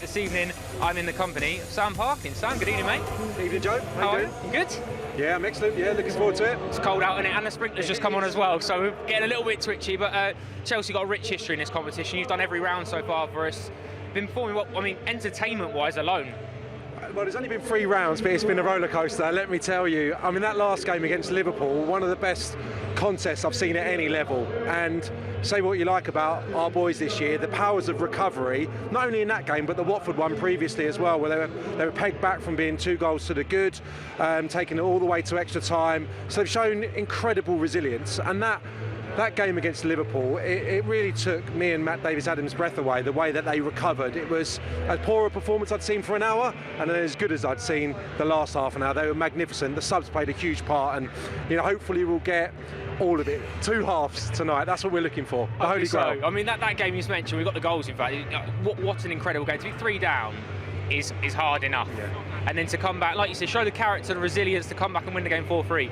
This evening, I'm in the company of Sam Parkin. Sam, good evening, mate. Evening, Joe. How you doing? You good? Yeah, I'm excellent. Yeah, looking forward to it. It's cold out, isn't it? And the sprinklers just come on as well, so we're getting a little bit twitchy. But Chelsea got a rich history in this competition. You've done every round so far for us. Been performing entertainment-wise alone. Well, there's only been 3 rounds, but it's been a roller coaster, let me tell you. I mean, that last game against Liverpool, one of the best contests I've seen at any level. And say what you like about our boys this year, the powers of recovery, not only in that game, but the Watford one previously as well, where they were pegged back from being 2 goals to the good, taking it all the way to extra time. So they've shown incredible resilience. And that game against Liverpool, it really took me and Matt Davis-Adams' breath away, the way that they recovered. It was as poor a performance I'd seen for an hour, and as good as I'd seen the last half an hour. They were magnificent. The subs played a huge part, and hopefully we'll get all of it. 2 halves tonight, that's what we're looking for. The Holy Grail. I mean, that game you just mentioned, we got the goals, in fact. What an incredible game. To be 3 down is hard enough. Yeah. And then to come back, like you said, show the character, the resilience to come back and win the game 4-3.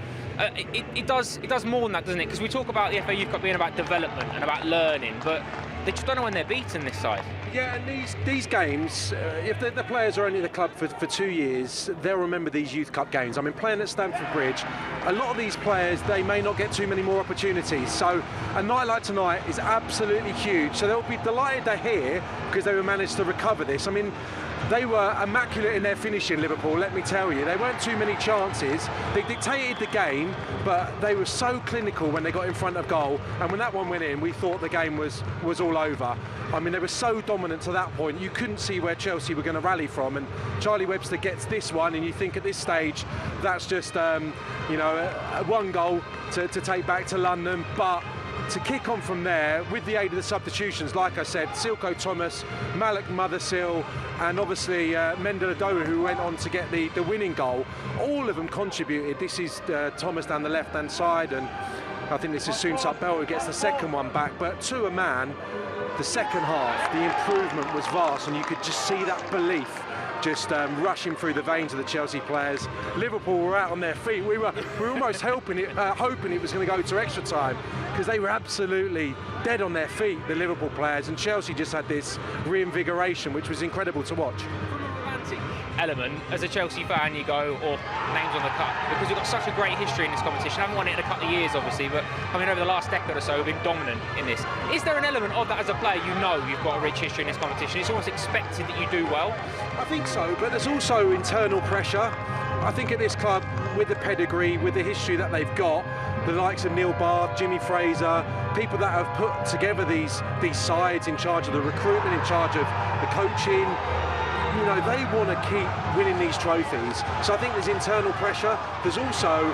It does more than that, doesn't it? Because we talk about the FA Youth Cup being about development and about learning, but they just don't know when they're beaten this side. Yeah, and these games, if the players are only at the club for 2 years, they'll remember these Youth Cup games. I mean, playing at Stamford Bridge, a lot of these players, they may not get too many more opportunities. So a night like tonight is absolutely huge. So they'll be delighted they're here because they will manage to recover this. I mean, they were immaculate in their finishing, Liverpool, let me tell you. There weren't too many chances. They dictated the game, but they were so clinical when they got in front of goal. And when that one went in, we thought the game was all over. I mean, they were so dominant to that point. You couldn't see where Chelsea were going to rally from. And Charlie Webster gets this one, and you think at this stage, that's just, a 1 goal to take back to London. But to kick on from there, with the aid of the substitutions, like I said, Silko Thomas, Malik Mothersill, and obviously Mendel Adoa, who went on to get the winning goal, all of them contributed. This is Thomas down the left-hand side, and I think this is Soonsap Bell who gets the second one back. But to a man, the second half, the improvement was vast, and you could just see that belief just rushing through the veins of the Chelsea players. Liverpool were out on their feet. We were almost hoping it was going to go to extra time, because they were absolutely dead on their feet, the Liverpool players, and Chelsea just had this reinvigoration, which was incredible to watch. Element, as a Chelsea fan, you go, names on the cup, because we've got such a great history in this competition. I haven't won it in a couple of years, obviously, but I mean, over the last decade or so, we've been dominant in this. Is there an element of that as a player? You know you've got a rich history in this competition. It's almost expected that you do well. I think so, but there's also internal pressure. I think at this club, with the pedigree, with the history that they've got, the likes of Neil Barth, Jimmy Fraser, people that have put together these sides in charge of the recruitment, in charge of the coaching, they want to keep winning these trophies. So I think there's internal pressure. There's also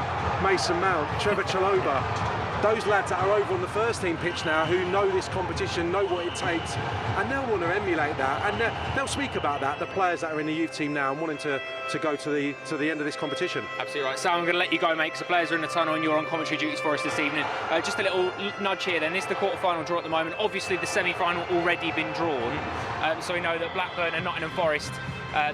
Mason Mount, Trevor Chalobah, those lads that are over on the first team pitch now, who know this competition, know what it takes, and they'll want to emulate that, and they'll speak about that, the players that are in the youth team now and wanting to go to the end of this competition. Absolutely right. So I'm going to let you go, mate, because the players are in the tunnel and you're on commentary duties for us this evening. Just a little nudge here then. This is the quarter-final draw at the moment. Obviously the semi-final already been drawn, so we know that Blackburn and Nottingham Forest,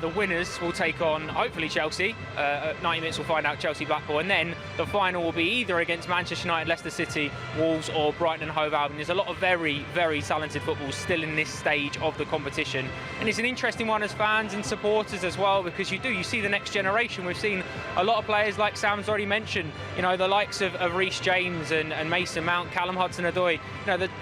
the winners will take on, hopefully, Chelsea. At 90 minutes we'll find out Chelsea-Blackpool, and then the final will be either against Manchester United, Leicester City, Wolves, or Brighton and Hove Albion. There's a lot of very, very talented football still in this stage of the competition, and it's an interesting one as fans and supporters as well, because you see the next generation. We've seen a lot of players, like Sam's already mentioned, the likes of Reece James and Mason Mount, Callum Hudson-Odoi.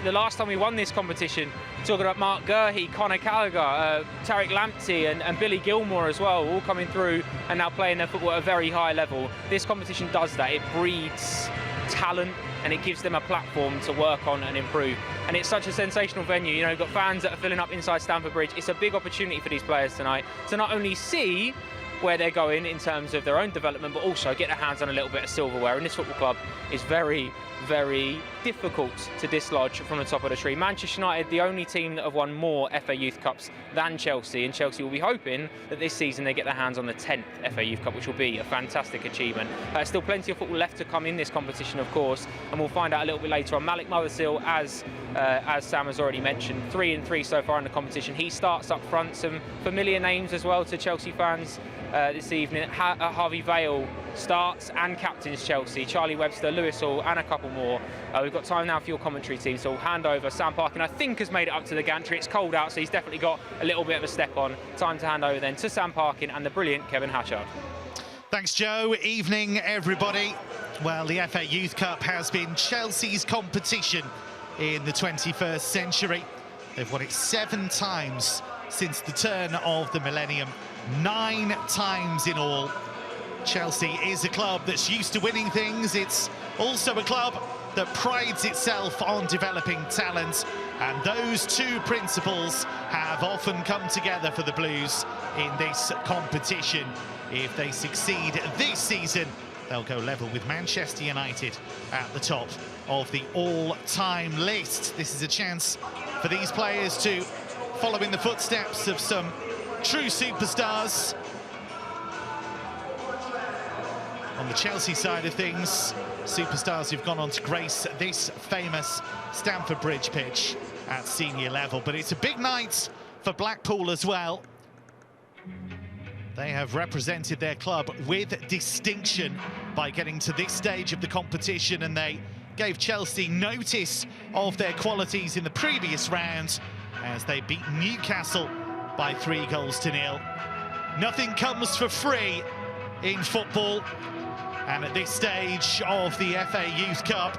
The last time we won this competition, talking about Mark Gurhey, Conor Gallagher, Tariq Lamptey and Billy Gilmore as well, all coming through and now playing their football at a very high level. This competition does that. It breeds talent and it gives them a platform to work on and improve. And it's such a sensational venue. You've got fans that are filling up inside Stamford Bridge. It's a big opportunity for these players tonight to not only see where they're going in terms of their own development, but also get their hands on a little bit of silverware. And this football club is very, very difficult to dislodge from the top of the tree. Manchester United, the only team that have won more FA Youth Cups than Chelsea, and Chelsea will be hoping that this season they get their hands on the 10th FA Youth Cup, which will be a fantastic achievement. Still plenty of football left to come in this competition, of course, and we'll find out a little bit later on. Malik Mothersill, as Sam has already mentioned, 3-3 so far in the competition. He starts up front. Some familiar names as well to Chelsea fans. this evening. Harvey Vale starts and captains Chelsea. Charlie Webster, Lewis Hall, and a couple more. We've got time now for your commentary team, so we'll hand over. Sam Parkin, I think, has made it up to the gantry. It's cold out, so he's definitely got a little bit of a step on. Time to hand over then to Sam Parkin and the brilliant Kevin Hatchard. Thanks, Joe. Evening, everybody. Well, the FA Youth Cup has been Chelsea's competition in the 21st century. They've won it 7 times since the turn of the millennium, 9 times in all. Chelsea is a club that's used to winning things. It's also a club that prides itself on developing talent, and those 2 principles have often come together for the Blues in this competition. If they succeed this season, they'll go level with Manchester United at the top of the all-time list. This is a chance for these players to follow in the footsteps of some true superstars. On the Chelsea side of things, superstars who've gone on to grace this famous Stamford Bridge pitch at senior level. But it's a big night for Blackpool as well. They have represented their club with distinction by getting to this stage of the competition, and they gave Chelsea notice of their qualities in the previous round as they beat Newcastle by 3-0. Nothing comes for free in football, and at this stage of the FA Youth Cup,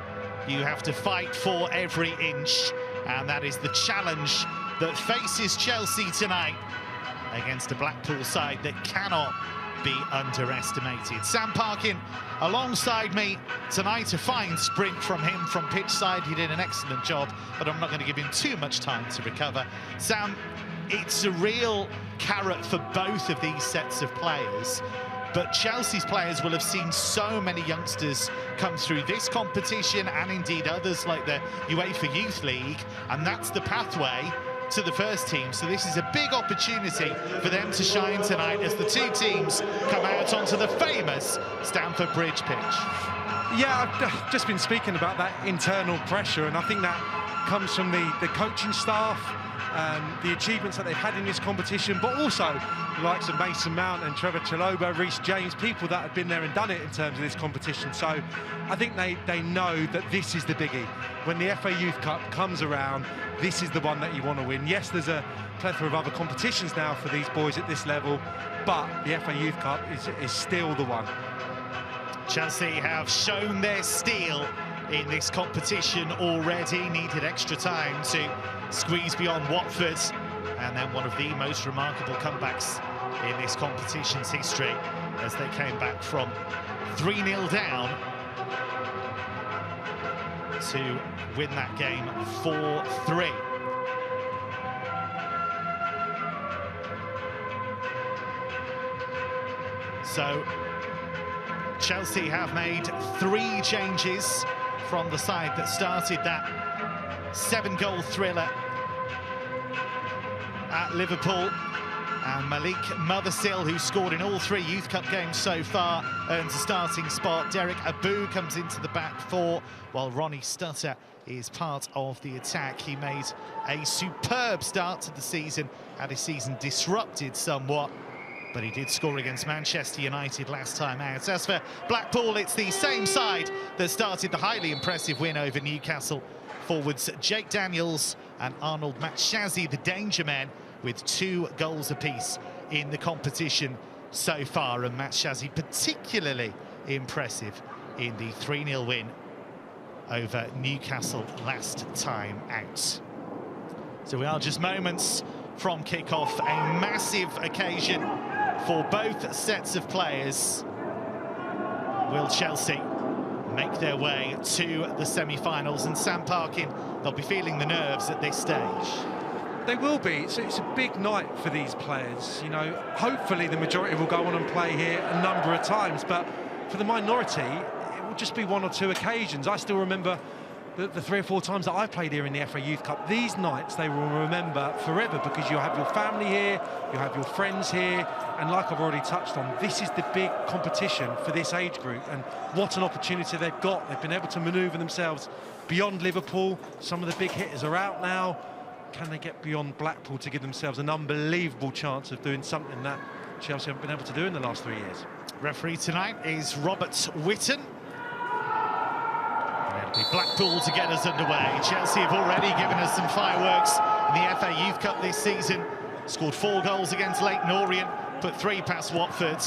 you have to fight for every inch, and that is the challenge that faces Chelsea tonight against a Blackpool side that cannot be underestimated. Sam Parkin alongside me tonight. A fine sprint from him from pitch side. He did an excellent job, but I'm not going to give him too much time to recover. Sam, it's a real carrot for both of these sets of players, but Chelsea's players will have seen so many youngsters come through this competition, and indeed others like the UEFA Youth League, and that's the pathway to the first team. So this is a big opportunity for them to shine tonight as the 2 teams come out onto the famous Stamford Bridge pitch. Yeah, I've just been speaking about that internal pressure, and I think that comes from the coaching staff, the achievements that they've had in this competition, but also the likes of Mason Mount and Trevor Chalobah, Reece James, people that have been there and done it in terms of this competition. So I think they know that this is the biggie. When the FA Youth Cup comes around, this is the one that you want to win. Yes, there's a plethora of other competitions now for these boys at this level, but the FA Youth Cup is still the one. Chelsea have shown their steel in this competition already, needed extra time to squeeze beyond Watford, and then one of the most remarkable comebacks in this competition's history as they came back from 3-0 down to win that game 4-3. So Chelsea have made 3 changes from the side that started that 7-goal thriller at Liverpool. And Malik Mothersill, who scored in all 3 Youth Cup games so far, earns a starting spot. Derek Abu comes into the back 4, while Ronnie Stutter is part of the attack. He made a superb start to the season, had his season disrupted somewhat, but he did score against Manchester United last time out. As for Blackpool, it's the same side that started the highly impressive win over Newcastle. Forwards Jake Daniels and Arnold Matshazi, the danger men, with 2 goals apiece in the competition so far, and Matshazi particularly impressive in the 3-0 win over Newcastle last time out. So we are just moments from kick-off, a massive occasion for both sets of players. Will Chelsea make their way to the semi-finals? And Sam Parkin, they'll be feeling the nerves at this stage. They will be. It's a big night for these players. You know, hopefully the majority will go on and play here a number of times, but for the minority, it will just be 1 or 2 occasions. I still remember the 3 or 4 times that I played here in the FA Youth Cup. These nights they will remember forever, because you have your family here, you have your friends here, and like I've already touched on, this is the big competition for this age group, and what an opportunity they've got. They've been able to manoeuvre themselves beyond Liverpool. Some of the big hitters are out now. Can they get beyond Blackpool to give themselves an unbelievable chance of doing something that Chelsea haven't been able to do in the last 3 years. Referee tonight is Robert Whitten. And it'll be Blackpool to get us underway. Chelsea have already given us some fireworks in the FA Youth Cup this season. Scored 4 goals against Leyton Orient, put 3 past Watford.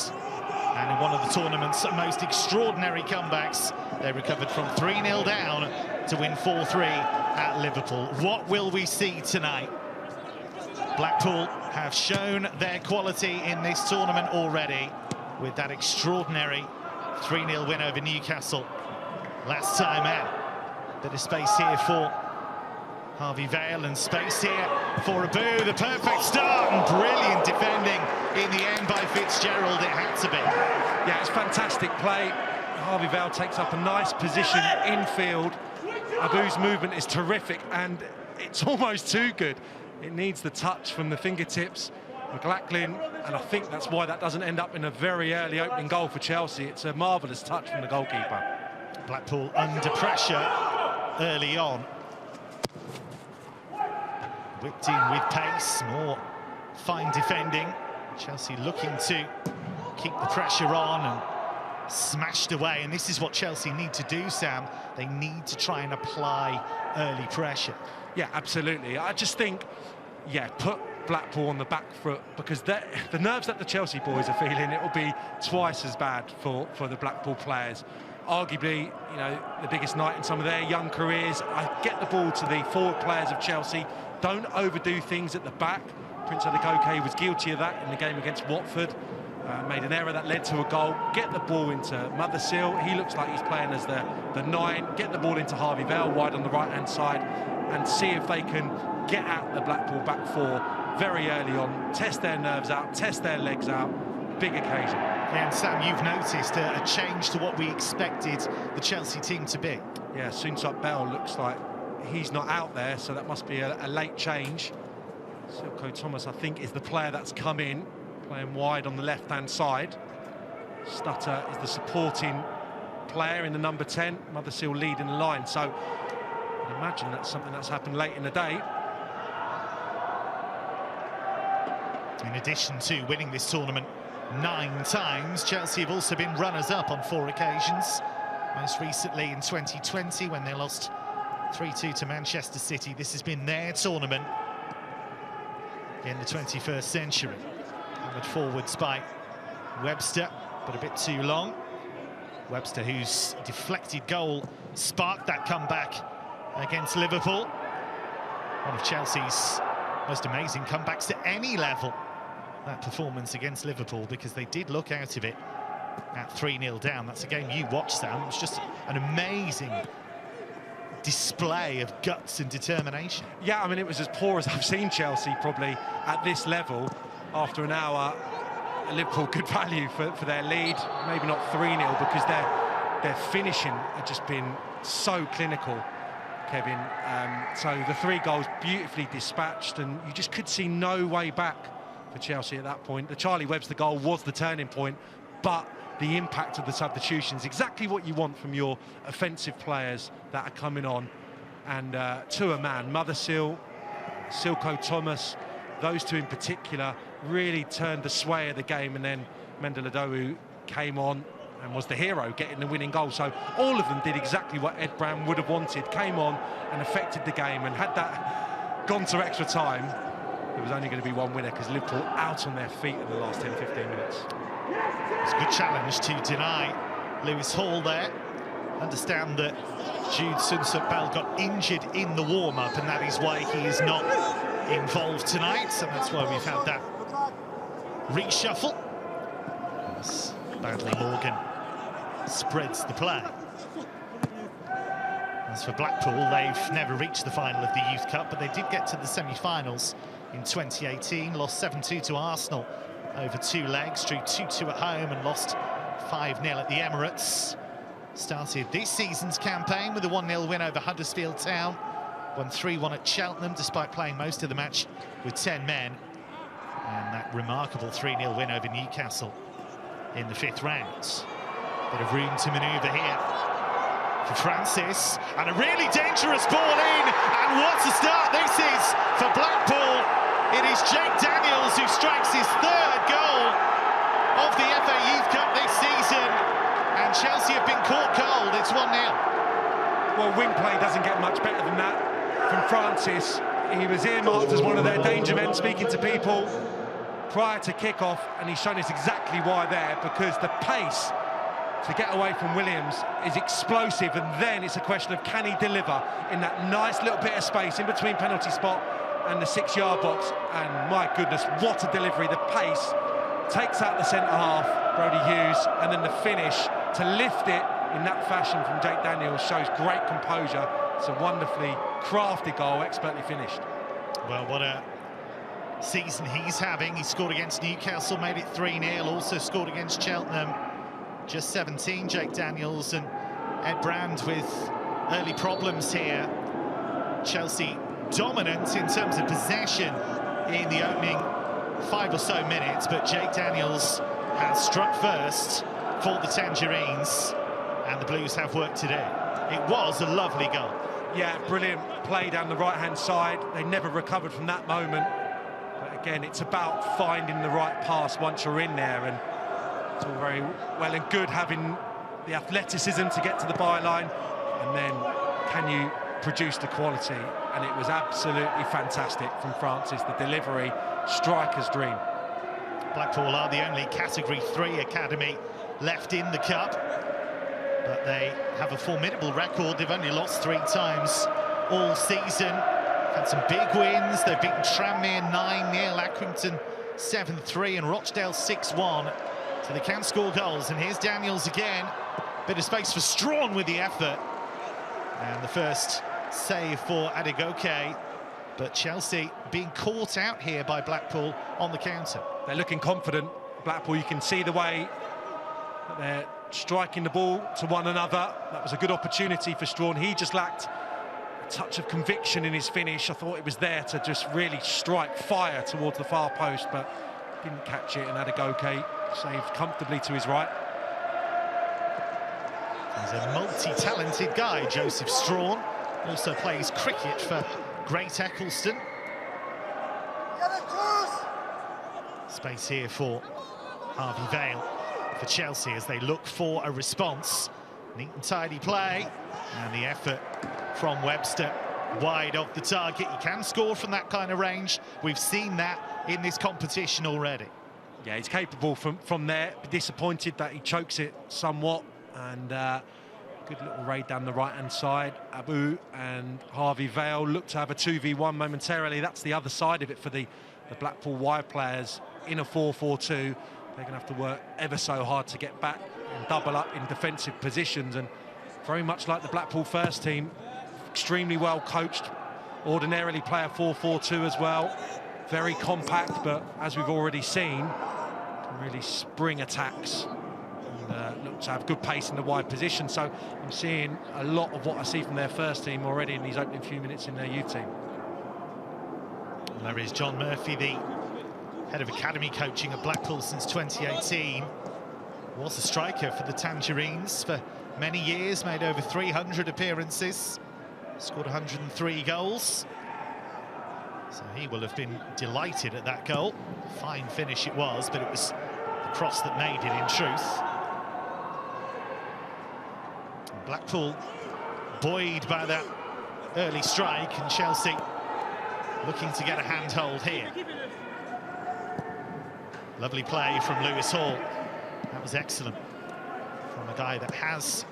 And in one of the tournament's most extraordinary comebacks, they recovered from 3-0 down to win 4-3 at Liverpool. What will we see tonight? Blackpool have shown their quality in this tournament already with that extraordinary 3-0 win over Newcastle last time out. Bit of space here for Harvey Vale and space here for Abu. The perfect start and brilliant defending in the end by Fitzgerald. It had to be. Yeah, it's fantastic play. Harvey Vale takes up a nice position infield. Abu's movement is terrific and it's almost too good. It needs the touch from the fingertips. McLachlan, and I think that's why that doesn't end up in a very early opening goal for Chelsea. It's a marvellous touch from the goalkeeper. Blackpool under pressure early on. Whipped in with pace, more fine defending. Chelsea looking to keep the pressure on and smashed away. And this is what Chelsea need to do, Sam. They need to try and apply early pressure. Yeah, absolutely. I just think, yeah, put Blackpool on the back foot, because the nerves that the Chelsea boys are feeling, it will be twice as bad for the Blackpool players. Arguably, you know, the biggest night in some of their young careers. I get the ball to the forward players of Chelsea. Don't overdo things at the back. Prince Adekoke was guilty of that in the game against Watford. Made an error that led to a goal. Get the ball into Mothersill. He looks like he's playing as the 9. Get the ball into Harvey Vale wide on the right-hand side and see if they can get at the Blackpool back 4 very early on. Test their nerves out, test their legs out. Big occasion. Yeah, and Sam, you've noticed a change to what we expected the Chelsea team to be. Yeah, Soonsop Bell looks like he's not out there, so that must be a late change. Silko Thomas, I think, is the player that's come in, playing wide on the left-hand side. Stutter is the supporting player in the number 10. Mothersill leading the line, so I'd imagine that's something that's happened late in the day. In addition to winning this tournament 9 times, Chelsea have also been runners-up on 4 occasions. Most recently in 2020 when they lost 3-2 to Manchester City. This has been their tournament in the 21st century. Hammered forwards by Webster, but a bit too long. Webster, whose deflected goal sparked that comeback against Liverpool. One of Chelsea's most amazing comebacks at any level. That performance against Liverpool, because they did look out of it at 3-0 down. That's a game you watched, Sam. It was just an amazing display of guts and determination. Yeah, I mean, it was as poor as I've seen Chelsea probably at this level. After an hour, Liverpool good value for their lead. Maybe not 3-0, because their finishing had just been so clinical, Kevin. So the 3 goals beautifully dispatched, and you just could see no way back for Chelsea at that point. The Charlie Webster goal was the turning point, but the impact of the substitutions, exactly what you want from your offensive players that are coming on. And to a man, Mothersill, Silko Thomas, those 2 in particular, really turned the sway of the game. And then Mendelodowu came on and was the hero, getting the winning goal. So all of them did exactly what Ed Brown would have wanted, came on and affected the game. And had that gone to extra time, there was only going to be one winner, because Liverpool out on their feet in the last 10-15 minutes. It's a good challenge to deny Lewis Hall there. Understand that Jude Soonsop-Bell got injured in the warm-up, and that is why he is not involved tonight, and that's why we've had that reshuffle. As Badley Morgan spreads the play. As for Blackpool, they've never reached the final of the Youth Cup, but they did get to the semi-finals in 2018, lost 7-2 to Arsenal over 2 legs, drew 2-2 at home and lost 5-0 at the Emirates. Started this season's campaign with a 1-0 win over Huddersfield Town, won 3-1 at Cheltenham despite playing most of the match with 10 men, and that remarkable 3-0 win over Newcastle in the 5th round. Bit of room to manoeuvre here for Francis, and a really dangerous ball in, and what a start this is for Blackpool. It is Jake Daniels who strikes his 3rd goal Chelsea have been caught cold. It's 1-0. Well, wing play doesn't get much better than that from Francis. He was earmarked as one of their danger men, speaking to people prior to kick-off, and he's shown us exactly why there, because the pace to get away from Williams is explosive, and then it's a question of can he deliver in that nice little bit of space in between penalty spot and the 6-yard box. And my goodness, what a delivery. The pace takes out the centre-half, Brody Hughes, and then the finish to lift it in that fashion from Jake Daniels shows great composure. It's a wonderfully crafted goal, expertly finished. Well, what a season he's having. He scored against Newcastle, made it 3-0, also scored against Cheltenham. Just 17, Jake Daniels, and Ed Brand with early problems here. Chelsea dominant in terms of possession in the opening 5 or so minutes, but Jake Daniels has struck first for the Tangerines, and the Blues have work to do. It was a lovely goal. Yeah, brilliant play down the right-hand side. They never recovered from that moment. But again, it's about finding the right pass once you're in there, and it's all very well and good having the athleticism to get to the byline, and then can you produce the quality? And it was absolutely fantastic from Francis. The delivery, striker's dream. Blackpool are the only Category 3 academy left in the cup, but they have a formidable record. They've only lost 3 times all season. Had some big wins. They've beaten Tranmere 9-0, Accrington 7-3, and Rochdale 6-1. So they can score goals, and here's Daniels again. Bit of space for Strawn with the effort. And the first save for Adegoke. But Chelsea being caught out here by Blackpool on the counter. They're looking confident, Blackpool. You can see the way that they're striking the ball to one another. That was a good opportunity for Strawn. He just lacked a touch of conviction in his finish. I thought it was there to just really strike fire towards the far post, but didn't catch it, and Adegoke saved comfortably to his right. He's a multi-talented guy, Joseph Strawn. Also plays cricket for Great Eccleston. Space here for Harvey Vale for Chelsea as they look for a response. Neat and tidy play, and the effort from Webster wide off the target. He can score from that kind of range. We've seen that in this competition already. Yeah, he's capable from there. Disappointed that he chokes it somewhat, and good little raid down the right-hand side. Abu and Harvey Vale look to have a 2v1 momentarily. That's the other side of it for the Blackpool wide players in a 4-4-2. They're going to have to work ever so hard to get back and double up in defensive positions, and very much like the Blackpool first team, extremely well coached, ordinarily play a 4-4-2 as well. Very compact, but as we've already seen, can really spring attacks and look to have good pace in the wide position. So I'm seeing a lot of what I see from their first team already in these opening few minutes in their youth team. And there is John Murphy, the head of academy coaching at Blackpool since 2018. Was a striker for the Tangerines for many years, made over 300 appearances, scored 103 goals. So he will have been delighted at that goal. Fine finish it was, but it was the cross that made it in truth. And Blackpool buoyed by that early strike, and Chelsea looking to get a handhold here. Lovely play from Lewis Hall. That was excellent from a guy that has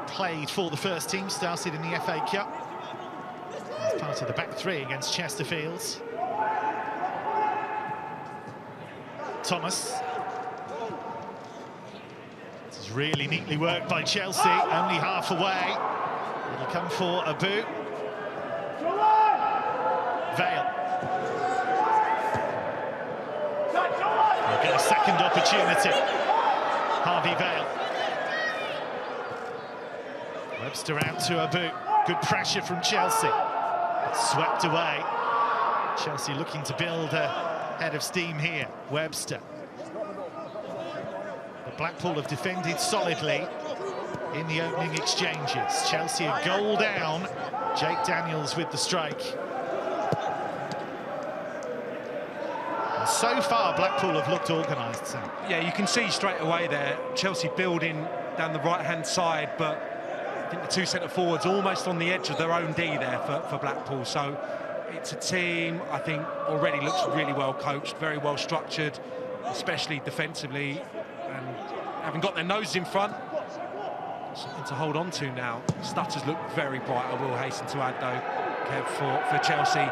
played for the first team, started in the FA Cup. As part of the back three against Chesterfield. Thomas. This is really neatly worked by Chelsea, only half away. It'll come for Abu. Vale. We'll get a second opportunity. Harvey Vale. Webster out to Abu. Good pressure from Chelsea. Swept away. Chelsea looking to build a head of steam here. Webster. But Blackpool have defended solidly in the opening exchanges. Chelsea a goal down. Jake Daniels with the strike. And so far Blackpool have looked organised, Sam. Yeah, you can see straight away there, Chelsea building down the right-hand side, but I think the two centre-forwards almost on the edge of their own D there for Blackpool. So it's a team, I think, already looks really well coached, very well structured, especially defensively, and having got their noses in front, something to hold on to now. Stutters look very bright, I will hasten to add, though, Kev, for Chelsea.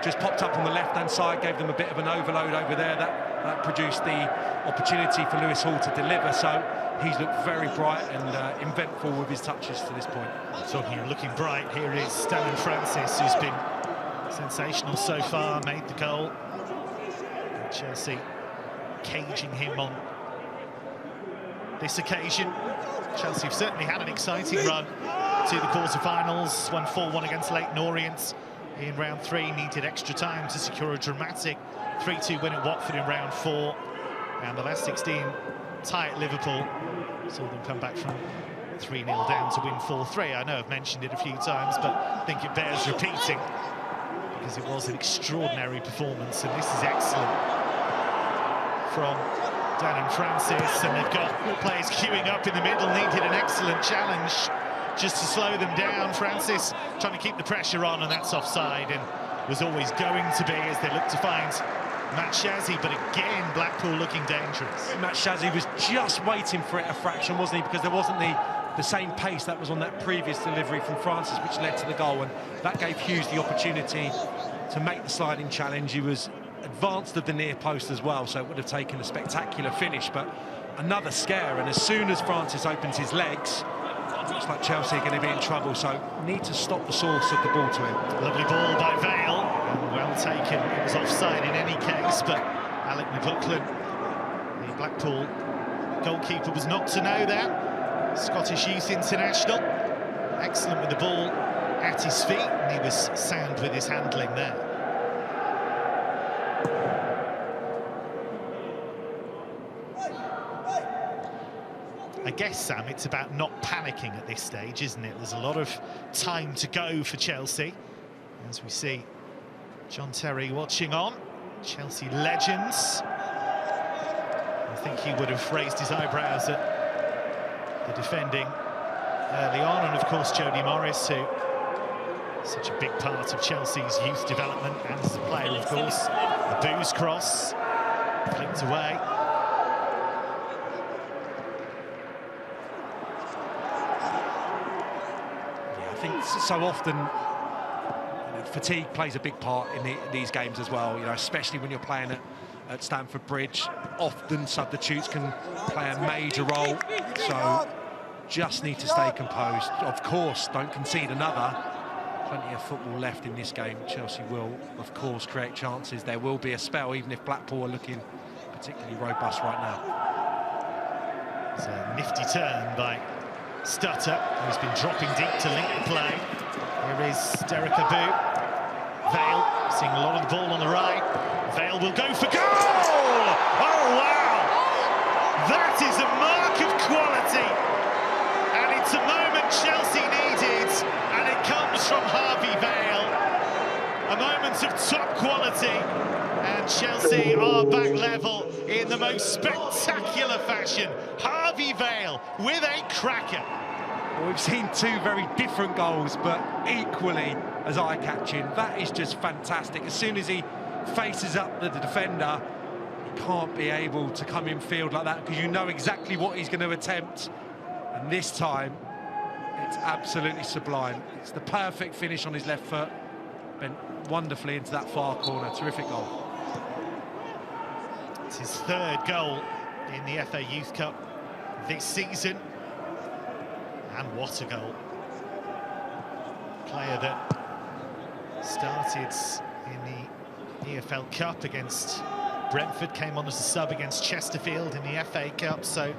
Just popped up on the left-hand side, gave them a bit of an overload over there. That produced the opportunity for Lewis Hall to deliver, so he's looked very bright and inventful with his touches to this point. Talking of looking bright, here is Stalin Francis, who's been sensational so far, made the goal. And Chelsea caging him on this occasion. Chelsea have certainly had an exciting run to the quarter-finals, won 4-1 against Leyton Orient in round 3, needed extra time to secure a dramatic 3-2 win at Watford in round 4, and the last 16 tie at Liverpool saw them come back from 3-0 down to win 4-3. I know I've mentioned it a few times, but I think it bears repeating because it was an extraordinary performance, and this is excellent from Dan and Francis, and they've got players queuing up in the middle, needed an excellent challenge just to slow them down. Francis trying to keep the pressure on, and that's offside, and was always going to be as they look to find Matt Shazzy, but again Blackpool looking dangerous. Matt Shazzy was just waiting for it a fraction, wasn't he, because there wasn't the same pace that was on that previous delivery from Francis, which led to the goal, and that gave Hughes the opportunity to make the sliding challenge. He was advanced of the near post as well, so it would have taken a spectacular finish, but another scare, and as soon as Francis opens his legs, looks like Chelsea are going to be in trouble, so need to stop the source of the ball to him. Lovely ball by Vale, and well taken. It was offside in any case, but Alec McLaughlin, the Blackpool goalkeeper, was not to know that. Scottish youth international, excellent with the ball at his feet, and he was sound with his handling there. I guess, Sam, it's about not panicking at this stage, isn't it? There's a lot of time to go for Chelsea. As we see John Terry watching on, Chelsea legends. I think he would have raised his eyebrows at the defending early on, and of course Jody Morris, who is such a big part of Chelsea's youth development, and as a player, of course. The Booze cross, flicked away. I think so often fatigue plays a big part in these games as well, you know, especially when you're playing at Stamford Bridge. Often substitutes can play a major role, so just need to stay composed. Of course, don't concede another. Plenty of football left in this game. Chelsea will, of course, create chances. There will be a spell, even if Blackpool are looking particularly robust right now. It's a nifty turn by Stutter, who's been dropping deep to link the play. Here is Derek Abu. Vale seeing a lot of the ball on the right. Vale will go for goal! Oh, wow! That is a mark of quality. And it's a moment Chelsea needed, and it comes from Harvey Vale. A moment of top quality, and Chelsea are back level in the most spectacular fashion. Harvey Vale with a cracker. Well, we've seen two very different goals, but equally as eye-catching. That is just fantastic. As soon as he faces up the defender, he can't be able to come in field like that, because you know exactly what he's going to attempt. And this time, it's absolutely sublime. It's the perfect finish on his left foot. Bent wonderfully into that far corner. Terrific goal. It's his third goal in the FA Youth Cup this season. And what a goal. Player that started in the EFL Cup against Brentford, came on as a sub against Chesterfield in the FA Cup, so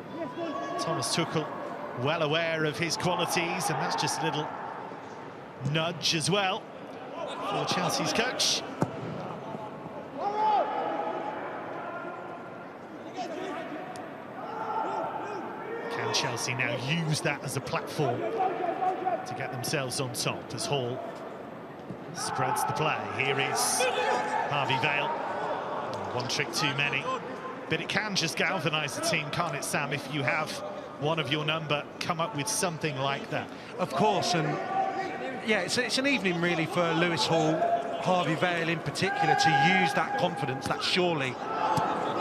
Thomas Tuchel well aware of his qualities, and that's just a little nudge as well for Chelsea's coach. Can Chelsea now use that as a platform to get themselves on top as Hall spreads the play? Here is Harvey Vale. One trick too many. But it can just galvanise the team, can't it, Sam, if you have one of your number come up with something like that? Of course, and yeah, it's an evening really for Lewis Hall, Harvey Vale in particular, to use that confidence that surely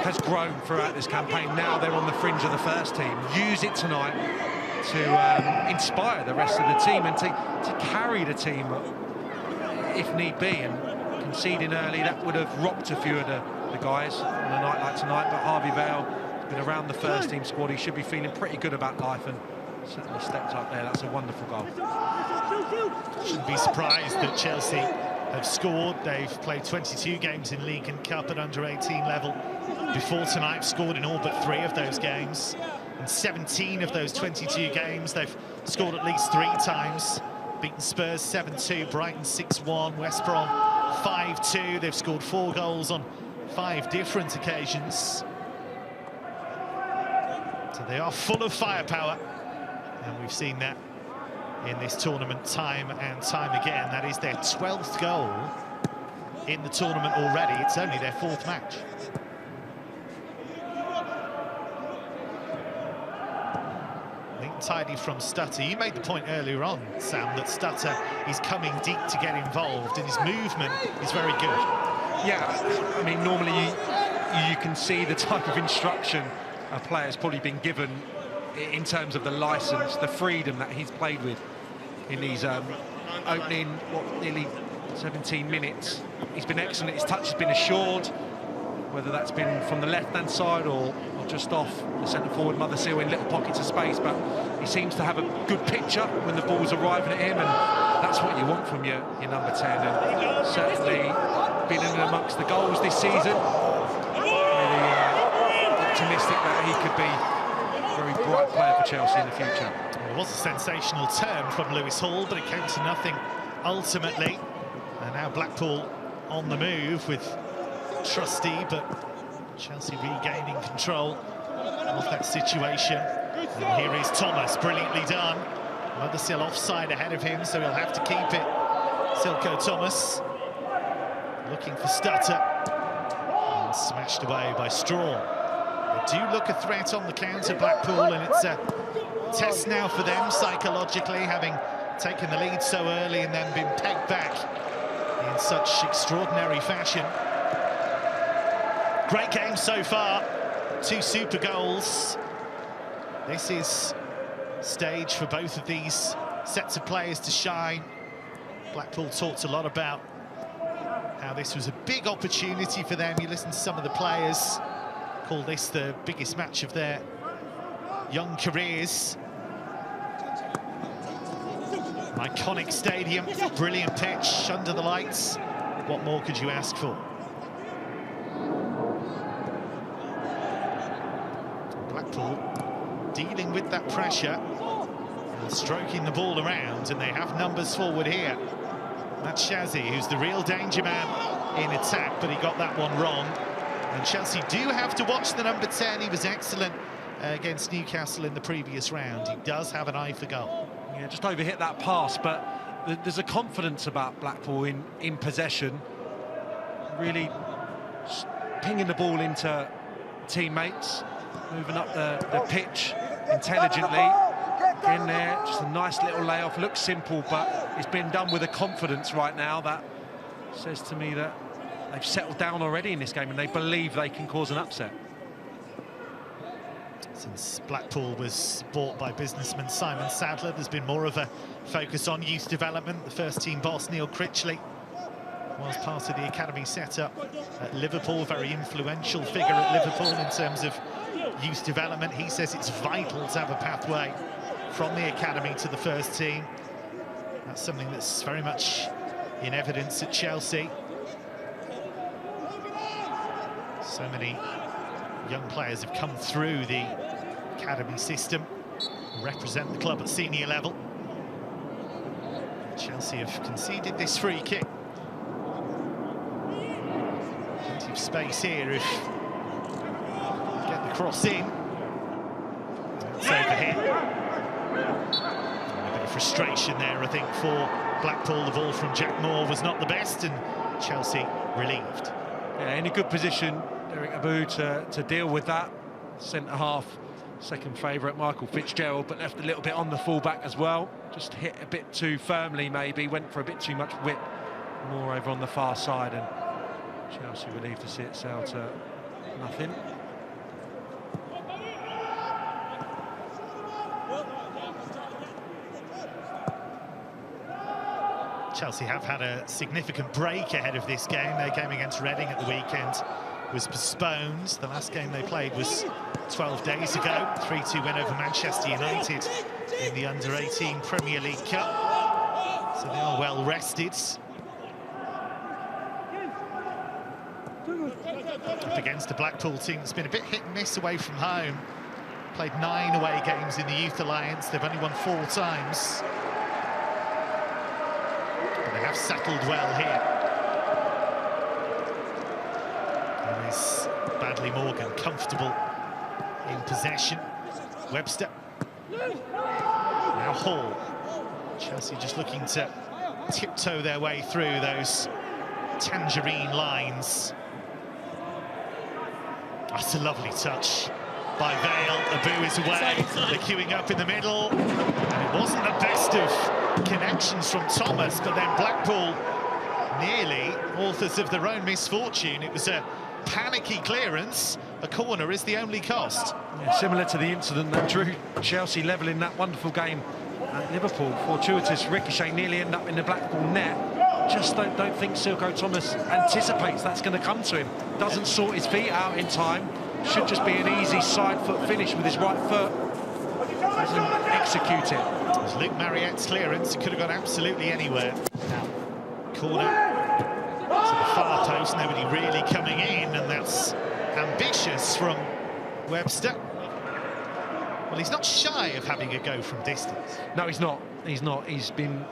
has grown throughout this campaign. Now they're on the fringe of the first team. Use it tonight to inspire the rest of the team and to carry the team if need be. And conceding early, that would have rocked a few of the guys on a night like tonight, but Harvey Vale has been around the first team squad. He should be feeling pretty good about life and certainly stepped up there. That's a wonderful goal. Shouldn't be surprised that Chelsea have scored. They've played 22 games in League and Cup at under-18 level. Before tonight, scored in all but 3 of those games. In 17 of those 22 games, they've scored at least 3 times. Beaten Spurs 7-2, Brighton 6-1, West Brom 5-2. They've scored 4 goals on 5 different occasions. So they are full of firepower, and we've seen that in this tournament time and time again. That is their 12th goal in the tournament already. It's only their 4th match. Tidy from Stutter. You made the point earlier on, Sam, that Stutter is coming deep to get involved, and his movement is very good. Yeah, I mean, normally you can see the type of instruction a player's probably been given in terms of the licence, the freedom that he's played with in these opening, nearly 17 minutes. He's been excellent. His touch has been assured, whether that's been from the left-hand side or just off the centre-forward Mother Seal in little pockets of space, but he seems to have a good picture when the ball's arriving at him, and that's what you want from your number 10, and certainly been in amongst the goals this season. Really optimistic that he could be a very bright player for Chelsea in the future. It was a sensational turn from Lewis Hall, but it came to nothing ultimately. And now Blackpool on the move with Trusty, but Chelsea regaining control of that situation. And here is Thomas, brilliantly done. Mothersill offside ahead of him, so he'll have to keep it. Silko Thomas looking for Stutter, and smashed away by Straw. They do look a threat on the counter, Blackpool, and it's a test now for them psychologically, having taken the lead so early and then been pegged back in such extraordinary fashion. Great game so far, 2 super goals. This is stage for both of these sets of players to shine. Blackpool talked a lot about how this was a big opportunity for them. You listen to some of the players call this the biggest match of their young careers. An iconic stadium, brilliant pitch under the lights. What more could you ask for? Blackpool dealing with that pressure and stroking the ball around, and they have numbers forward here. That's Shazzy, who's the real danger man in attack, but he got that one wrong. And Chelsea do have to watch the number 10. He was excellent against Newcastle in the previous round. He does have an eye for goal. Yeah, just overhit that pass, but there's a confidence about Blackpool in possession, really pinging the ball into teammates, moving up the pitch intelligently. In there, just a nice little layoff. Looks simple, but it's been done with a confidence right now that says to me that they've settled down already in this game and they believe they can cause an upset. Since Blackpool was bought by businessman Simon Sadler, there's been more of a focus on youth development. The first team boss, Neil Critchley, was part of the academy setup at Liverpool, very influential figure at Liverpool in terms of youth development. He says it's vital to have a pathway from the academy to the first team. That's something that's very much in evidence at Chelsea. So many young players have come through the academy system, represent the club at senior level. Chelsea have conceded this free kick. Plenty of space here if they get the cross in. It's over here. A bit of frustration there, I think, for Blackpool. The ball from Jack Moore was not the best, and Chelsea relieved. Yeah, in a good position Derek Abu to deal with that. Centre-half, second favourite, Michael Fitzgerald, but left a little bit on the full-back as well. Just hit a bit too firmly, maybe, went for a bit too much whip, more over on the far side, and Chelsea relieved to see it sail to nothing. Chelsea have had a significant break ahead of this game. Their game against Reading at the weekend was postponed. The last game they played was 12 days ago. 3-2 win over Manchester United in the Under-18 Premier League Cup. So they are well rested. Up against a Blackpool team that's been a bit hit and miss away from home. Played 9 away games in the Youth Alliance. They've only won 4 times. But they have settled well here. There is Badley Morgan, comfortable in possession. Webster. Now Hall. Chelsea just looking to tiptoe their way through those tangerine lines. That's a lovely touch by Vale. Abu is away. They're queuing up in the middle. And it wasn't the best of connections from Thomas, but then Blackpool nearly authors of their own misfortune. It was a panicky clearance. A corner is the only cost. Yeah, similar to the incident that drew Chelsea level in that wonderful game at Liverpool. Fortuitous ricochet, nearly end up in the Blackpool net. Just don't think Silko Thomas anticipates that's going to come to him. Doesn't sort his feet out in time. Should just be an easy side foot finish with his right foot. Doesn't execute it. It was Luke Mariette's clearance. It could have gone absolutely anywhere. Corner to the far post. Nobody really coming in, and that's ambitious from Webster. Well, he's not shy of having a go from distance. No, he's not. He's not. He's been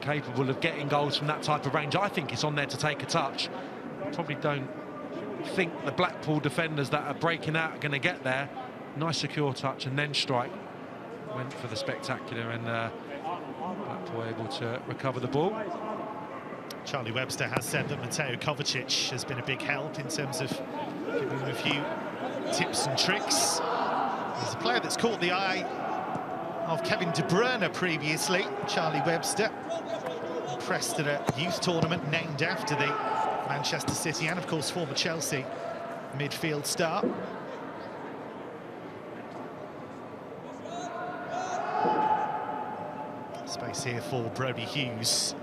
capable of getting goals from that type of range. I think it's on there to take a touch. Probably don't think the Blackpool defenders that are breaking out are going to get there. Nice secure touch and then strike. Went for the spectacular, and Blackpool able to recover the ball. Charlie Webster has said that Mateo Kovacic has been a big help in terms of giving him a few tips and tricks. He's a player that's caught the eye of Kevin De Bruyne previously. Charlie Webster, impressed at a youth tournament named after the Manchester City and, of course, former Chelsea midfield star. Space here for Brody Hughes.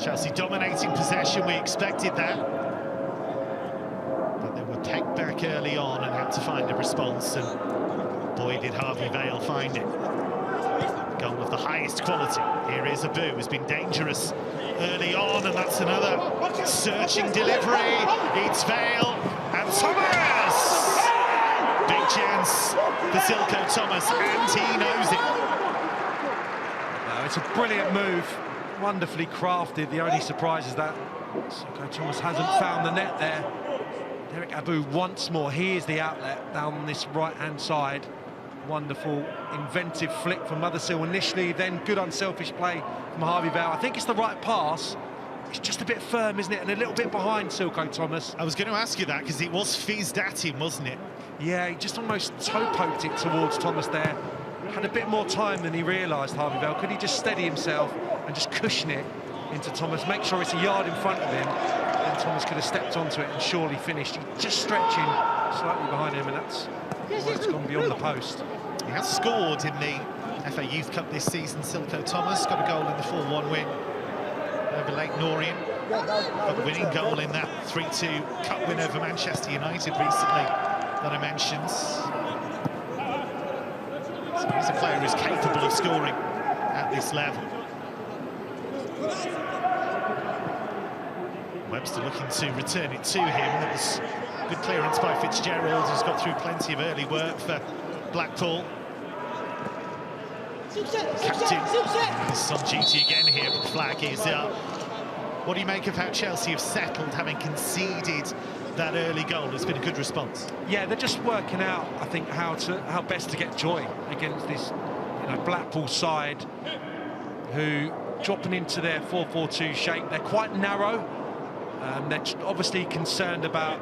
Chelsea dominating possession, we expected that. But they were pegged back early on and had to find a response, and boy did Harvey Vale find it. Goal of the highest quality. Here is Abu, who's been dangerous early on, and that's another searching delivery. It's Vale, and Thomas! Big chance for Silko Thomas, and he knows it. No, it's a brilliant move. Wonderfully crafted. The only surprise is that Silko Thomas hasn't found the net there. Derek Abu once more. He is the outlet down this right-hand side. Wonderful, inventive flick from Mothersill initially, then good unselfish play from Harvey Vale. I think it's the right pass. It's just a bit firm, isn't it? And a little bit behind Silko Thomas. I was going to ask you that, because it was fizzed at him, wasn't it? Yeah, he just almost toe-poked it towards Thomas there. Had a bit more time than he realised, Harvey Vale. Could he just steady himself and just cushion it into Thomas, make sure it's a yard in front of him, then Thomas could have stepped onto it and surely finished. He's just stretching slightly behind him, and that's why it's gone beyond the post. He has scored in the FA Youth Cup this season, Silko Thomas. Got a goal in the 4-1 win over Lake Norien. Got the winning goal in that 3-2 cup win over Manchester United recently that I mentioned. So he's a player who's capable of scoring at this level. Webster looking to return it to him. That was good clearance by Fitzgerald, who's got through plenty of early work for Blackpool. Captain is on duty again here, but the flag is up. What do you make of how Chelsea have settled, having conceded that early goal? It's been a good response. Yeah, they're just working out, I think, how best to get joy against this Blackpool side who dropping into their 4-4-2 shape. They're quite narrow. They're obviously concerned about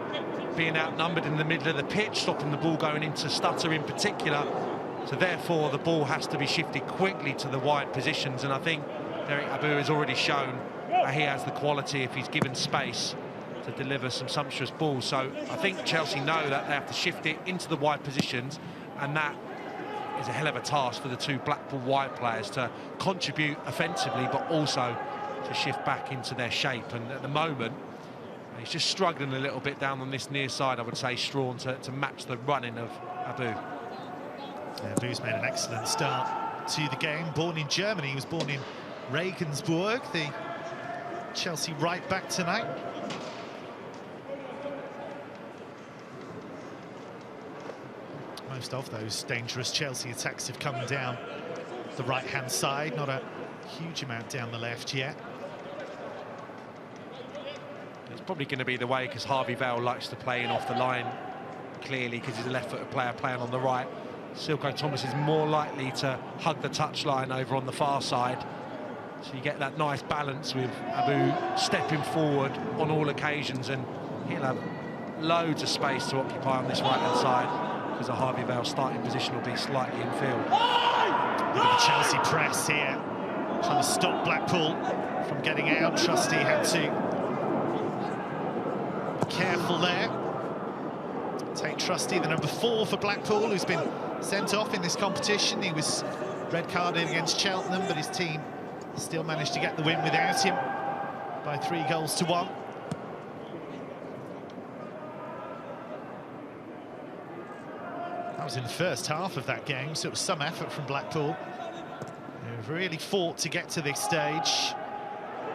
being outnumbered in the middle of the pitch, stopping the ball going into stutter in particular. So therefore the ball has to be shifted quickly to the wide positions, and I think Derek Abu has already shown that he has the quality, if he's given space, to deliver some sumptuous balls. So I think Chelsea know that they have to shift it into the wide positions, and that is a hell of a task for the two Blackpool wide players to contribute offensively, but also to shift back into their shape. And at the moment, he's just struggling a little bit down on this near side, I would say, Strawn, to match the running of Abu. Yeah, Abu's made an excellent start to the game. Born in Germany, he was born in Regensburg, the Chelsea right back tonight. Most of those dangerous Chelsea attacks have come down the right-hand side, not a huge amount down the left yet. It's probably going to be the way, because Harvey Vale likes to play in off the line, clearly, because he's a left-footed player playing on the right. Silko Thomas is more likely to hug the touchline over on the far side. So you get that nice balance with Abu stepping forward on all occasions, and he'll have loads of space to occupy on this right-hand side, because the Harvey Vale starting position will be slightly infield. Look at the Chelsea press here, trying to stop Blackpool from getting out. Trusty had to be careful there. Take Trusty, the number 4 for Blackpool, who's been sent off in this competition. He was red carded against Cheltenham, but his team still managed to get the win without him by 3-1. That was in the first half of that game, so it was some effort from Blackpool. They've really fought to get to this stage.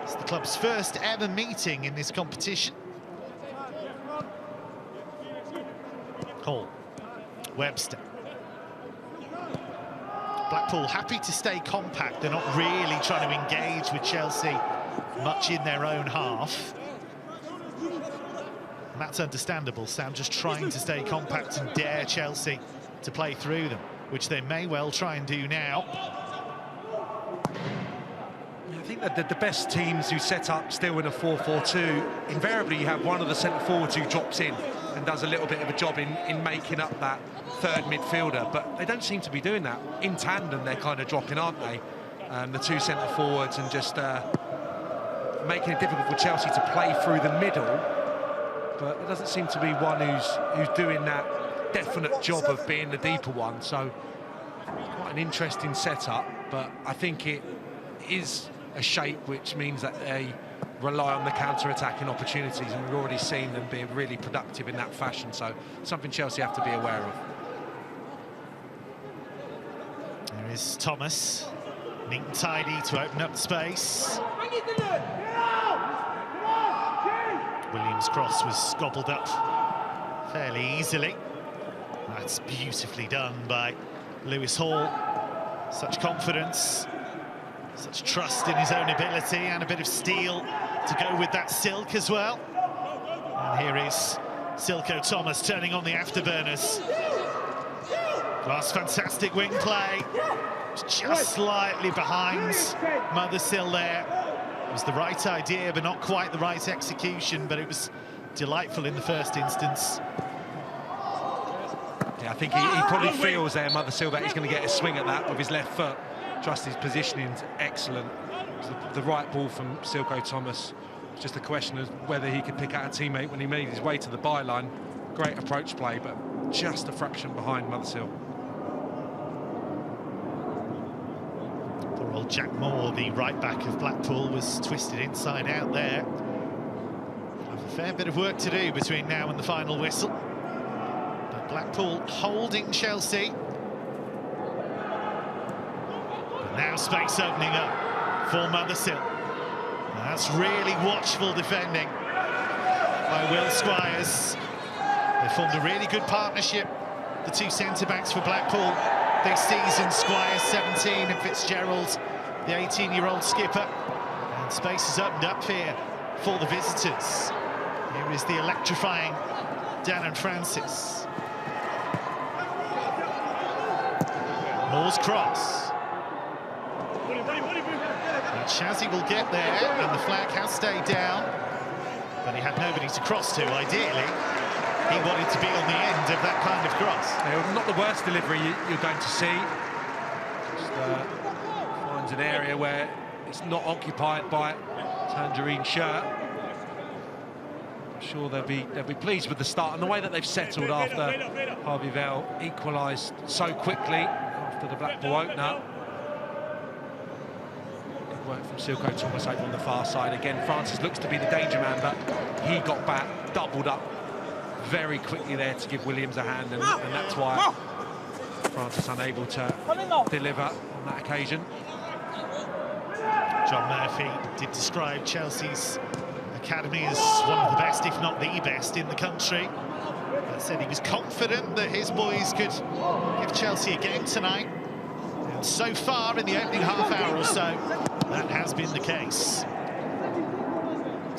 It's the club's first ever meeting in this competition. Hall, Webster. Blackpool happy to stay compact. They're not really trying to engage with Chelsea much in their own half. And that's understandable. Sam just trying to stay compact and dare Chelsea to play through them, which they may well try and do now. I think that the best teams who set up still in a 4-4-2, invariably you have one of the centre-forwards who drops in and does a little bit of a job in making up that third midfielder, but they don't seem to be doing that. In tandem, they're kind of dropping, aren't they? The two centre-forwards, and just making it difficult for Chelsea to play through the middle. But there doesn't seem to be one who's doing that definite job of being the deeper one. So quite an interesting setup, but I think it is a shape which means that they rely on the counter-attacking opportunities, and we've already seen them be really productive in that fashion. So something Chelsea have to be aware of. There is Thomas, neat and tidy to open up the space. Williams' cross was gobbled up fairly easily. That's beautifully done by Lewis Hall. Such confidence, such trust in his own ability, and a bit of steel to go with that silk as well. And here is Silko Thomas turning on the afterburners. Last fantastic wing play. Just slightly behind Mothersill there. It was the right idea, but not quite the right execution, but it was delightful in the first instance. Yeah, I think he probably feels there, Mothersill, that he's going to get a swing at that with his left foot. Trusty's positioning's excellent. The right ball from Silko Thomas. It's just a question of whether he could pick out a teammate when he made his way to the byline. Great approach play, but just a fraction behind Mothersill. Poor old Jack Moore, the right back of Blackpool, was twisted inside out there. Have a fair bit of work to do between now and the final whistle. But Blackpool holding Chelsea. Now space opening up for Mothersill. That's really watchful defending by Will Squires. They formed a really good partnership, the two centre-backs for Blackpool this season. Squires, 17, and Fitzgerald, the 18-year-old skipper. And space is opened up here for the visitors. Here is the electrifying Dannon Francis. Moore's cross. Shazzy will get there, and the flag has stayed down, but he had nobody to cross to. Ideally, he wanted to be on the end of that kind of cross. Yeah, not the worst delivery you're going to see. Just finds an area where it's not occupied by Tangerine shirt. I'm sure they'll be pleased with the start and the way that they've settled after Harvey Vale equalised so quickly after the Blackpool opener. Good work from Silko Thomas over on the far side. Again, Francis looks to be the danger man, but he got back, doubled up very quickly there to give Williams a hand, and that's why Francis unable to deliver on that occasion. John Murphy did describe Chelsea's academy as one of the best, if not the best, in the country. Said he was confident that his boys could give Chelsea a game tonight. And so far, in the opening half hour or so, that has been the case.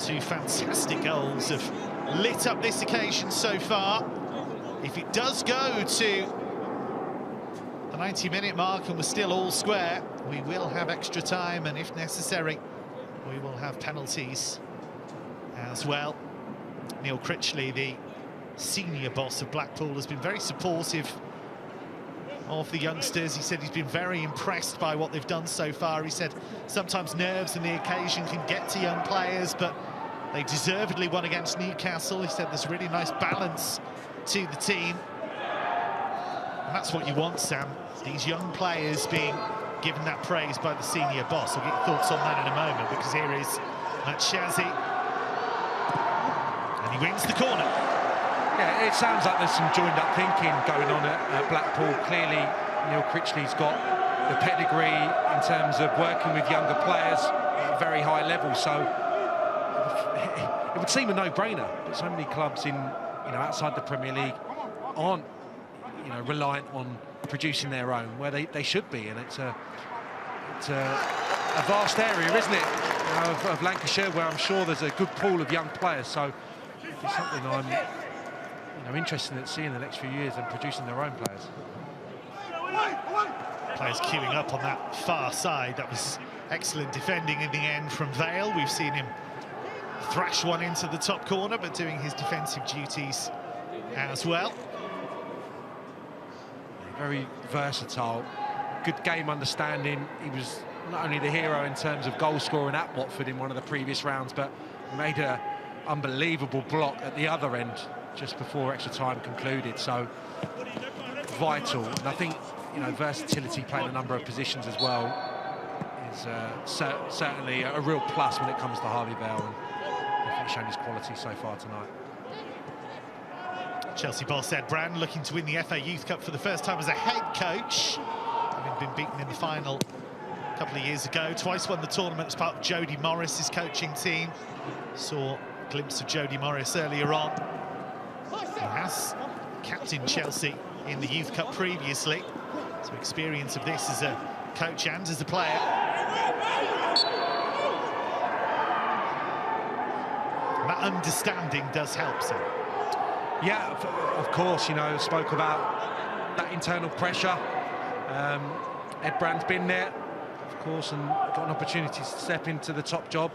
Two fantastic goals have lit up this occasion so far. If it does go to the 90-minute mark and we're still all square, we will have extra time, and if necessary, we will have penalties as well. Neil Critchley, the senior boss of Blackpool, has been very supportive of the youngsters. He said he's been very impressed by what they've done so far. He said sometimes nerves and the occasion can get to young players, but they deservedly won against Newcastle. He said there's a really nice balance to the team. And that's what you want, Sam. These young players being given that praise by the senior boss. I'll get your thoughts on that in a moment, because here is Matt Shazzy. And he wins the corner. Yeah, it sounds like there's some joined-up thinking going on at Blackpool. Clearly, Neil Critchley's got the pedigree in terms of working with younger players at a very high level, so it would seem a no-brainer. But so many clubs in, outside the Premier League aren't, reliant on producing their own, where they should be, and it's a vast area, isn't it, of Lancashire, where I'm sure there's a good pool of young players. So it's something I'm interested in seeing in the next few years, and producing their own players. Players queuing up on that far side. That was excellent defending in the end from Vale. We've seen him thrash one into the top corner, but doing his defensive duties as well. Very versatile, good game understanding. He was not only the hero in terms of goal scoring at Watford in one of the previous rounds, but made an unbelievable block at the other end just before extra time concluded. So vital, and I think versatility, playing a number of positions as well, is certainly a real plus when it comes to Harvey Vale, and definitely shown his quality so far tonight. Chelsea boss Ed Brand looking to win the FA Youth Cup for the first time as a head coach, having been beaten in the final a couple of years ago. Twice won the tournament as part of Jody Morris's coaching team. Saw a glimpse of Jody Morris earlier on. He has captained Chelsea in the Youth Cup previously, so experience of this as a coach and as a player. And that understanding does help, so. Yeah, of course, spoke about that internal pressure. Ed Brand's been there, of course, and got an opportunity to step into the top job.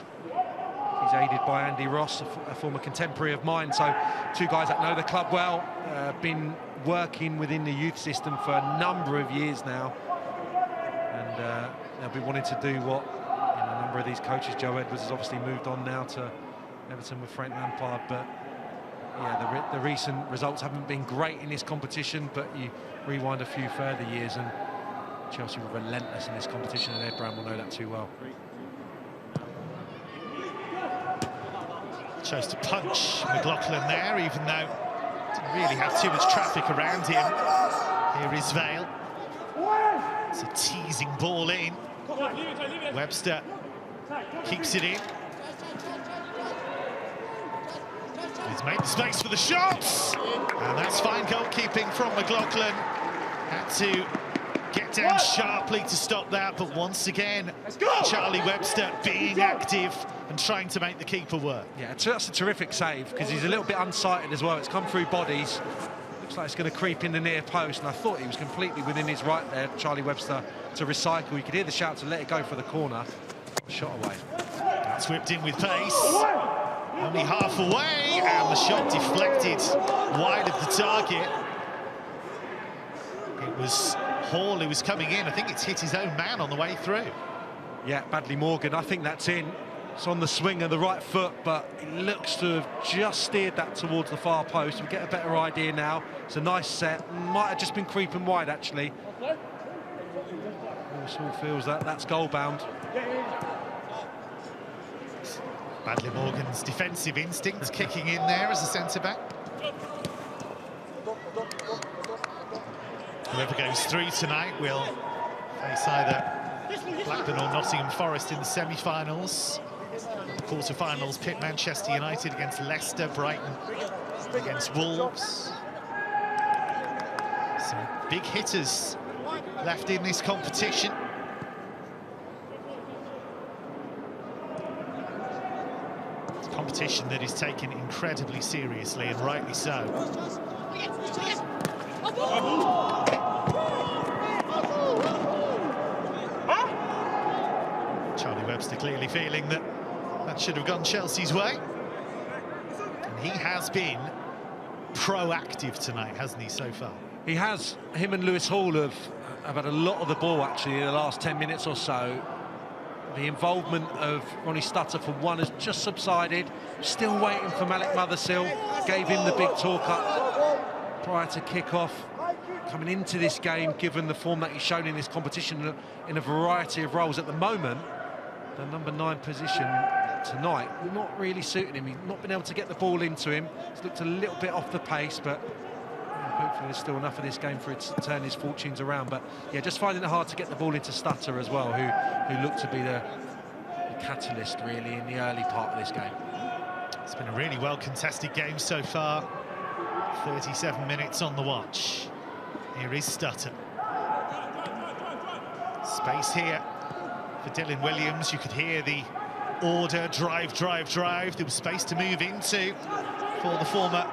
He's aided by Andy Ross, a former contemporary of mine, so two guys that know the club well, been working within the youth system for a number of years now, and they'll be wanting to do what a number of these coaches. Joe Edwards has obviously moved on now to Everton with Frank Lampard, but yeah, the recent results haven't been great in this competition, but you rewind a few further years and Chelsea were relentless in this competition, and Ed Brand will know that too well. Chose to punch McLaughlin there, even though didn't really have too much traffic around him. Here is Vale. It's a teasing ball in. Webster keeps it in. He's made the space for the shots, and that's fine goalkeeping from McLaughlin. Had to get down sharply to stop that, but once again, Charlie Webster being active and trying to make the keeper work. Yeah, that's a terrific save, because he's a little bit unsighted as well. It's come through bodies. Looks like it's going to creep in the near post, and I thought he was completely within his right there, Charlie Webster, to recycle. You could hear the shout to let it go for the corner. shot away. That's whipped in with pace. Only half away, and the shot deflected wide of the target. It was Hall who was coming in. I think it's hit his own man on the way through. Yeah, Badley Morgan, I think that's in. It's on the swing of the right foot, but it looks to have just steered that towards the far post. We get a better idea now. It's a nice set. Might have just been creeping wide, actually. All feels that that's goal bound. Badley Morgan's defensive instincts kicking in there as a centre-back. Whoever goes through tonight will face either Blackburn or Nottingham Forest in the semi-finals. Quarter-finals, pit Manchester United against Leicester, Brighton against Wolves. Some big hitters left in this competition. It's a competition that is taken incredibly seriously, and rightly so. Charlie Webster clearly feeling that should have gone Chelsea's way. And he has been proactive tonight, hasn't he, so far? He has. Him and Lewis Hall have had a lot of the ball, actually, in the last 10 minutes or so. The involvement of Ronnie Stutter, for one, has just subsided. Still waiting for Malik Mothersill. Gave him the big talk-up prior to kick-off. Coming into this game, given the form that he's shown in this competition in a variety of roles at the moment, the number 9 position tonight not really suiting him. He's not been able to get the ball into him. He's looked a little bit off the pace, but hopefully there's still enough of this game for it to turn his fortunes around. But yeah, just finding it hard to get the ball into Stutter as well, who looked to be the catalyst really in the early part of this game. It's been a really well contested game so far. 37 minutes on the watch. Here is Stutter. Space here for Dylan Williams. You could hear the order, drive, drive, drive. There was space to move into for the former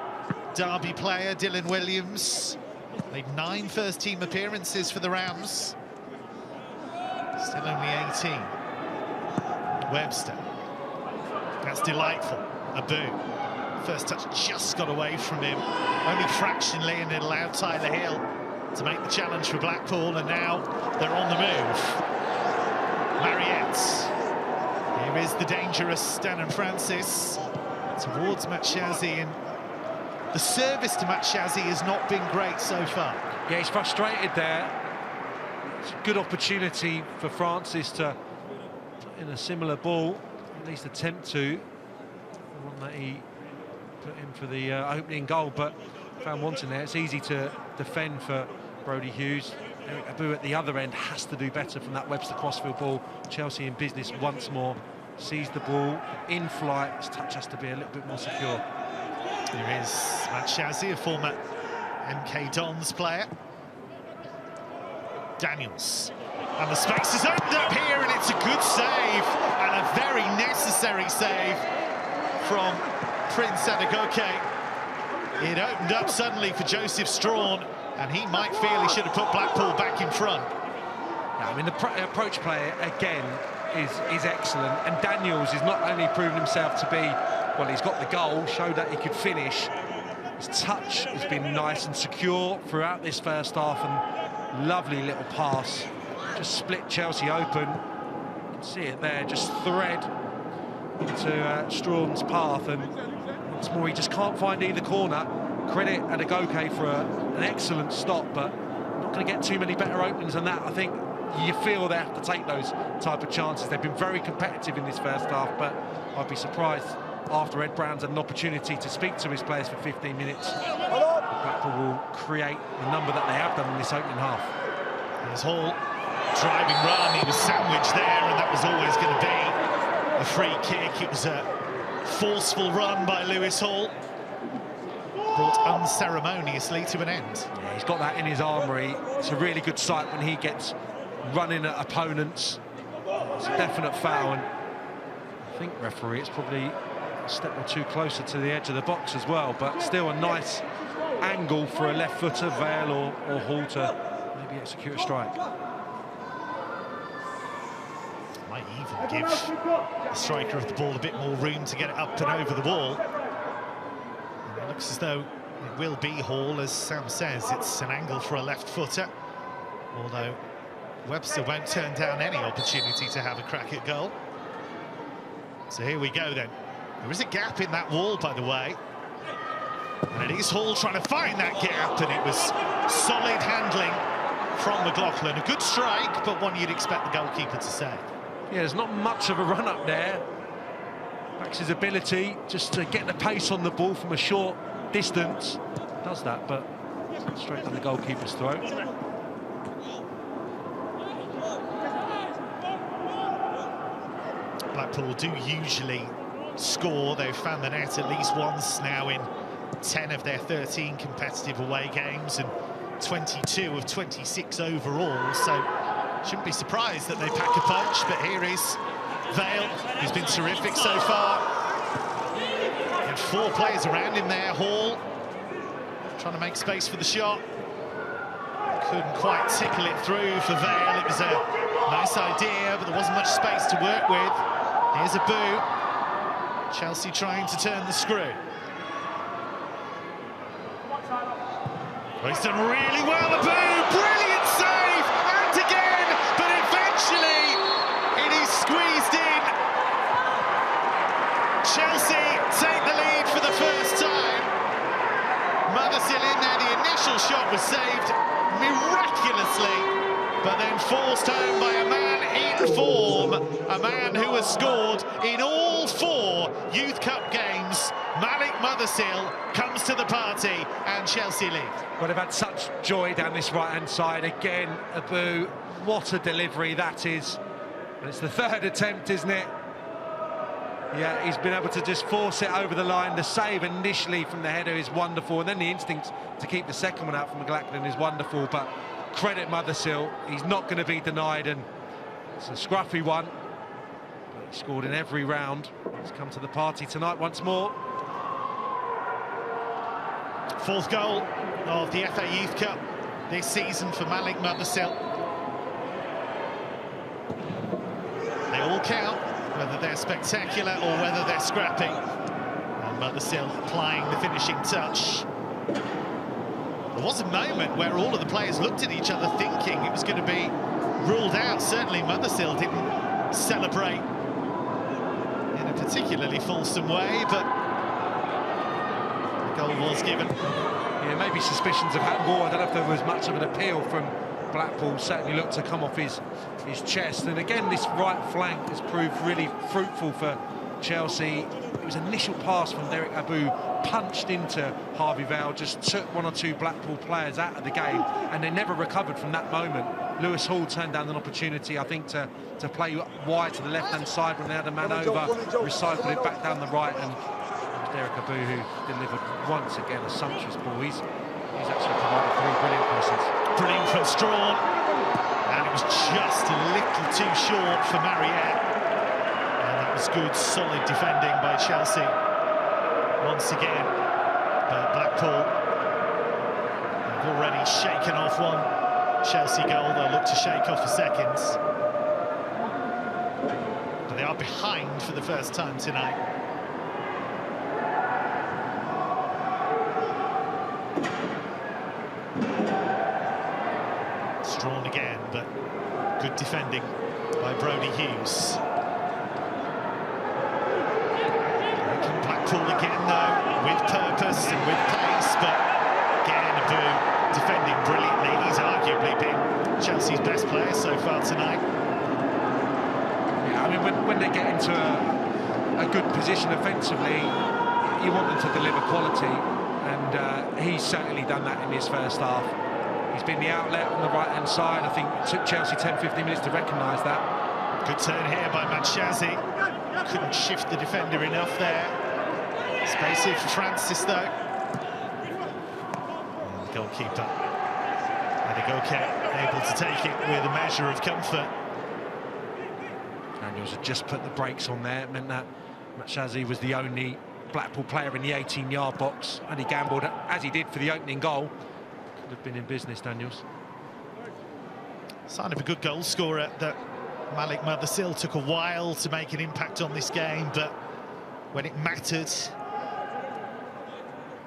Derby player, Dylan Williams. Made 9 first-team appearances for the Rams. Still only 18. Webster. That's delightful. Abu. First touch just got away from him. Only fractionally, and it allowed Tyler Hill to make the challenge for Blackpool, and now they're on the move. Mariette. Here is the dangerous Stannon Francis towards Matshazi, and the service to Matshazi has not been great so far. Yeah, he's frustrated there. It's a good opportunity for Francis to put in a similar ball, at least attempt to. The one that he put in for the opening goal, but found wanting there. It's easy to defend for Brodie Hughes. Eric Abu at the other end has to do better from that Webster Crossfield ball. Chelsea in business once more. Sees the ball in flight. His touch has to be a little bit more secure. There is Matshazi, a former MK Dons player. Daniels. And the space is opened up here, and it's a good save, and a very necessary save from Prince Adegoke. It opened up suddenly for Joseph Strawn, and he might feel he should have put Blackpool back in front. Yeah, I mean, the approach play, again, is excellent, and Daniels is not only proven himself to be, well, he's got the goal, showed that he could finish. His touch has been nice and secure throughout this first half, and lovely little pass. Just split Chelsea open. You can see it there, just thread into Strawn's path, and once more he just can't find either corner. Credit Adegoke for an excellent stop, but not going to get too many better openings than that. I think you feel they have to take those type of chances. They've been very competitive in this first half, but I'd be surprised after Ed Brown's had an opportunity to speak to his players for 15 minutes. Blackpool will create the number that they have done in this opening half. There's Hall, driving run, he was sandwiched there, and that was always going to be a free kick. It was a forceful run by Lewis Hall, brought unceremoniously to an end. Yeah, he's got that in his armoury. It's a really good sight when he gets running at opponents. It's a definite foul, and I think, referee, it's probably a step or two closer to the edge of the box as well, but still a nice angle for a left-footer, Vale or Hall to maybe execute a strike. Might even give the striker of the ball a bit more room to get it up and over the wall. And it looks as though it will be Hall, as Sam says. It's an angle for a left footer, although Webster won't turn down any opportunity to have a crack at goal. So here we go then. There is a gap in that wall, by the way. And it is Hall trying to find that gap, and it was solid handling from McLaughlin. A good strike, but one you'd expect the goalkeeper to save. Yeah, there's not much of a run-up there. Backs his ability just to get the pace on the ball from a short distance. Does that, but straight down the goalkeeper's throat. Blackpool do usually score. They've found the net at least once now in 10 of their 13 competitive away games and 22 of 26 overall, so shouldn't be surprised that they pack a punch. But here is Vale, who's been terrific so far. He had 4 players around him there. Hall trying to make space for the shot. Couldn't quite tickle it through for Vale. It was a nice idea, but there wasn't much space to work with. Here's a boo. Chelsea trying to turn the screw. Well, he's done really well, Abu, brilliant save, and again, but eventually it is squeezed in. Chelsea take the lead for the first time. Mothersill in there, the initial shot was saved miraculously, but then forced home by a man in form, a man who has scored in all 4 Youth Cup games. Malik Mothersill comes to the party and Chelsea lead. Well, they've had such joy down this right-hand side. Again, Abu, what a delivery that is. And it's the 3rd attempt, isn't it? Yeah, he's been able to just force it over the line. The save initially from the header is wonderful, and then the instinct to keep the second one out from McLaughlin is wonderful. But credit Mothersill, he's not going to be denied, and it's a scruffy one. But he scored in every round. He's come to the party tonight once more. 4th goal of the FA Youth Cup this season for Malik Mothersill. They all count, whether they're spectacular or whether they're scrappy. And Mothersill applying the finishing touch. There was a moment where all of the players looked at each other thinking it was going to be ruled out. Certainly Mothersill didn't celebrate in a particularly fulsome way, but the goal was given. Yeah, maybe suspicions of handball. I don't know if there was much of an appeal from Blackpool. Certainly looked to come off his chest. And again, this right flank has proved really fruitful for Chelsea. It was an initial pass from Derek Abu, punched into Harvey Vale, just took 1 or 2 Blackpool players out of the game, and they never recovered from that moment. Lewis Hall turned down an opportunity, I think, to play wide to the left-hand side when they had a man over, recycled it back down the right, and Derek Abu, who delivered once again a sumptuous ball. He's actually provided 3 brilliant passes. Brilliant from Strawn, and it was just a little too short for Mariette. And that was good, solid defending by Chelsea once again. But Blackpool have already shaken off one Chelsea goal. They'll look to shake off a second. But they are behind for the first time tonight. Strawn again, but good defending by Brodie Hughes. Blackpool again, though, with purpose and with pace, but again, Abu defending brilliantly. He's arguably been Chelsea's best player so far tonight. Yeah, I mean, when they get into a good position offensively, you want them to deliver quality, and he's certainly done that in his first half. He's been the outlet on the right-hand side. I think it took Chelsea 10-15 minutes to recognise that. Good turn here by Machazi. Couldn't shift the defender enough there. Space here for Francis, though. And the goalkeeper, Adegoke, able to take it with a measure of comfort. Daniels had just put the brakes on there. It meant that Machazi was the only Blackpool player in the 18-yard box, and he gambled, as he did, for the opening goal. Could have been in business, Daniels. Sign of a good goal scorer that Malik Mothersill took a while to make an impact on this game, but when it mattered,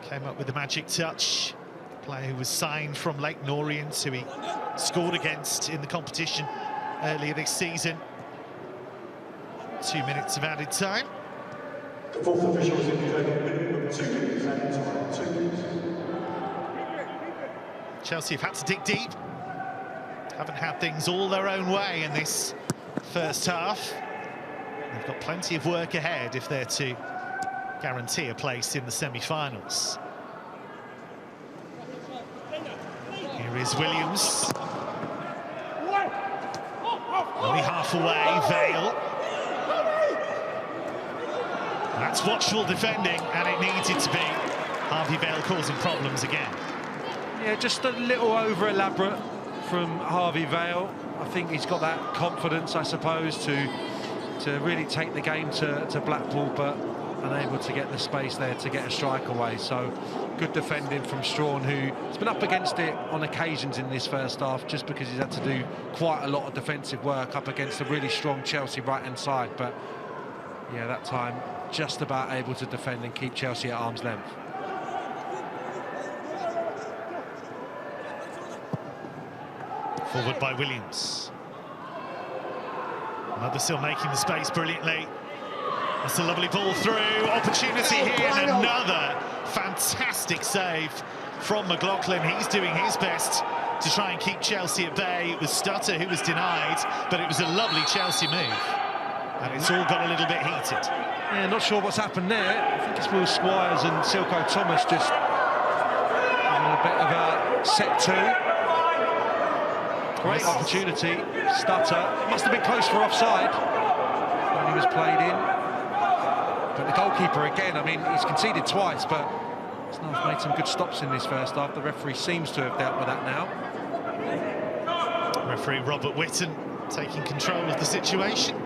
came up with the magic touch. The player who was signed from Leyton Orient, who he scored against in the competition earlier this season. 2 minutes of added time. The fourth official is indicating minimum 2 minutes added time. 2 minutes. Chelsea have had to dig deep. Haven't had things all their own way in this first half. They've got plenty of work ahead if they're to guarantee a place in the semi-finals. Here is Williams. Only half away, Vale. That's watchful defending, and it needed to be. Harvey Vale causing problems again. Yeah, just a little over-elaborate from Harvey Vale. I think he's got that confidence, I suppose, to really take the game to Blackpool, but unable to get the space there to get a strike away. So good defending from Strawn, who's been up against it on occasions in this first half, just because he's had to do quite a lot of defensive work up against a really strong Chelsea right-hand side. But yeah, that time just about able to defend and keep Chelsea at arm's length. Forward by Williams. Mothersill making the space brilliantly. That's a lovely ball through. Opportunity here, and another fantastic save from McLaughlin. He's doing his best to try and keep Chelsea at bay. It was Stutter who was denied, but it was a lovely Chelsea move. And it's all got a little bit heated. Yeah, not sure what's happened there. I think it's Will Squires and Silko Thomas just having a bit of a set two. Great opportunity. Stutter must have been close for offside when he was played in. But the goalkeeper again, I mean, he's conceded twice, but he's not made some good stops in this first half. The referee seems to have dealt with that now. Referee Robert Whitton taking control of the situation.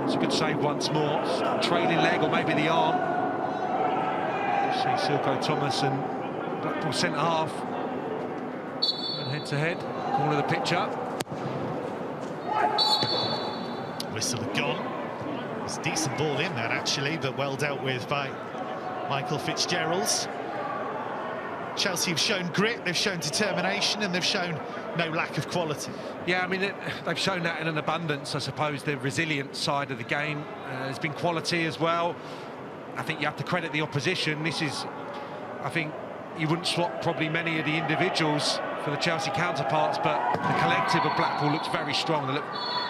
It's a good save once more. Trailing leg, or maybe the arm. See Silko Thomas and Blackpool centre half and head to head, corner of the pitch up. Whistle had gone. It's a decent ball in that actually, but well dealt with by Michael Fitzgerald. Chelsea have shown grit, they've shown determination, and they've shown no lack of quality. Yeah, I mean, they've shown that in an abundance, I suppose, the resilient side of the game. There's been quality as well. I think you have to credit the opposition. This is, I think, you wouldn't swap probably many of the individuals for the Chelsea counterparts, but the collective of Blackpool looks very strong. They look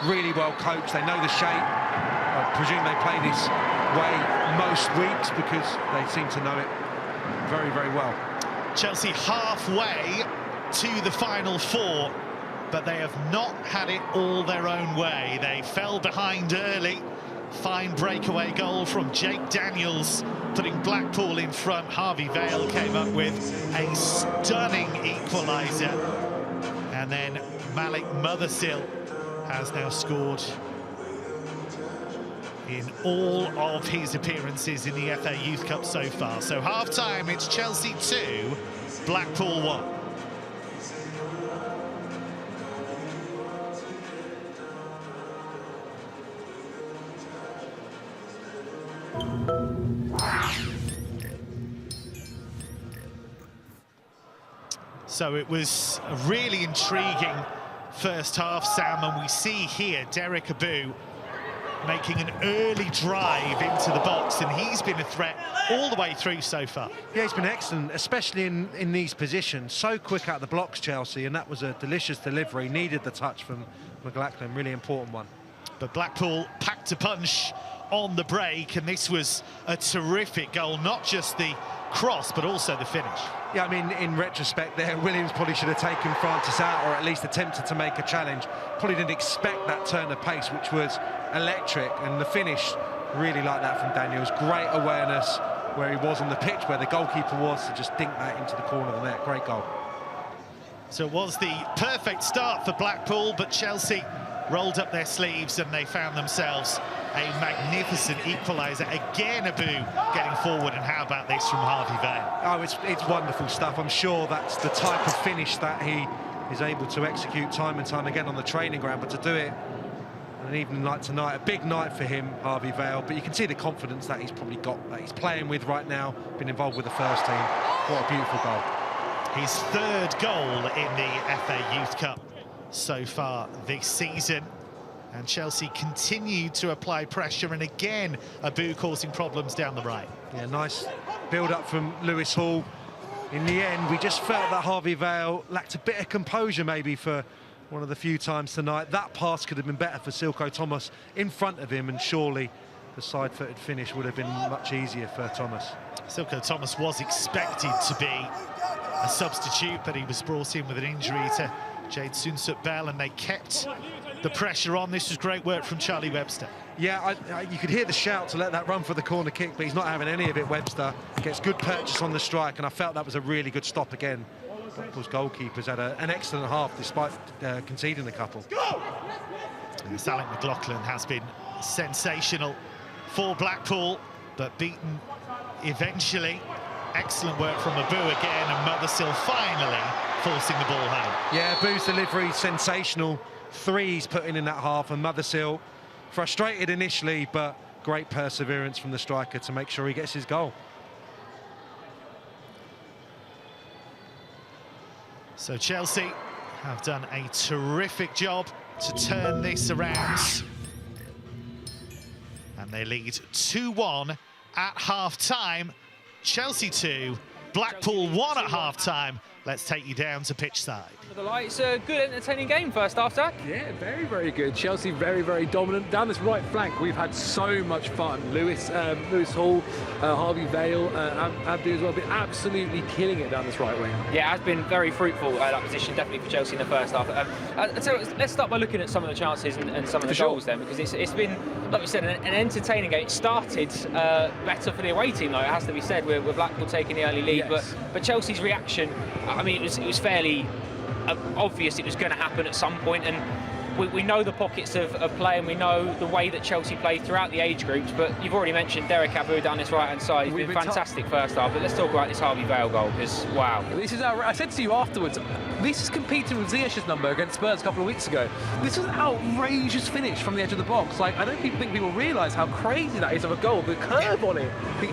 really well coached. They know the shape. I presume they play this way most weeks because they seem to know it very, very well. Chelsea halfway to the final four, but they have not had it all their own way. They fell behind early. Fine breakaway goal from Jake Daniels, putting Blackpool in front. Harvey Vale came up with a stunning equaliser. And then Malik Mothersill has now scored in all of his appearances in the FA Youth Cup so far. So half-time, it's Chelsea 2, Blackpool 1. So it was a really intriguing first half, Sam, and we see here Derek Abu making an early drive into the box, and he's been a threat all the way through so far. Yeah, he's been excellent, especially in these positions. So quick out the blocks, Chelsea, and that was a delicious delivery. Needed the touch from McLaughlin, really important one. But Blackpool packed a punch on the break, and this was a terrific goal, not just the cross, but also the finish. Yeah, I mean, in retrospect there, Williams probably should have taken Francis out, or at least attempted to make a challenge. Probably didn't expect that turn of pace, which was electric, and the finish, really like that from Daniels. Great awareness where he was on the pitch, where the goalkeeper was, to just dink that into the corner of the net. Great goal. So it was the perfect start for Blackpool, but Chelsea rolled up their sleeves and they found themselves a magnificent equaliser. Again, Abu getting forward, and how about this from Harvey Vale? Oh, it's wonderful stuff. I'm sure that's the type of finish that he is able to execute time and time again on the training ground, but to do it on an evening like tonight, a big night for him, Harvey Vale, but you can see the confidence that he's probably got, that he's playing with right now, been involved with the first team. What a beautiful goal. His third goal in the FA Youth Cup so far this season. And Chelsea continued to apply pressure, and again, Abu causing problems down the right. Yeah, nice build-up from Lewis Hall. In the end, we just felt that Harvey Vale lacked a bit of composure maybe for one of the few times tonight. That pass could have been better for Silko Thomas in front of him, and surely the side-footed finish would have been much easier for Thomas. Silko Thomas was expected to be a substitute, but he was brought in with an injury to Jade Sunsut-Bell, and they kept the pressure on. This was great work from Charlie Webster. Yeah, you could hear the shout to let that run for the corner kick, but he's not having any of it, Webster. Gets good purchase on the strike, and I felt that was a really good stop again. Blackpool's goalkeepers had an excellent half, despite conceding a couple. And Alec McLaughlin has been sensational for Blackpool, but beaten eventually. Excellent work from Abu again, and Mothersill finally forcing the ball home. Yeah, Abu's delivery sensational. 3 he's put in that half, and Mothersill frustrated initially, but great perseverance from the striker to make sure he gets his goal. So Chelsea have done a terrific job to turn this around, and they lead 2-1 at half-time. Chelsea 2, Blackpool 1 at half-time. Let's take you down to pitch side. It's a good, entertaining game first half, Zach. Yeah, very, very good. Chelsea very, very dominant. Down this right flank, we've had so much fun. Lewis Hall, Harvey Vale, Abdu as well, been absolutely killing it down this right wing. Yeah, it has been very fruitful, that position, definitely for Chelsea in the first half. So let's start by looking at some of the chances and some of the goals then, because it's been, like we said, an entertaining game. It started better for the away team, though, it has to be said, with Blackpool taking the early lead. Yes. But Chelsea's reaction, I mean, it was fairly obvious it was going to happen at some point, and we know the pockets of play, and we know the way that Chelsea play throughout the age groups, but you've already mentioned Derek Abu down this right-hand side. He's been fantastic first half, but let's talk about this Harvey Vale goal, because, wow. This is I said to you afterwards, this is competing with Ziyech's number against Spurs a couple of weeks ago. This was an outrageous finish from the edge of the box. Like, I don't think people realise how crazy that is of a goal. The curve on it,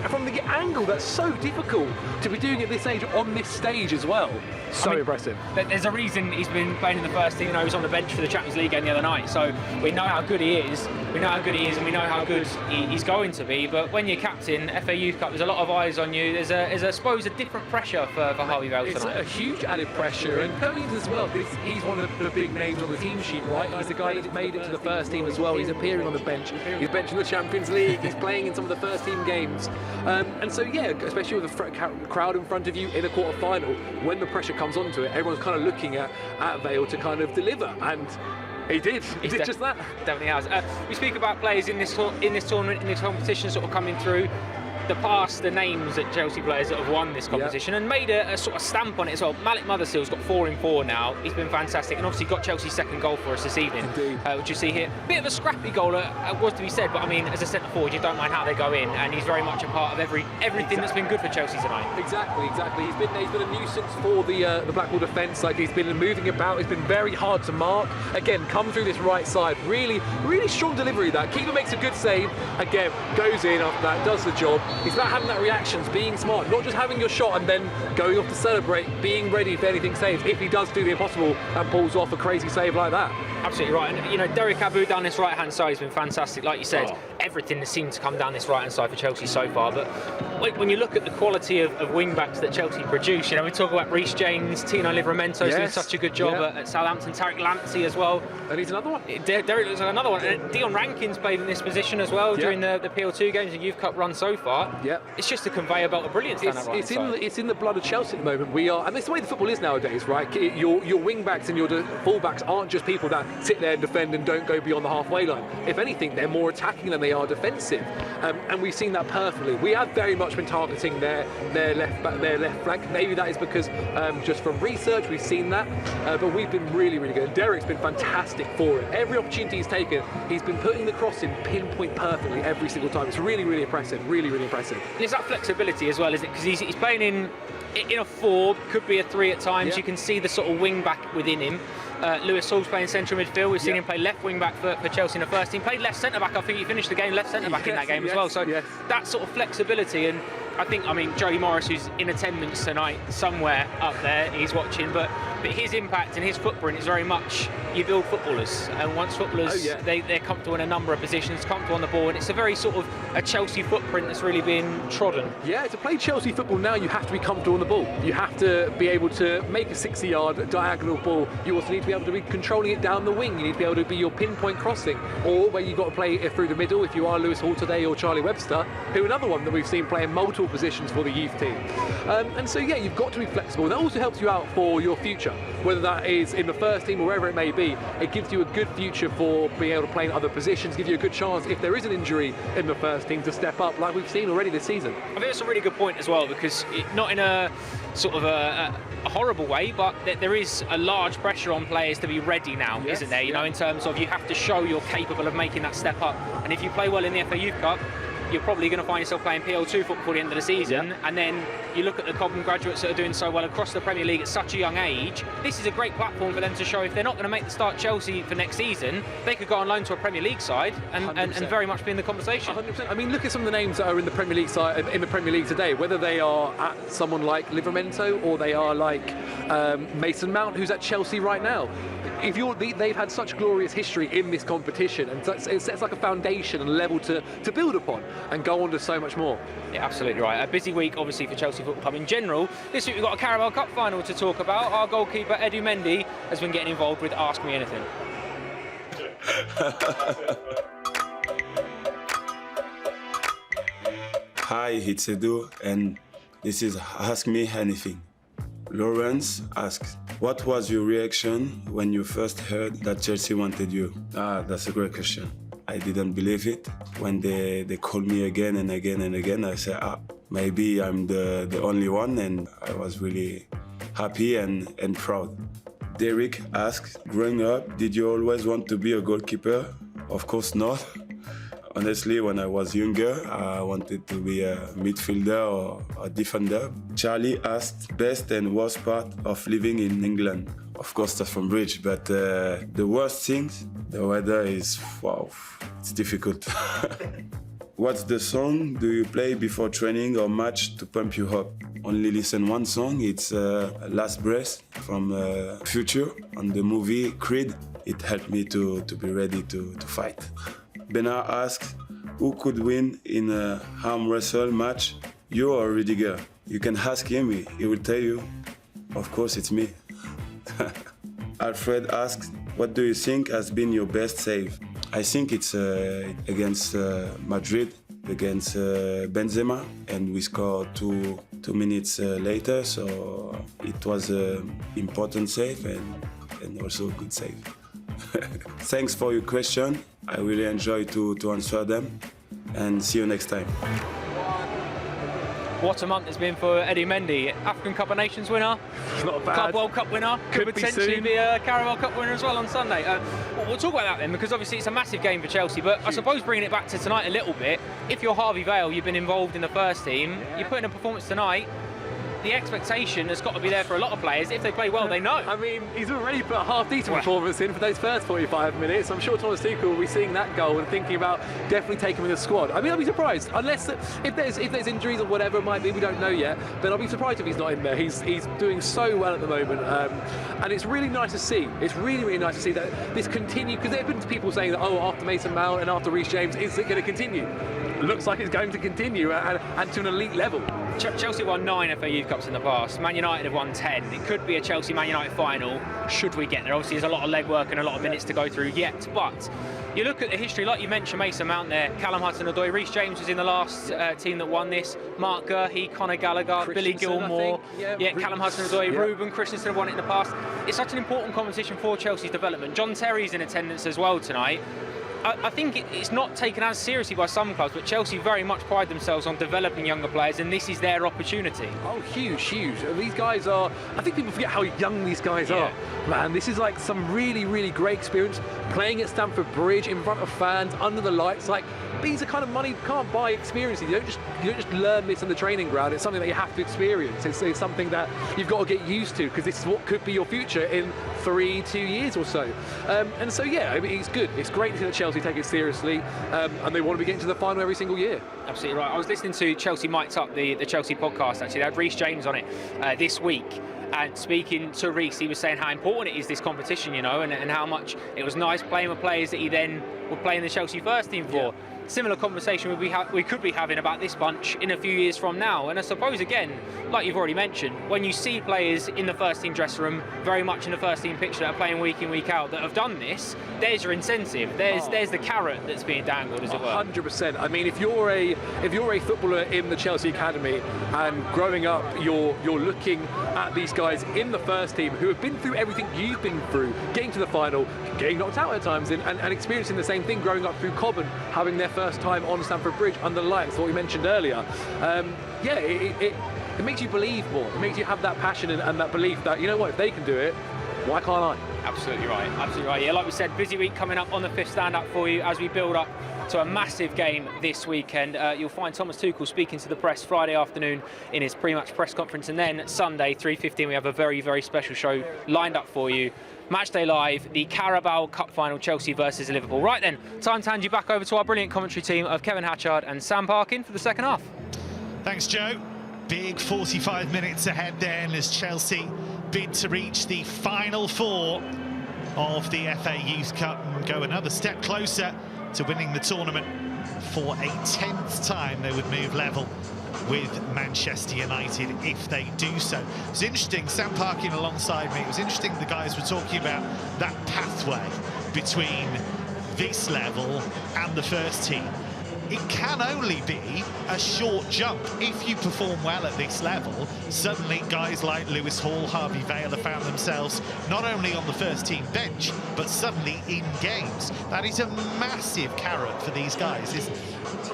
from the angle, that's so difficult to be doing at this age on this stage as well. So impressive. There's a reason he's been playing in the first team. You know, he was on the bench for the Champions League game the other night, so we know how good he is. We know how good he is, and we know how good he's going to be. But when you're captain, FA Youth Cup, there's a lot of eyes on you. There's I suppose, a different pressure for Harvey Vale tonight. It's a huge added pressure, and Cummings as well. He's one of the big names on the team sheet, right? He's the guy that's made it to the first team as well. He's appearing on the bench. He's benching the Champions League. He's playing in some of the first team games, and so yeah, especially with a crowd in front of you in a quarter-final, when the pressure comes onto it, everyone's kind of looking at Vale to kind of deliver, and he did. He did just that. Definitely has. We speak about players in this tournament, in this competition, sort of coming through. The names that Chelsea players that have won this competition and made a sort of stamp on it as well. Malik Mothersill's got 4 in 4 now. He's been fantastic, and obviously got Chelsea's second goal for us this evening. Indeed. Which you see here. Bit of a scrappy goal, was to be said, but I mean, as a centre forward, you don't mind how they go in, and he's very much a part of everything that's been good for Chelsea tonight. Exactly. He's been a nuisance for the Blackpool defence. Like, he's been moving about. It's been very hard to mark. Again, come through this right side. Really, really strong delivery. That keeper makes a good save. Again, goes in after that, does the job. It's about having that reactions, being smart, not just having your shot and then going off to celebrate, being ready if anything saves, if he does do the impossible and pulls off a crazy save like that. Absolutely right, and you know, Derek Abu down this right-hand side has been fantastic. Like you said, everything has seemed to come down this right-hand side for Chelsea so far, but when you look at the quality of wing-backs that Chelsea produce, you know, we talk about Reece James, Tino Livramento's doing such a good job at Southampton, Tariq Lamptey as well. And he's another one. Derek looks like another one. And Dion Rankin's played in this position as well during the PL2 games and Youth Cup run so far. It's just a conveyor belt of brilliance down that right side. It's in the blood of Chelsea at the moment. We are, and that's the way the football is nowadays, right? Your wing-backs and your full-backs aren't just people that sit there and defend and don't go beyond the halfway line. If anything, they're more attacking than they are defensive. And we've seen that perfectly. We have very much much been targeting their left flank. Maybe that is because just from research we've seen that, but we've been really, really good. Derek's been fantastic for it. Every opportunity he's taken, he's been putting the cross in pinpoint perfectly every single time. It's really, really impressive. Really, really impressive. And it's that flexibility as well, is it? Because he's playing in a 4, could be a 3 at times. Yeah. You can see the sort of wing back within him. Lewis Hall's playing central midfield. We've seen him play left wing back for Chelsea in the first team. Played left centre back. I think he finished the game left centre back in that game as well. So that sort of flexibility, and I think, Joey Morris, who's in attendance tonight somewhere up there, he's watching, but his impact and his footprint is very much, you build footballers, and once footballers, they're comfortable in a number of positions, comfortable on the ball, and it's a very sort of a Chelsea footprint that's really been trodden. Yeah, to play Chelsea football now, you have to be comfortable on the ball. You have to be able to make a 60-yard diagonal ball. You also need to be able to be controlling it down the wing. You need to be able to be your pinpoint crossing, or where you've got to play it through the middle if you are Lewis Hall today, or Charlie Webster, who another one that we've seen playing multiple positions for the youth team. And so, yeah, you've got to be flexible. That also helps you out for your future, whether that is in the first team or wherever it may be. It gives you a good future for being able to play in other positions, give you a good chance if there is an injury in the first team to step up, like we've seen already this season. I think that's a really good point as well, because not in a sort of a horrible way, but there is a large pressure on players to be ready now, isn't there? You know, in terms of you have to show you're capable of making that step up, and if you play well in the FA Youth Cup, you're probably going to find yourself playing PL2 football at the end of the season, and then you look at the Cobham graduates that are doing so well across the Premier League at such a young age. This is a great platform for them to show if they're not going to make the start Chelsea for next season, they could go on loan to a Premier League side and very much be in the conversation. 100%. I mean, look at some of the names that are in the Premier League side, in the Premier League today, whether they are at someone like Livramento or they are like Mason Mount, who's at Chelsea right now. They've had such glorious history in this competition, and it sets like a foundation and level to build upon and go on to so much more. Yeah, absolutely right. A busy week, obviously, for Chelsea Football Club in general. This week we've got a Carabao Cup final to talk about. Our goalkeeper, Edu Mendy, has been getting involved with Ask Me Anything. Hi, it's Edu, and this is Ask Me Anything. Lawrence asks, what was your reaction when you first heard that Chelsea wanted you? That's a great question. I didn't believe it. When they called me again and again and again, I said, maybe I'm the only one, and I was really happy and proud. Derek asks, growing up, did you always want to be a goalkeeper? Of course not. Honestly, when I was younger, I wanted to be a midfielder or a defender. Charlie asked, best and worst part of living in England. Of course, that's from Bridge, but the worst things, the weather is, wow, it's difficult. What's the song do you play before training or match to pump you up? Only listen one song, it's Last Breath from Future on the movie Creed. It helped me to be ready to fight. Bernard asks, who could win in a arm wrestle match, you or Rudiger? You can ask him, he will tell you. Of course, it's me. Alfred asks, what do you think has been your best save? I think it's against Madrid, against Benzema, and we scored two minutes later, so it was an important save and also a good save. Thanks for your question. I really enjoy to answer them, and see you next time. What a month it's been for Eddie Mendy. African Cup of Nations winner, Not bad. Club World Cup winner, could potentially be a Carabao Cup winner as well on Sunday. We'll talk about that then, because obviously it's a massive game for Chelsea, but I suppose bringing it back to tonight a little bit, if you're Harvey Vale, you've been involved in the first team, you put in a performance tonight, the expectation has got to be there for a lot of players. If they play well, they know. I mean, he's already put a half-decent performance in for those first 45 minutes. I'm sure Thomas Tuchel will be seeing that goal and thinking about definitely taking him in the squad. I mean, I'll be surprised, unless if there's injuries or whatever it might be, we don't know yet. But I'll be surprised if he's not in there. He's doing so well at the moment, and it's really nice to see. It's really, really nice to see that this continue, because there have been people saying that, oh, after Mason Mount and after Reece James, is it going to continue? It looks like it's going to continue and to an elite level. Chelsea won 9 FA Youth Cups in the past. Man United have won 10. It could be a Chelsea-Man United final, should we get there. Obviously, there's a lot of legwork and a lot of minutes to go through yet, but you look at the history, like you mentioned, Mason Mount there, Callum Hudson-Odoi, Reece James was in the last team that won this, Mark Gurhey, Conor Gallagher, Billy Gilmore, Callum Hudson-Odoi, Ruben Christensen have won it in the past. It's such an important competition for Chelsea's development. John Terry's in attendance as well tonight. I think it's not taken as seriously by some clubs, but Chelsea very much pride themselves on developing younger players, and this is their opportunity. Oh, huge, huge. These guys are, I think people forget how young these guys are. Man, this is like some really, really great experience. Playing at Stamford Bridge in front of fans, under the lights, like, these are kind of money you can't buy experiences. You don't just learn this in the training ground. It's something that you have to experience. It's something that you've got to get used to, because this is what could be your future in 2 years or so. And so, yeah, I mean, it's good. It's great to see that Chelsea take it seriously, and they want to be getting to the final every single year. Absolutely right. I was listening to Chelsea Mic'd Up, the Chelsea podcast, actually. They had Reece James on it this week. And speaking to Reece, he was saying how important it is, this competition, you know, and how much it was nice playing with players that he then would play in the Chelsea first team for. Yeah. Similar conversation we could be having about this bunch in a few years from now. And I suppose, again, like you've already mentioned, when you see players in the first team dressing room, very much in the first team picture, that are playing week in, week out, that have done this, there's your incentive. There's the carrot that's being dangled, as it were. 100%. I mean, if you're a footballer in the Chelsea academy and growing up, you're looking at these guys in the first team who have been through everything you've been through, getting to the final, getting knocked out at times, and experiencing the same thing, growing up through Cobham, having their first time on Stamford Bridge under the lights, what we mentioned earlier. It makes you believe more. It makes you have that passion and that belief that, you know what, if they can do it, why can't I? Absolutely right, absolutely right. Yeah, like we said, busy week coming up on the 5th stand-up for you as we build up to a massive game this weekend. You'll find Thomas Tuchel speaking to the press Friday afternoon in his pre-match press conference, and then Sunday 3:15 we have a very, very special show lined up for you. Matchday Live, the Carabao Cup final, Chelsea versus Liverpool. Right then, time to hand you back over to our brilliant commentary team of Kevin Hatchard and Sam Parkin for the second half. Thanks, Joe. Big 45 minutes ahead then as Chelsea bid to reach the final 4 of the FA Youth Cup and go another step closer to winning the tournament. For a 10th time they would move level with Manchester United if they do so. It's interesting, Sam Parkin alongside me, it was interesting the guys were talking about that pathway between this level and the first team. It can only be a short jump. If you perform well at this level, suddenly guys like Lewis Hall, Harvey Vale have found themselves not only on the first team bench, but suddenly in games. That is a massive carrot for these guys, isn't it?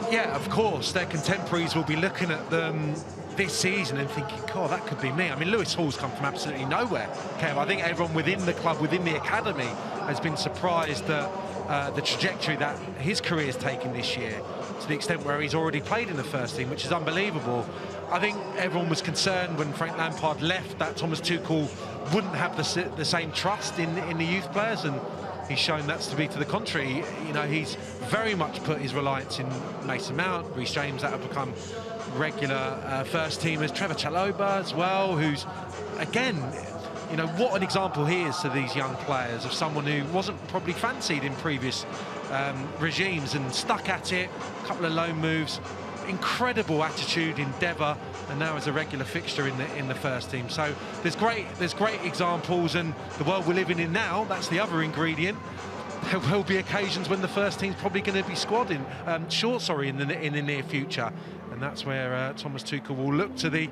Yeah, of course. Their contemporaries will be looking at them this season and thinking, God, that could be me. I mean, Lewis Hall's come from absolutely nowhere, Kev. I think everyone within the club, within the academy, has been surprised that the trajectory that his career's taken this year, to the extent where he's already played in the first team, which is unbelievable. I think everyone was concerned when Frank Lampard left that Thomas Tuchel wouldn't have the same trust in the youth players, and he's shown that's to be to the contrary. You know, he's very much put his reliance in Mason Mount, Reece James, that have become regular first teamers, Trevor Chalobah as well, who's, again, you know, what an example he is to these young players of someone who wasn't probably fancied in previous regimes and stuck at it, a couple of loan moves, incredible attitude, endeavour, and now is a regular fixture in the first team. So there's great examples, and the world we're living in now, that's the other ingredient. There will be occasions when the first team's probably going to be short in the near future, and that's where Thomas Tuchel will look to the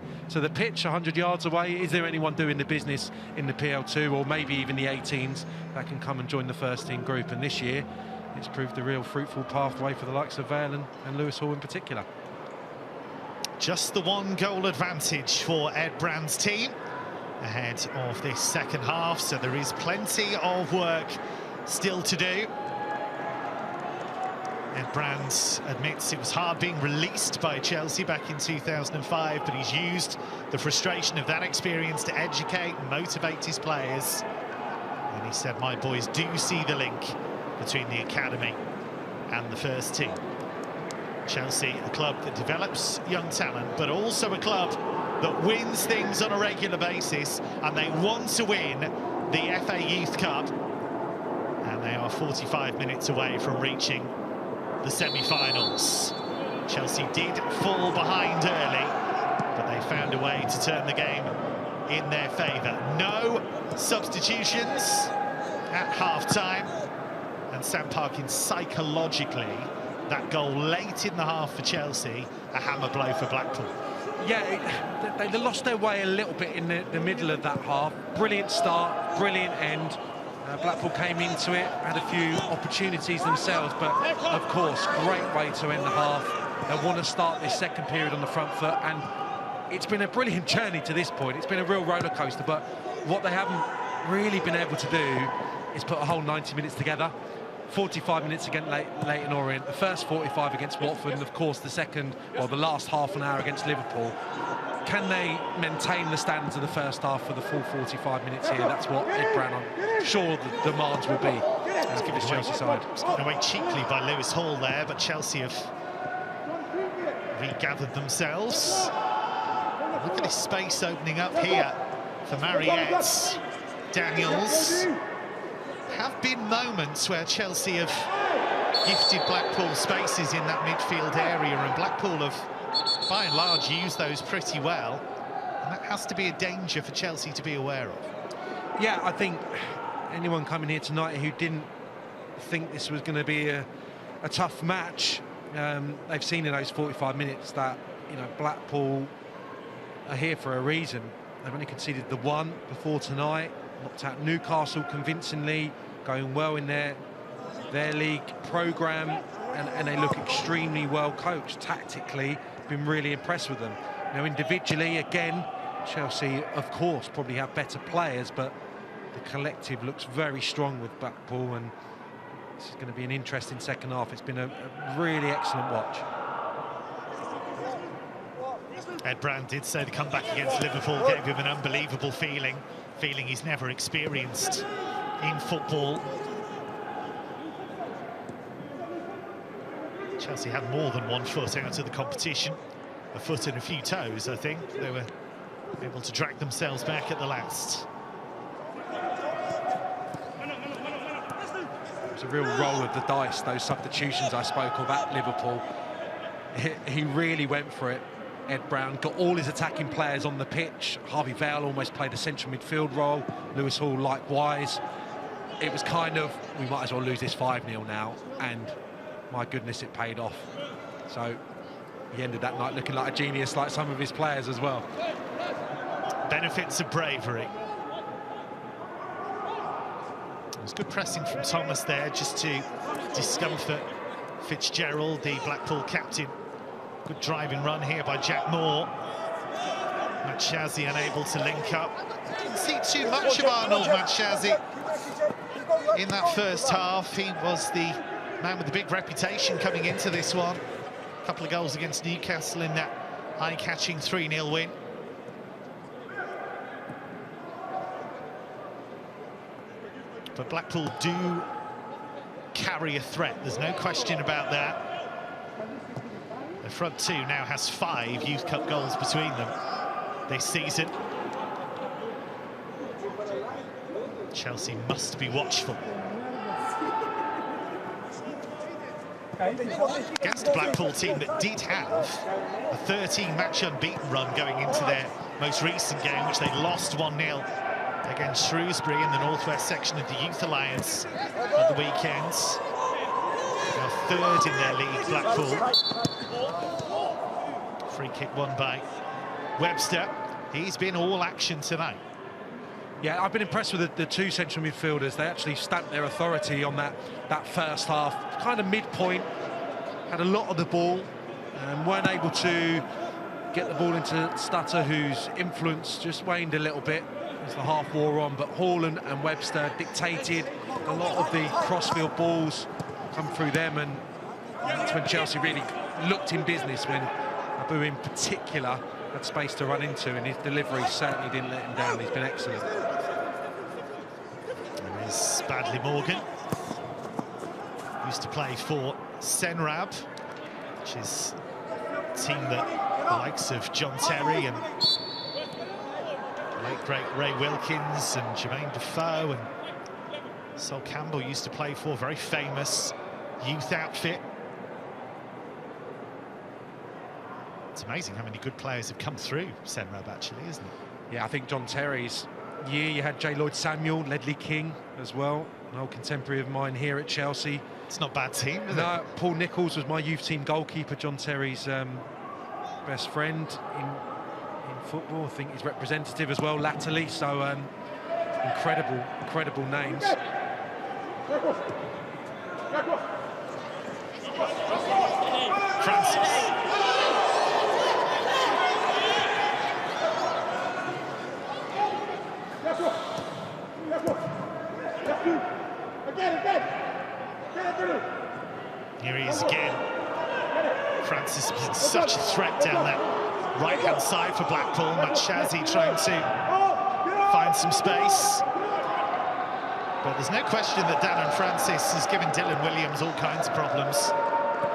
pitch 100 yards away. Is there anyone doing the business in the PL2 or maybe even the 18s that can come and join the first team group? And this year it's proved a real fruitful pathway for the likes of Vale and Lewis Hall in particular. Just the 1 goal advantage for Ed Brand's team ahead of this second half, so there is plenty of work still to do. Ed Brand admits it was hard being released by Chelsea back in 2005, but he's used the frustration of that experience to educate and motivate his players. And he said, my boys do see the link between the academy and the first team. Chelsea, a club that develops young talent, but also a club that wins things on a regular basis, and they want to win the FA Youth Cup. And they are 45 minutes away from reaching the semi-finals. Chelsea did fall behind early, but they found a way to turn the game in their favour. No substitutions at half-time, and Sam Parkin psychologically, that goal late in the half for Chelsea, a hammer blow for Blackpool. Yeah, they lost their way a little bit in the middle of that half. Brilliant start, brilliant end. Blackpool came into it, had a few opportunities themselves, but of course, great way to end the half. They want to start this second period on the front foot, and it's been a brilliant journey to this point. It's been a real roller coaster, but what they haven't really been able to do is put a whole 90 minutes together. 45 minutes against Leyton Orient, the first 45 against Watford, and of course the second, or the last half an hour against Liverpool. Can they maintain the standards of the first half for the full 45 minutes here? That's what Ed Brown, I'm sure the demands will be. Let's give it to Chelsea side. It's given away cheaply by Lewis Hall there, but Chelsea have regathered themselves. Look at this space opening up here for Mariette. Daniels. Have been moments where Chelsea have gifted Blackpool spaces in that midfield area, and Blackpool have, by and large, used those pretty well. And that has to be a danger for Chelsea to be aware of. Yeah, I think anyone coming here tonight who didn't think this was going to be a tough match, they've seen in those 45 minutes that, you know, Blackpool are here for a reason. They've only conceded the one before tonight, knocked out Newcastle convincingly, going well in their league programme, and they look extremely well coached. Tactically, been really impressed with them. Now, individually, again, Chelsea, of course, probably have better players, but the collective looks very strong with Blackpool, and this is going to be an interesting second half. It's been a really excellent watch. Ed Brown did say the comeback against Liverpool gave him an unbelievable feeling he's never experienced in football. Chelsea had more than 1 foot out of the competition, a foot and a few toes. I think they were able to drag themselves back at the last. It was a real roll of the dice, those substitutions I spoke of at Liverpool. He really went for it. Ed Brown got all his attacking players on the pitch. Harvey Vale almost played a central midfield role. Lewis Hall likewise. It was kind of, we might as well lose this 5-0 now, and my goodness, it paid off. So he ended that night looking like a genius, like some of his players as well. Benefits of bravery. It was good pressing from Thomas there, just to discomfort Fitzgerald, the Blackpool captain. Good driving run here by Jack Moore. Matshazi unable to link up. Didn't see too much of Arnold Matshazi in that first half. He was the man with the big reputation coming into this one. A couple of goals against Newcastle in that eye-catching 3-0 win. But Blackpool do carry a threat, there's no question about that. The front two now has 5 Youth Cup goals between them this season. Chelsea must be watchful. Against a Blackpool team that did have a 13-match unbeaten run going into their most recent game, which they lost 1-0 against Shrewsbury in the northwest section of the Youth Alliance at the weekends. Now 3rd in their league, Blackpool. Free kick won by Webster. He's been all action tonight. Yeah, I've been impressed with the 2 central midfielders. They actually stamped their authority on that first half. Kind of midpoint, had a lot of the ball, and weren't able to get the ball into Stutter, whose influence just waned a little bit as the half wore on. But Haaland and Webster dictated a lot of the crossfield balls come through them, and that's when Chelsea really looked in business, when Abu in particular had space to run into, and his delivery certainly didn't let him down. He's been excellent. There is Badley Morgan. Used to play for Senrab, which is a team that the likes of John Terry and late great Ray Wilkins and Jermaine Defoe and Sol Campbell used to play for. Very famous youth outfit. It's amazing how many good players have come through Senrab, actually, isn't it? Yeah, I think John Terry's year, you had J. Lloyd Samuel, Ledley King as well, an old contemporary of mine here at Chelsea. It's not a bad team, is it? No, Paul Nicholls was my youth team goalkeeper, John Terry's best friend in football. I think he's representative as well latterly, so incredible names. Francis. Here he is again. Francis has been such a threat down that right-hand side for Blackpool. Matshazi trying to find some space. But there's no question that Darren Francis has given Dylan Williams all kinds of problems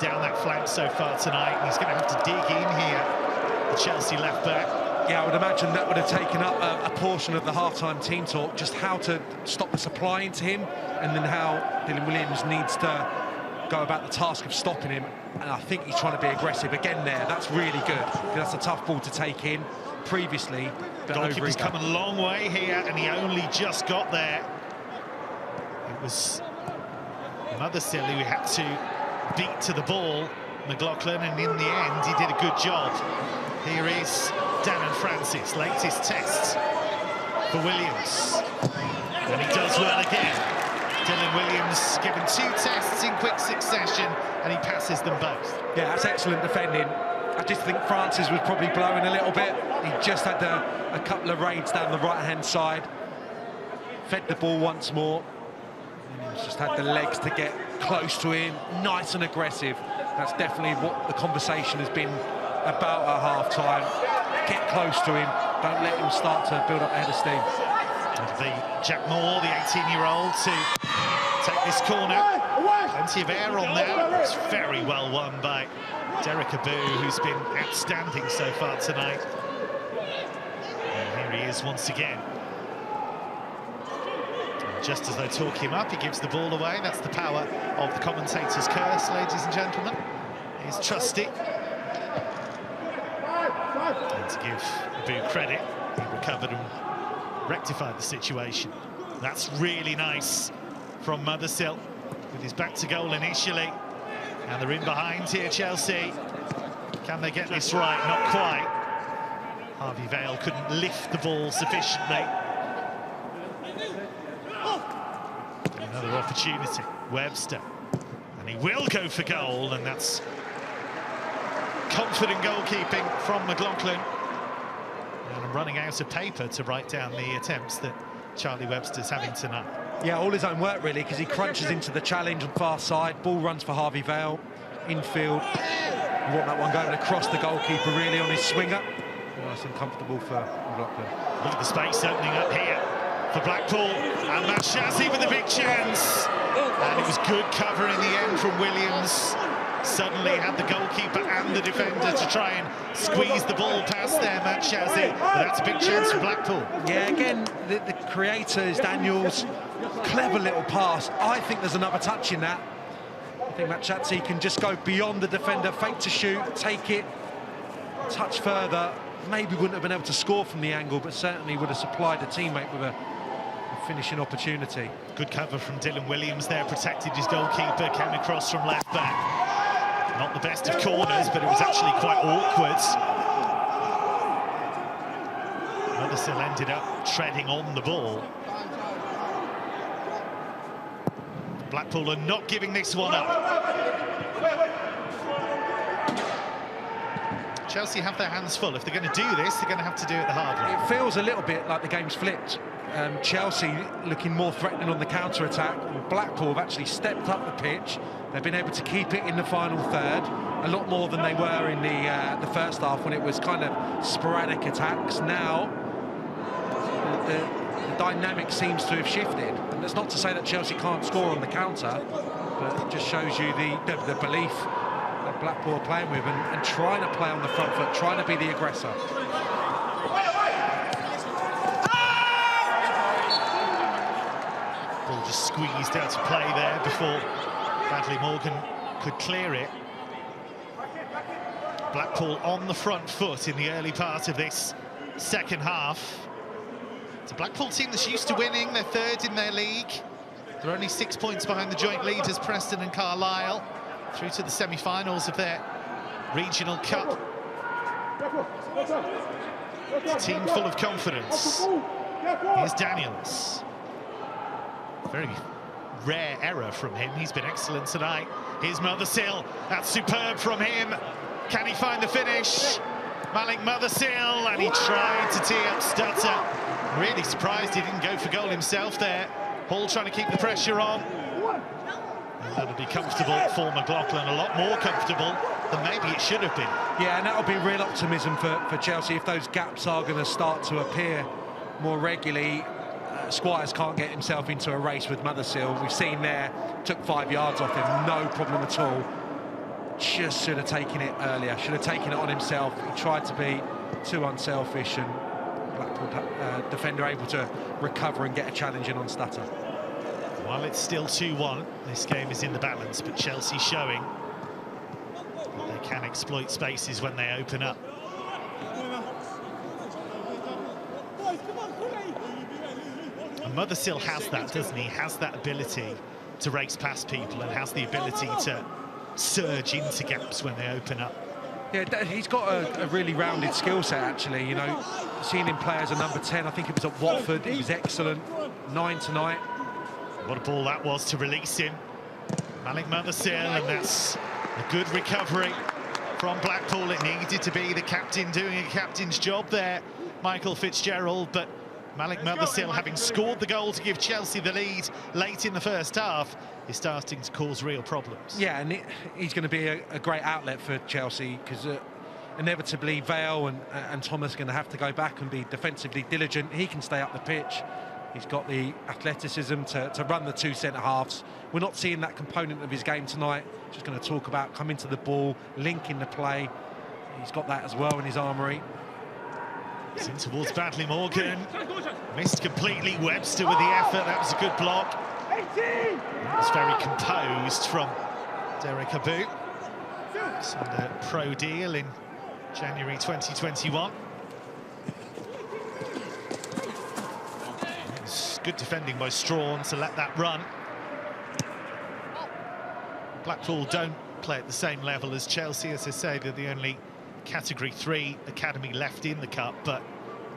down that flank so far tonight. He's going to have to dig in here, the Chelsea left-back. Yeah, I would imagine that would have taken up a portion of the half-time team talk, just how to stop the supply into him, and then how Dylan Williams needs to go about the task of stopping him. And I think he's trying to be aggressive again there. That's really good. That's a tough ball to take in previously. Goalkeeper's come a long way here, and he only just got there. It was Mothersill who had to beat to the ball, McLaughlin, and in the end, he did a good job. Here is Darren Francis, latest test for Williams. And he does well again. Dylan Williams given 2 tests in quick succession, and he passes them both. Yeah, that's excellent defending. I just think Francis was probably blowing a little bit. He just had a couple of raids down the right-hand side. Fed the ball once more. He's just had the legs to get close to him, nice and aggressive. That's definitely what the conversation has been about at half-time. Get close to him, don't let him start to build up a head of steam. It'll be Jack Moore, the 18-year-old, to take this corner. Plenty of air on there. It's very well won by Derek Abu, who's been outstanding so far tonight. And here he is once again. Just as they talk him up, he gives the ball away. That's the power of the commentator's curse, ladies and gentlemen. He's trusty. And to give Abu credit, he recovered and rectified the situation. That's really nice from Mothersill, with his back to goal initially. And they're in behind here, Chelsea. Can they get this right? Not quite. Harvey Vale couldn't lift the ball sufficiently. Another opportunity, Webster, and he will go for goal, and that's confident goalkeeping from McLaughlin. And I'm running out of paper to write down the attempts that Charlie Webster's having tonight. Yeah, all his own work really, because he crunches into the challenge on far side. Ball runs for Harvey Vale, infield. You want that one going across the goalkeeper really on his swinger. Nice and comfortable for McLaughlin. Look at the space opening up here for Blackpool, and Matshazi with a big chance. And it was good cover in the end from Williams. Suddenly had the goalkeeper and the defender to try and squeeze the ball past there, Matshazi. But that's a big chance for Blackpool. Yeah, again, the creator is Daniels. Clever little pass. I think there's another touch in that. I think Matshazi can just go beyond the defender, fake to shoot, take it, touch further. Maybe wouldn't have been able to score from the angle, but certainly would have supplied a teammate with a finishing opportunity. Good cover from Dylan Williams there, protected his goalkeeper, came across from left back. Not the best of corners, but it was actually quite awkward. Mothersill ended up treading on the ball. Blackpool are not giving this one up. Chelsea have their hands full. If they're going to do this, they're going to have to do it the hard way. It feels a little bit like the game's flipped. Chelsea looking more threatening on the counter-attack. Blackpool have actually stepped up the pitch. They've been able to keep it in the final third, a lot more than they were in the first half when it was kind of sporadic attacks. Now, the dynamic seems to have shifted. And that's not to say that Chelsea can't score on the counter, but it just shows you the belief that Blackpool are playing with and trying to play on the front foot, trying to be the aggressor. Ball just squeezed out of play there before Bradley Morgan could clear it. Blackpool on the front foot in the early part of this second half. It's a Blackpool team that's used to winning. They're third in their league. They're only 6 points behind the joint leaders, Preston and Carlisle, through to the semi-finals of their regional cup. It's a team full of confidence. Here's Daniels. Very rare error from him. He's been excellent tonight. Here's Mothersill. That's superb from him. Can he find the finish? Malik Mothersill, and he tried to tee up Stutter. Really surprised he didn't go for goal himself there. Hall trying to keep the pressure on. And that'll be comfortable for McLaughlin, a lot more comfortable than maybe it should have been. Yeah, and that'll be real optimism for Chelsea if those gaps are going to start to appear more regularly. Squires can't get himself into a race with Mothersill. We've seen there, took 5 yards off him, no problem at all. Just should have taken it earlier, should have taken it on himself. He tried to be too unselfish, and Blackpool defender able to recover and get a challenge in on Stutter. While it's still 2-1, this game is in the balance, but Chelsea showing that they can exploit spaces when they open up. And Mothersill has that, doesn't he? Has that ability to race past people and has the ability to surge into gaps when they open up. Yeah, he's got a really rounded skill set, actually. You know, seeing him play as a number 10, I think it was at Watford, he was excellent. 9 tonight. What a ball that was to release him. Malik Mothersill, and that's a good recovery from Blackpool. It needed to be the captain doing a captain's job there, Michael Fitzgerald, but Malik Mothersill, having scored the goal to give Chelsea the lead late in the first half, is starting to cause real problems. Yeah, and he's going to be a great outlet for Chelsea, because inevitably Vale and Thomas are going to have to go back and be defensively diligent. He can stay up the pitch. He's got the athleticism to run the two centre-halves. We're not seeing that component of his game tonight. Just going to talk about coming to the ball, linking the play. He's got that as well in his armoury. It's in towards Badley Morgan. Missed completely. Webster with the effort. That was a good block. That was very composed from Derek Abu. Signed a pro deal in January 2021. It was good defending by Strawn to let that run. Blackpool don't play at the same level as Chelsea. As I say, they're the only Category 3 academy left in the cup, but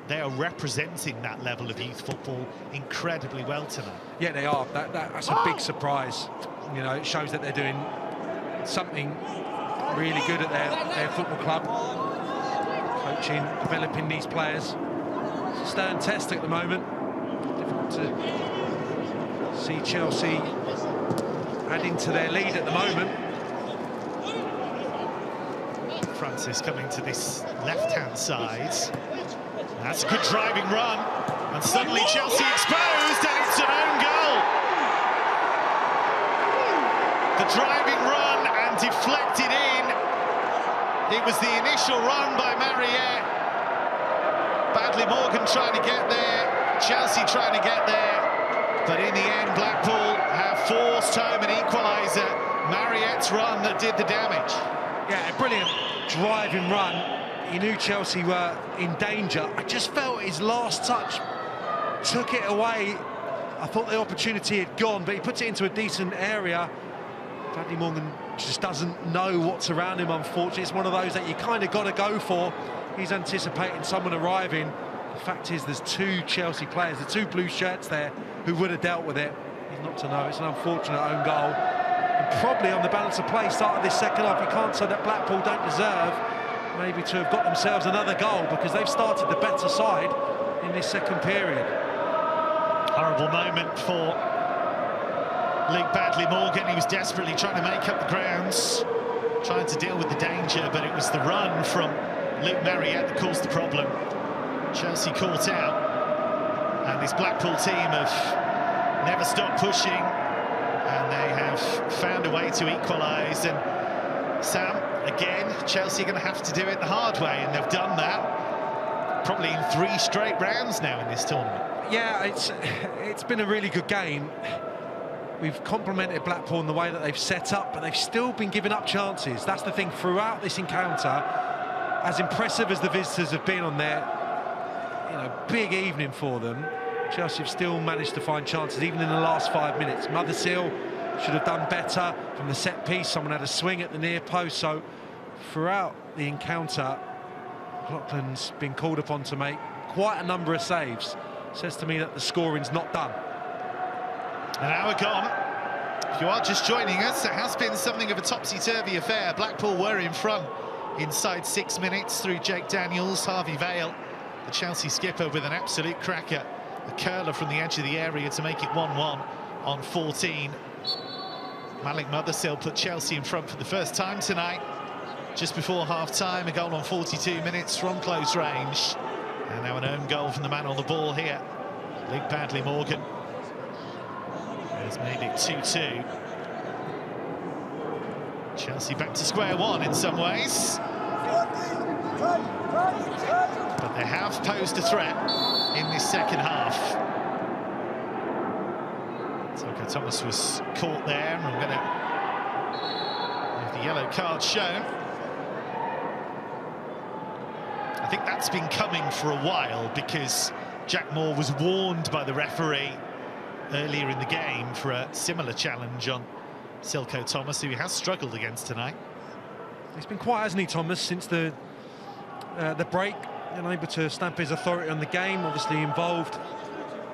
they are representing that level of youth football incredibly well tonight. Yeah, they are. That's a big surprise. You know, it shows that they're doing something really good at their football club. Coaching, developing these players. It's a stern test at the moment. Difficult to see Chelsea adding to their lead at the moment. Francis coming to this left-hand side. That's a good driving run, and suddenly Chelsea exposed, and it's an own goal. The driving run and deflected in. It was the initial run by Mariette. Badley Morgan trying to get there, Chelsea trying to get there, but in the end Blackpool have forced home an equaliser. Mariette's run that did the damage. Yeah, a brilliant driving run. He knew Chelsea were in danger. I just felt his last touch took it away. I thought the opportunity had gone, but he puts it into a decent area. Bradley Morgan just doesn't know what's around him, unfortunately. It's one of those that you kind of got to go for. He's anticipating someone arriving. The fact is there's two Chelsea players, the two blue shirts there, who would have dealt with it. He's not to know. It's an unfortunate own goal. And probably on the balance of play start of this second half, you can't say that Blackpool don't deserve maybe to have got themselves another goal, because they've started the better side in this second period. Horrible moment for Luke Badley Morgan. He was desperately trying to make up the grounds, trying to deal with the danger, but it was the run from Luke Mariette that caused the problem. Chelsea caught out, and this Blackpool team have never stopped pushing, and they have found a way to equalise. And Sam, again, Chelsea are going to have to do it the hard way, and they've done that probably in 3 straight rounds now in this tournament. Yeah, it's been a really good game. We've complimented Blackpool in the way that they've set up, but they've still been giving up chances. That's the thing throughout this encounter. as impressive as the visitors have been on their, big evening for them, Chelsea have still managed to find chances, even in the last 5 minutes. Mothersill should have done better from the set piece. Someone had a swing at the near post. So throughout the encounter, Lachlan's been called upon to make quite a number of saves. Says to me that the scoring's not done. An hour gone. If you are just joining us, it has been something of a topsy-turvy affair. Blackpool were in front inside 6 minutes through Jake Daniels. Harvey Vale, the Chelsea skipper, with an absolute cracker. A curler from the edge of the area to make it 1-1 on 14. Malik Mothersill put Chelsea in front for the first time tonight. Just before half-time, a goal on 42 minutes from close range. And now an own goal from the man on the ball here, Luke Badley-Morgan. Has made it 2-2. Chelsea back to square one in some ways. But they have posed a threat in this second half. Toko Thomas was caught there, and I'm going to have the yellow card shown. I think that's been coming for a while, because Jack Moore was warned by the referee earlier in the game for a similar challenge on Silko Thomas, who he has struggled against tonight. He's been quiet, hasn't he, Thomas, since the break, unable to stamp his authority on the game. Obviously involved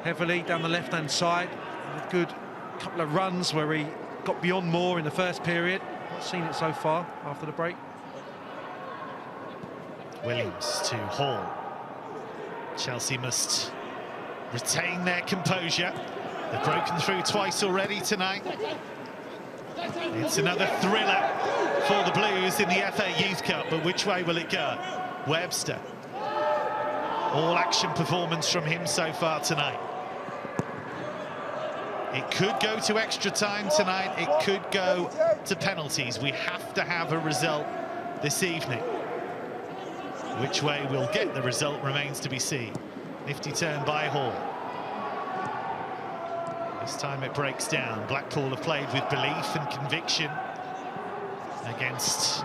heavily down the left-hand side. A good couple of runs where he got beyond Moore in the first period. Not seen it so far after the break. Williams to Hall. Chelsea must retain their composure. They've broken through twice already tonight. It's another thriller for the Blues in the FA Youth Cup, but which way will it go? Webster. All-action performance from him so far tonight. It could go to extra time tonight. It could go to penalties. We have to have a result this evening. Which way we'll get the result remains to be seen. Nifty turn by Hall. This time it breaks down. Blackpool have played with belief and conviction against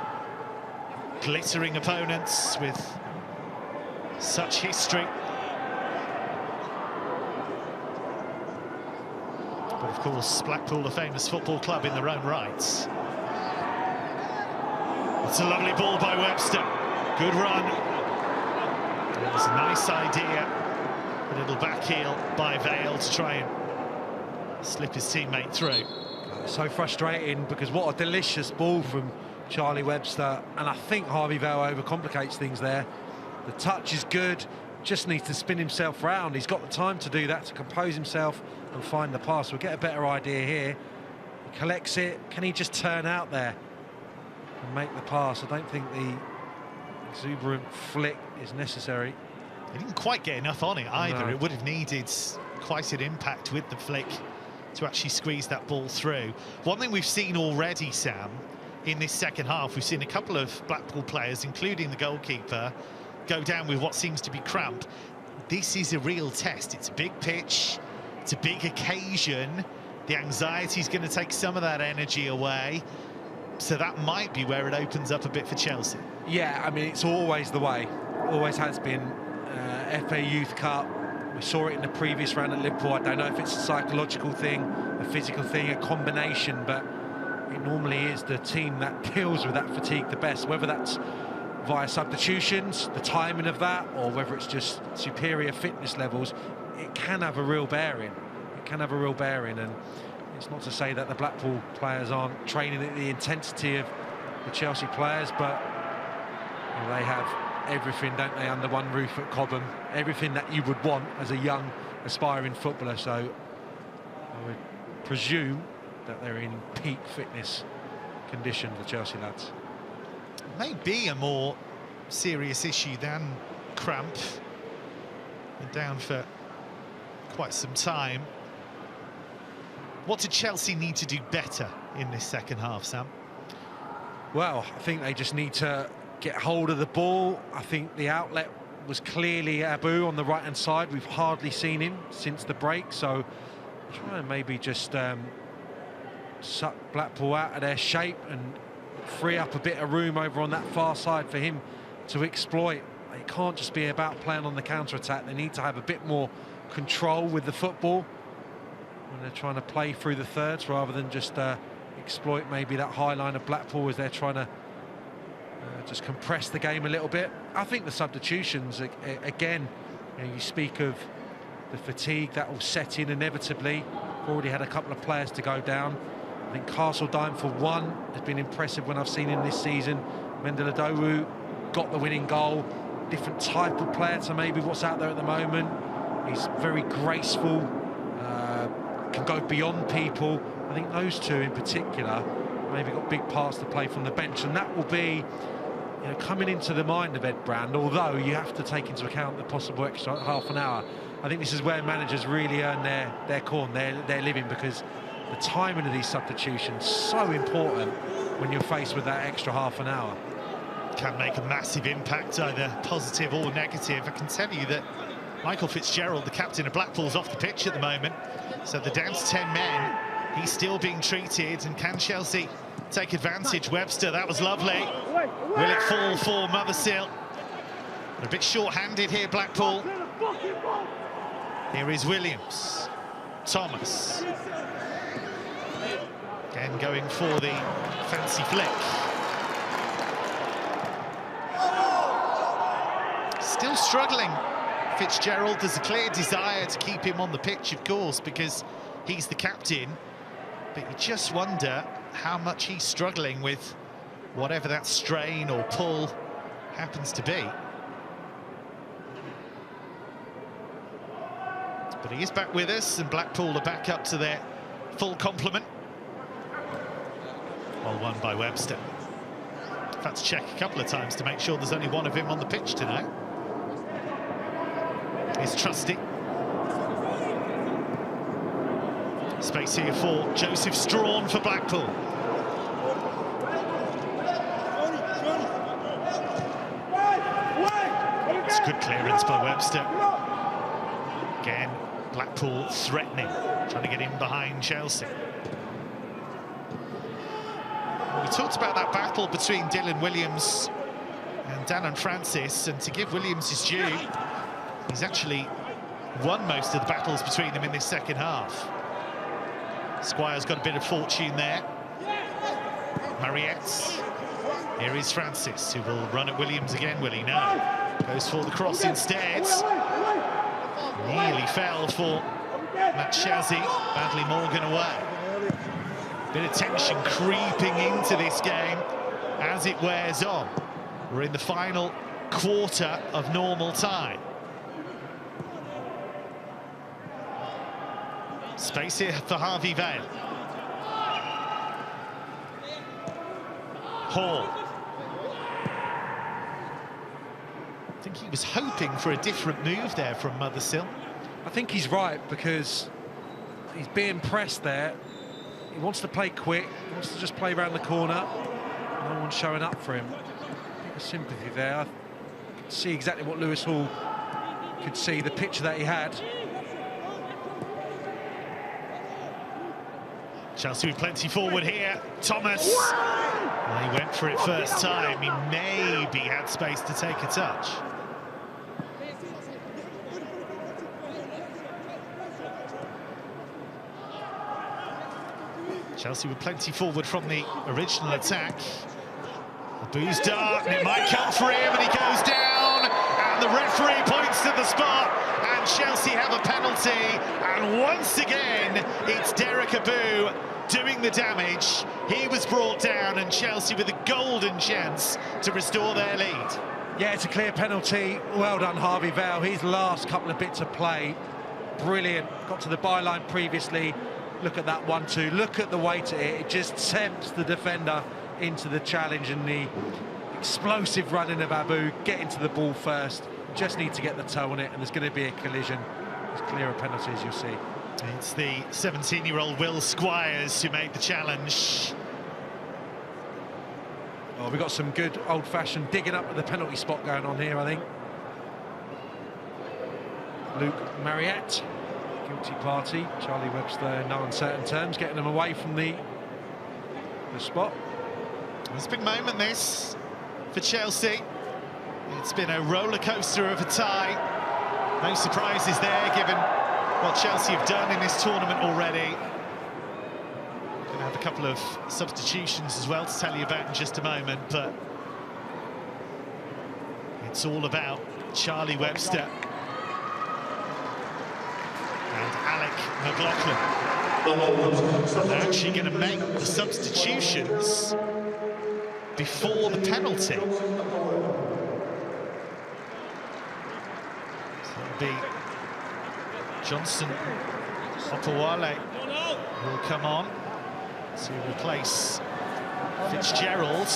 glittering opponents with such history. But of course, Blackpool, a famous football club in their own rights. It's a lovely ball by Webster. Good run. It was a nice idea. A little back heel by Vale to try and slip his teammate through. So frustrating, because what a delicious ball from Charlie Webster, and I think Harvey Vale overcomplicates things there. The touch is good, just needs to spin himself round. He's got the time to do that, to compose himself and find the pass. We'll get a better idea here. He collects it. Can he just turn out there and make the pass? I don't think the exuberant flick is necessary. He didn't quite get enough on it either. No. It would have needed quite an impact with the flick to actually squeeze that ball through. One thing we've seen already, Sam, in this second half, we've seen a couple of Blackpool players, including the goalkeeper, go down with what seems to be cramp. This is a real test. It's a big pitch, it's a big occasion. The anxiety is going to take some of that energy away, so that might be where it opens up a bit for Chelsea. Yeah, I mean, it's always the way, always has been. FA Youth Cup, we saw it in the previous round at Liverpool. I don't know if it's a psychological thing, a physical thing, a combination, but it normally is the team that deals with that fatigue the best, whether that's via substitutions, the timing of that, or whether it's just superior fitness levels. It can have a real bearing. It can have a real bearing, and it's not to say that the Blackpool players aren't training at the intensity of the Chelsea players, but they have everything, don't they, under one roof at Cobham, everything that you would want as a young aspiring footballer. So I would presume that they're in peak fitness condition, the Chelsea lads. Maybe a more serious issue than cramp. Been down for quite some time. What did Chelsea need to do better in this second half, Sam? Well, I think they just need to get hold of the ball. I think the outlet was clearly Abu on the right-hand side. We've hardly seen him since the break, so try and maybe just suck Blackpool out of their shape and free up a bit of room over on that far side for him to exploit. It can't just be about playing on the counter-attack. They need to have a bit more control with the football when they're trying to play through the thirds, rather than just exploit maybe that high line of Blackpool as they're trying to just compress the game a little bit. I think the substitutions, again, you speak of the fatigue that will set in inevitably. We've already had a couple of players to go down. I think Castledine, for one, has been impressive when I've seen him this season. Hudson-odoi got the winning goal. Different type of player to maybe what's out there at the moment. He's very graceful, can go beyond people. I think those two in particular maybe got big parts to play from the bench, and that will be, coming into the mind of Ed Brand, although you have to take into account the possible extra half an hour. I think this is where managers really earn their corn, their living, because the timing of these substitutions so important when you're faced with that extra half an hour. Can make a massive impact, either positive or negative. I can tell you that Michael Fitzgerald, the captain of Blackpool, is off the pitch at the moment. So they're down to 10 men. He's still being treated, and can Chelsea take advantage? Webster, that was lovely. Will it fall for Mothersill? They're a bit short-handed here, Blackpool. Here is Williams. Thomas. Again going for the fancy flick. Still struggling. Fitzgerald, there's a clear desire to keep him on the pitch, of course, because he's the captain. But you just wonder how much he's struggling with whatever that strain or pull happens to be. But he is back with us, and Blackpool are back up to their full complement. Well won by Webster. I've had to check a couple of times to make sure there's only one of him on the pitch tonight. Here's Trusty. Space here for Joseph Strawn for Blackpool. It's good clearance by Webster. Again, Blackpool threatening, trying to get in behind Chelsea. We talked about that battle between Dylan Williams and Dannon Francis, and to give Williams his due, he's actually won most of the battles between them in this second half. Squire's got a bit of fortune there. Mariette. Here is Francis, who will run at Williams again, will he? No. Goes for the cross instead. Nearly fell for Matt Shazzy. Badly Morgan away. Bit of tension creeping into this game as it wears on. We're in the final quarter of normal time. Space here for Harvey Vale. Hall. I think he was hoping for a different move there from Mothersill. I think he's right, because he's being pressed there. He wants to play quick, he wants to just play around the corner. No one's showing up for him. A bit of sympathy there. I can see exactly what Lewis Hall could see, the picture that he had. Chelsea with plenty forward here. Thomas. Well, he went for it first time. He maybe had space to take a touch. Chelsea with plenty forward from the original attack. The boost dart, and it might come for him, and he goes down, and the referee points to the spot, and Chelsea have a penalty, and once again, it's Derek Abu doing the damage. He was brought down, and Chelsea with a golden chance to restore their lead. Yeah, it's a clear penalty. Well done, Harvey Vale. His last couple of bits of play, brilliant. Got to the byline previously. Look at that 1-2. Look at the weight of it. It just tempts the defender into the challenge, and the explosive running of Abu, getting to the ball first. Just need to get the toe on it, and there's going to be a collision. There's clearer penalties, you'll see. It's the 17-year-old Will Squires who made the challenge. Oh, we've got some good old-fashioned digging up at the penalty spot going on here, I think. Luke Mariette, guilty party. Charlie Webster, in no uncertain terms, getting them away from the spot. It's a big moment, this, for Chelsea. It's been a roller coaster of a tie. No surprises there, given what Chelsea have done in this tournament already. Gonna have a couple of substitutions as well to tell you about in just a moment, but it's all about Charlie Webster and Alec McLaughlin. They're actually going to make the substitutions before the penalty. So it'll be Johnson Opawale who will come on to replace Fitzgerald.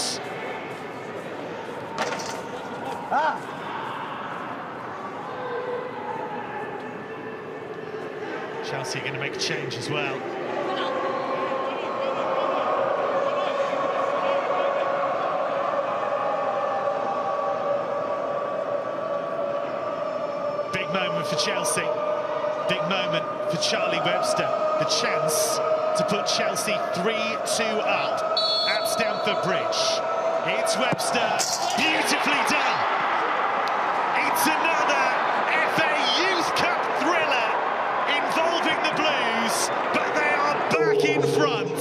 Chelsea are going to make a change as well. Big moment for Chelsea. Big moment for Charlie Webster. The chance to put Chelsea 3-2 up at Stamford Bridge. It's Webster. Beautifully done. It's another FA Youth Cup thriller involving the Blues, but they are back in front.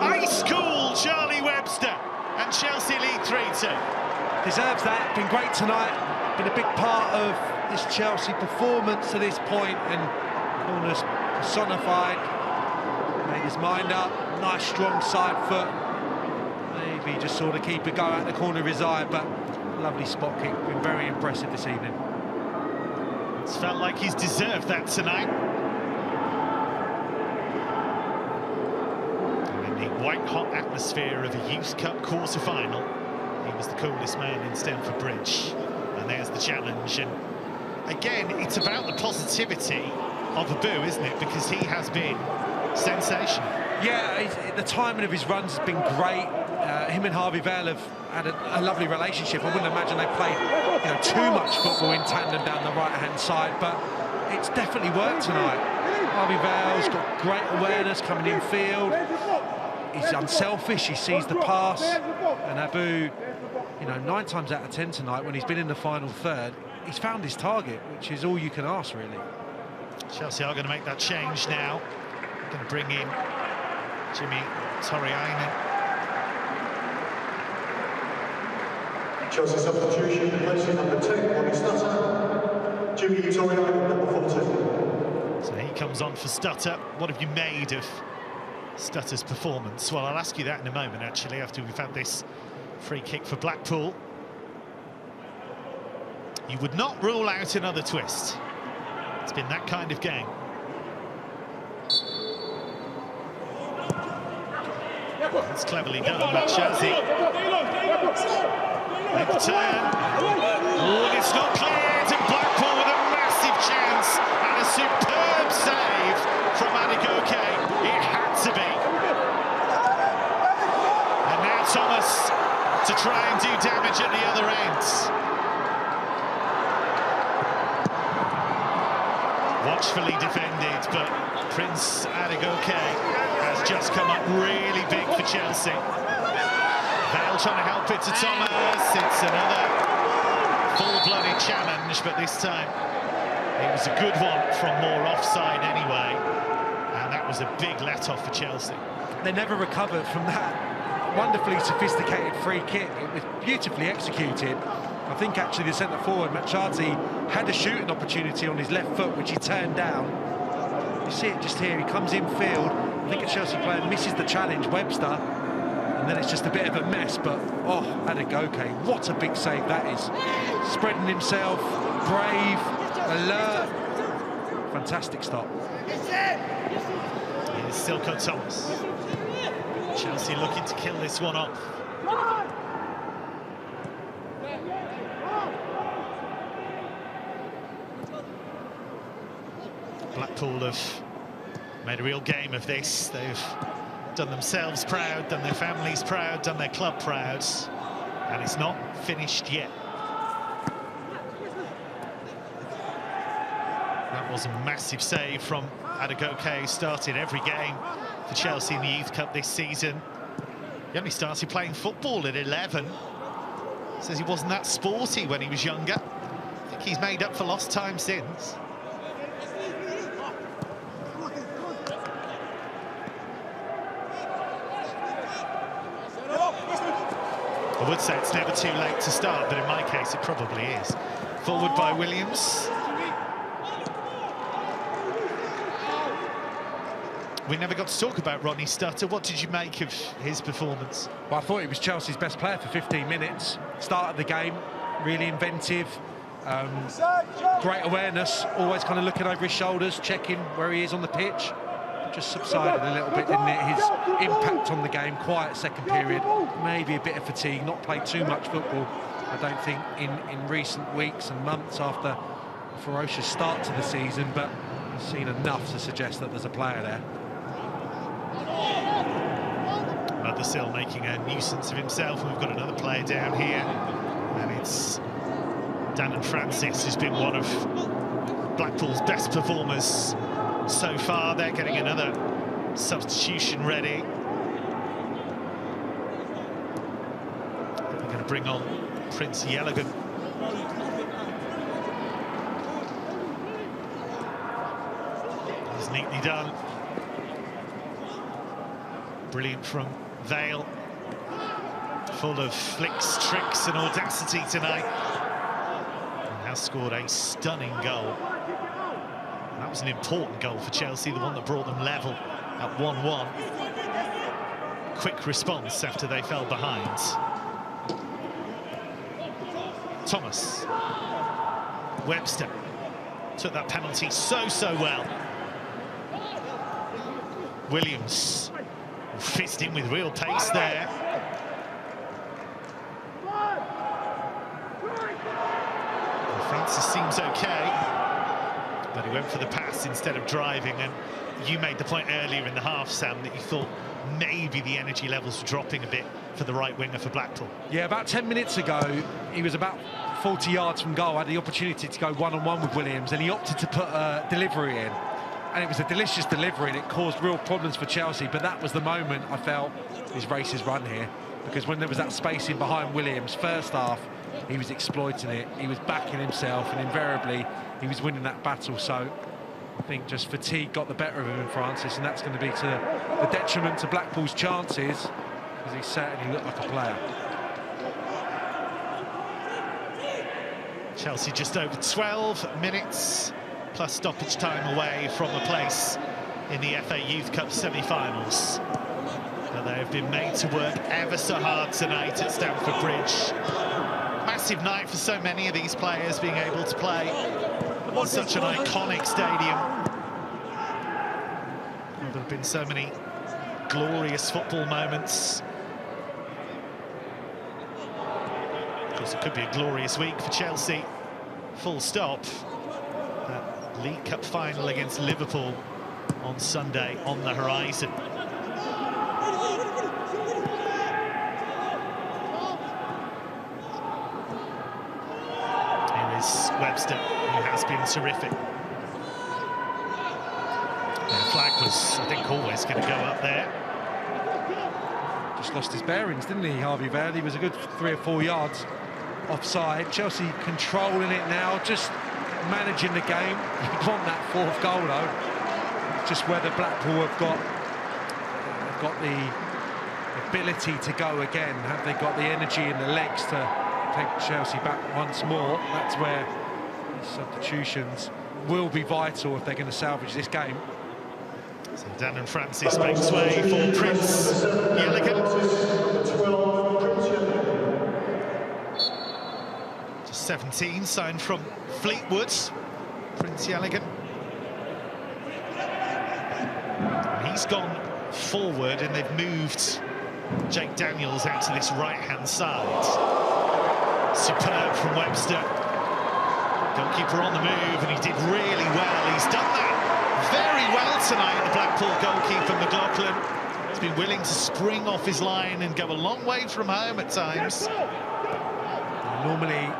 Ice cool Charlie Webster, and Chelsea lead 3-2. Deserves that, been great tonight, been a big part of this Chelsea performance to this point, and almost personified, made his mind up, nice strong side foot, maybe just saw the keeper go out the corner of his eye, but lovely spot kick, been very impressive this evening. It's felt like he's deserved that tonight. And in the white-hot atmosphere of a Youth Cup quarter-final, he was the coolest man in Stamford Bridge. And there's the challenge. And again, it's about the positivity of Abu, isn't it? Because he has been sensational. Yeah, the timing of his runs has been great. Him and Harvey Vale have had a lovely relationship. I wouldn't imagine they played too much football in tandem down the right-hand side, but it's definitely worked tonight. Harvey Vale's got great awareness coming in field. He's unselfish, he sees the pass, and Abu, 9 times out of 10 tonight, when he's been in the final third, he's found his target, which is all you can ask, really. Chelsea are going to make that change now. Going to bring in Jimmy Torriainen. Chelsea substitution, replacing number 10, Ronnie Stutter. Jimmy Torriainen, number 14. So he comes on for Stutter. What have you made of Stutter's performance? Well, I'll ask you that in a moment, actually, after we've had this free kick for Blackpool. You would not rule out another twist. It's been that kind of game. That's cleverly done by Chelsea. Make the turn. Oh, and it's not cleared, and Blackpool with a massive chance and a superb save from Adegoke. It had to be. And now Thomas to try and do damage at the other end. Watchfully defended, but Prince Adegoke has just come up really big for Chelsea. Vale trying to help it to Thomas. It's another full-blooded challenge, but this time it was a good one from more offside anyway, and that was a big let-off for Chelsea. They never recovered from that wonderfully sophisticated free kick. It was beautifully executed. I think actually the centre-forward, Machati, had a shooting opportunity on his left foot, which he turned down. You see it just here, he comes in field. I think a Chelsea player misses the challenge, Webster, and then it's just a bit of a mess, but, oh, Adegoke, what a big save that is. Spreading himself, brave, alert, fantastic stop. Here's Silko Thomas. Chelsea looking to kill this one off. Blackpool have made a real game of this. They've done themselves proud, done their families proud, done their club proud, and it's not finished yet. That was a massive save from Adegoke. Started every game for Chelsea in the Youth Cup this season. He only started playing football at 11, Says he wasn't that sporty when he was younger. I think he's made up for lost time since. I would say it's never too late to start, but in my case it probably is. Forward by Williams. We never got to talk about Rodney Stutter. What did you make of his performance? Well, I thought he was Chelsea's best player for 15 minutes. Started the game, really inventive. Great awareness, always kind of looking over his shoulders, checking where he is on the pitch. Just subsided a little bit, didn't it? His impact on the game, quiet second period, maybe a bit of fatigue, not played too much football, I don't think, in recent weeks and months after a ferocious start to the season, but I've seen enough to suggest that there's a player there. Mothersill making a nuisance of himself, and we've got another player down here, and it's Dan Francis, who's been one of Blackpool's best performers so far. They're getting another substitution ready. They're going to bring on Prince Yeligan. It's neatly done. Brilliant from Vale. Full of flicks, tricks and audacity tonight. And has scored a stunning goal. That was an important goal for Chelsea, the one that brought them level at 1-1. Quick response after they fell behind. Thomas. Webster took that penalty so well. Williams fist in with real pace there. Francis seems okay, but he went for the pass instead of driving, and you made the point earlier in the half, Sam, that you thought maybe the energy levels were dropping a bit for the right winger for Blackpool. Yeah, about 10 minutes ago, he was about 40 yards from goal, had the opportunity to go one-on-one with Williams, and he opted to put a delivery in. And it was a delicious delivery, and it caused real problems for Chelsea, but that was the moment I felt his race is run here, because when there was that space in behind Williams, first half, he was exploiting it, he was backing himself, and invariably he was winning that battle. So I think just fatigue got the better of him in Francis, and that's going to be to the detriment to Blackpool's chances, because he certainly looked like a player. Chelsea just over 12 minutes plus stoppage time away from a place in the FA Youth Cup semi-finals. But they have been made to work ever so hard tonight at Stamford Bridge. Massive night for so many of these players, being able to play in such an iconic stadium. Well, there have been so many glorious football moments. Of course, it could be a glorious week for Chelsea, full stop. That League Cup final against Liverpool on Sunday on the horizon. Webster, who has been terrific. The flag was, I think, always going to go up there. Just lost his bearings, didn't he, Harvey Vale? He was a good 3 or 4 yards offside. Chelsea controlling it now, just managing the game. You want that fourth goal, though. Just whether Blackpool have got the ability to go again. Have they got the energy and the legs to take Chelsea back once more? That's where substitutions will be vital if they're going to salvage this game. So Dan and Francis makes way for Prince Yeligan. Just 17, signed from Fleetwood. Prince Yeligan. He's gone forward, and they've moved Jake Daniels out to this right-hand side. Superb from Webster. Goalkeeper on the move, and he did really well. He's done that very well tonight, the Blackpool goalkeeper, McLaughlin. He's been willing to spring off his line and go a long way from home at times. Normally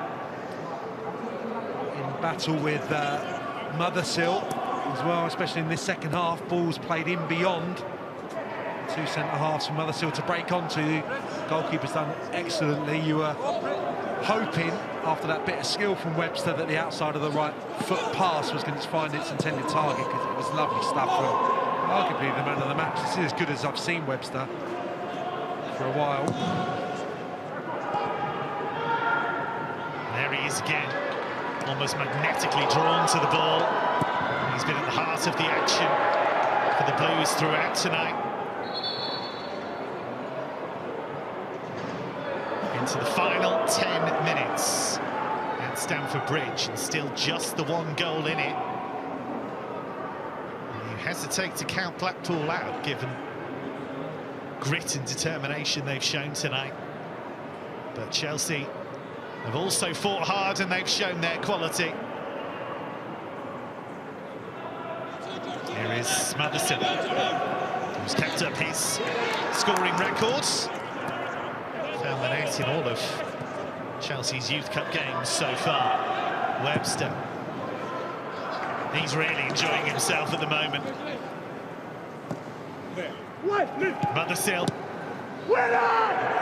in battle with Mothersill as well, especially in this second half. Balls played in beyond Two centre-halves from Mothersill to break onto. Goalkeeper's done excellently. You were hoping, after that bit of skill from Webster, that the outside of the right foot pass was going to find its intended target, because it was lovely stuff from arguably the man of the match. This is as good as I've seen Webster for a while. There he is again, almost magnetically drawn to the ball. He's been at the heart of the action for the Blues throughout tonight. Into the final 10 minutes at Stamford Bridge, and still just the one goal in it. And you hesitate to count Blackpool out, given grit and determination they've shown tonight. But Chelsea have also fought hard, and they've shown their quality. Here is Mothersill, who's kept up his scoring records. Found the net in all of Chelsea's Youth Cup games so far. Webster. He's really enjoying himself at the moment. Mothersill.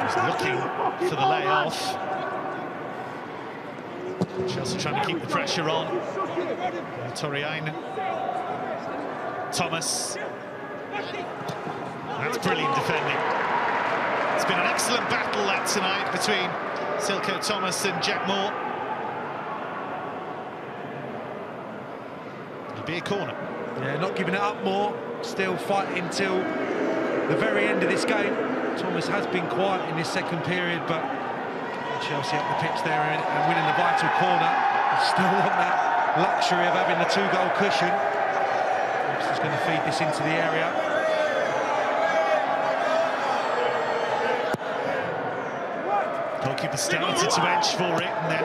He's looking for the layoff. Chelsea trying to keep the pressure on. Toriainen. Thomas. That's brilliant defending. It's been an excellent battle that tonight between Silko Thomas and Jack Moore. It'll be a corner. Yeah, not giving it up more. Still fighting till the very end of this game. Thomas has been quiet in this second period, but Chelsea up the pitch there and winning the vital corner. Still want that luxury of having the 2-goal cushion. He's going to feed this into the area. Goalkeeper started to edge for it and then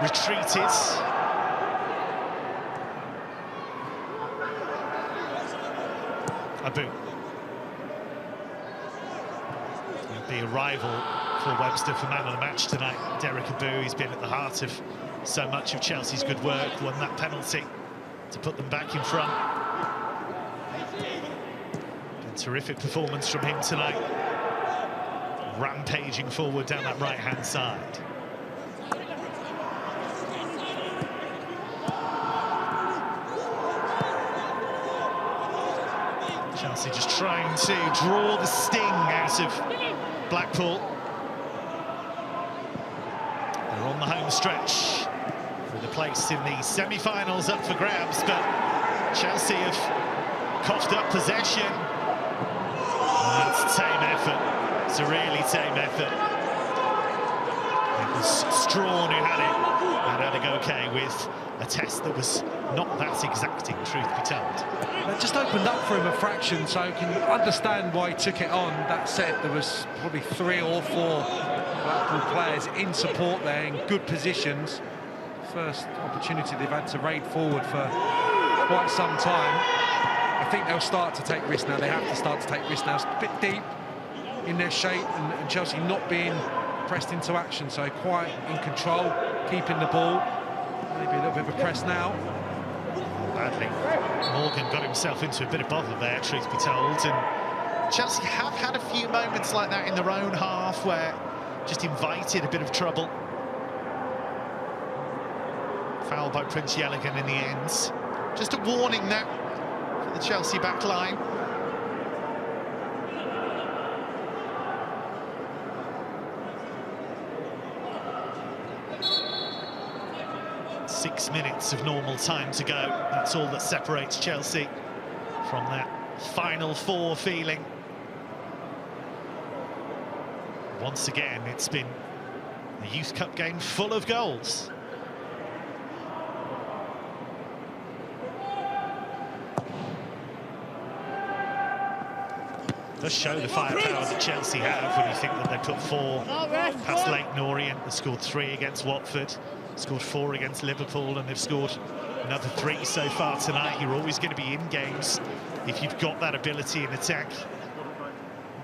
retreated. Abu. It'll be a rival for Webster for man of the match tonight. Derek Abu, he's been at the heart of so much of Chelsea's good work, won that penalty to put them back in front. A terrific performance from him tonight. Rampaging forward down that right-hand side. Chelsea just trying to draw the sting out of Blackpool. They're on the home stretch with a place in the semi-finals up for grabs, but Chelsea have coughed up possession. That's a tame effort. It's a really tame effort. It was Strawn who had it, and had a go okay with a test that was not that exacting, truth be told. It just opened up for him a fraction, so you can understand why he took it on. That said, there was probably 3 or 4 Blackpool players in support there, in good positions. First opportunity they've had to raid forward for quite some time. I think they'll start to take risks now. They have to start to take risks now. It's a bit deep in their shape, and Chelsea not being pressed into action, so quite in control, keeping the ball. Maybe a little bit of a press now. Badly. Morgan got himself into a bit of bother there, truth be told, and Chelsea have had a few moments like that in their own half where just invited a bit of trouble. Foul by Prince Yeligan in the end. Just a warning now for the Chelsea back line. Six minutes of normal time to go. That's all that separates Chelsea from that Final Four feeling. Once again, it's been a Youth Cup game full of goals. Does show the firepower that Chelsea have when you think that they put 4 past Leyton Orient. They scored 3 against Watford, scored 4 against Liverpool, and they've scored another 3 so far tonight. You're always going to be in games if you've got that ability in attack.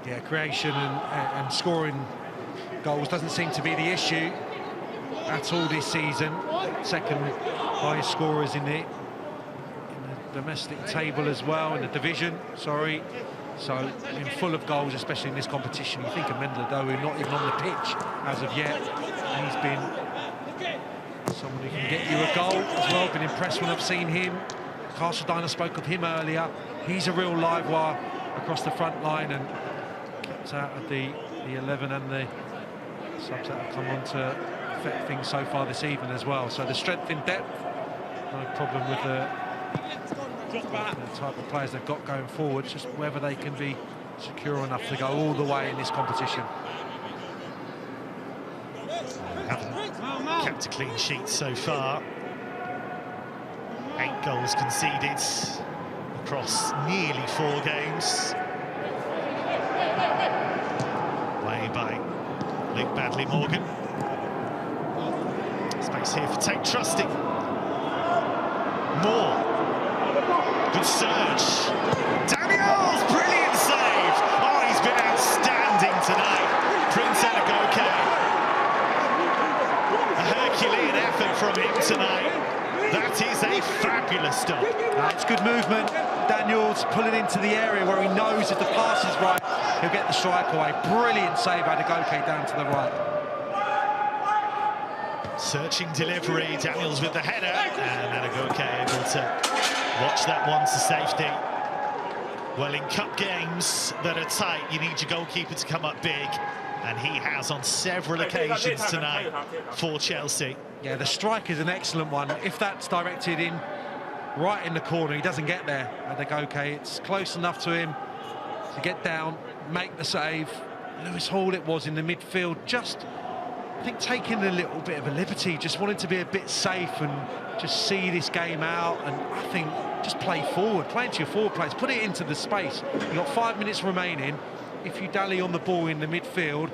Yeah, creation and scoring goals doesn't seem to be the issue at all this season. Second highest scorers in the domestic table as well, in the division, sorry. So, in full of goals, especially in this competition, you think of Mendelodowu, not even on the pitch as of yet. He's been someone who can get you a goal as well. Been impressed when I've seen him. Castle Diner spoke of him earlier. He's a real live wire across the front line and kept out of the 11 and the subs that have come on to affect things so far this evening as well. So the strength in depth, no problem with the type of players they've got going forward, just whether they can be secure enough to go all the way in this competition. Haven't kept a clean sheet so far. 8 goals conceded across nearly 4 games. Way by Luke Badley Morgan. Space here for Tate Trusting. Moore. Good surge. Daniels, brilliant save. Oh, he's been outstanding tonight. Prince Anagoke. A Herculean effort from him tonight. That is a fabulous stop. It's good movement. Daniels pulling into the area where he knows if the pass is right, he'll get the strike away. Brilliant save, Anagoke down to the right. Searching delivery, Daniels with the header, and Anagoke able to watch that one to safety. Well, in cup games that are tight, you need your goalkeeper to come up big, and he has on several occasions tonight for Chelsea. Yeah, the strike is an excellent one. If that's directed in right in the corner, he doesn't get there. Anagoke, it's close enough to him to get down, make the save. Lewis Hall it was in the midfield, just, I think, taking a little bit of a liberty, just wanted to be a bit safe and just see this game out, and I think just play forward, play into your forward plays, put it into the space. You've got 5 minutes remaining. If you dally on the ball in the midfield,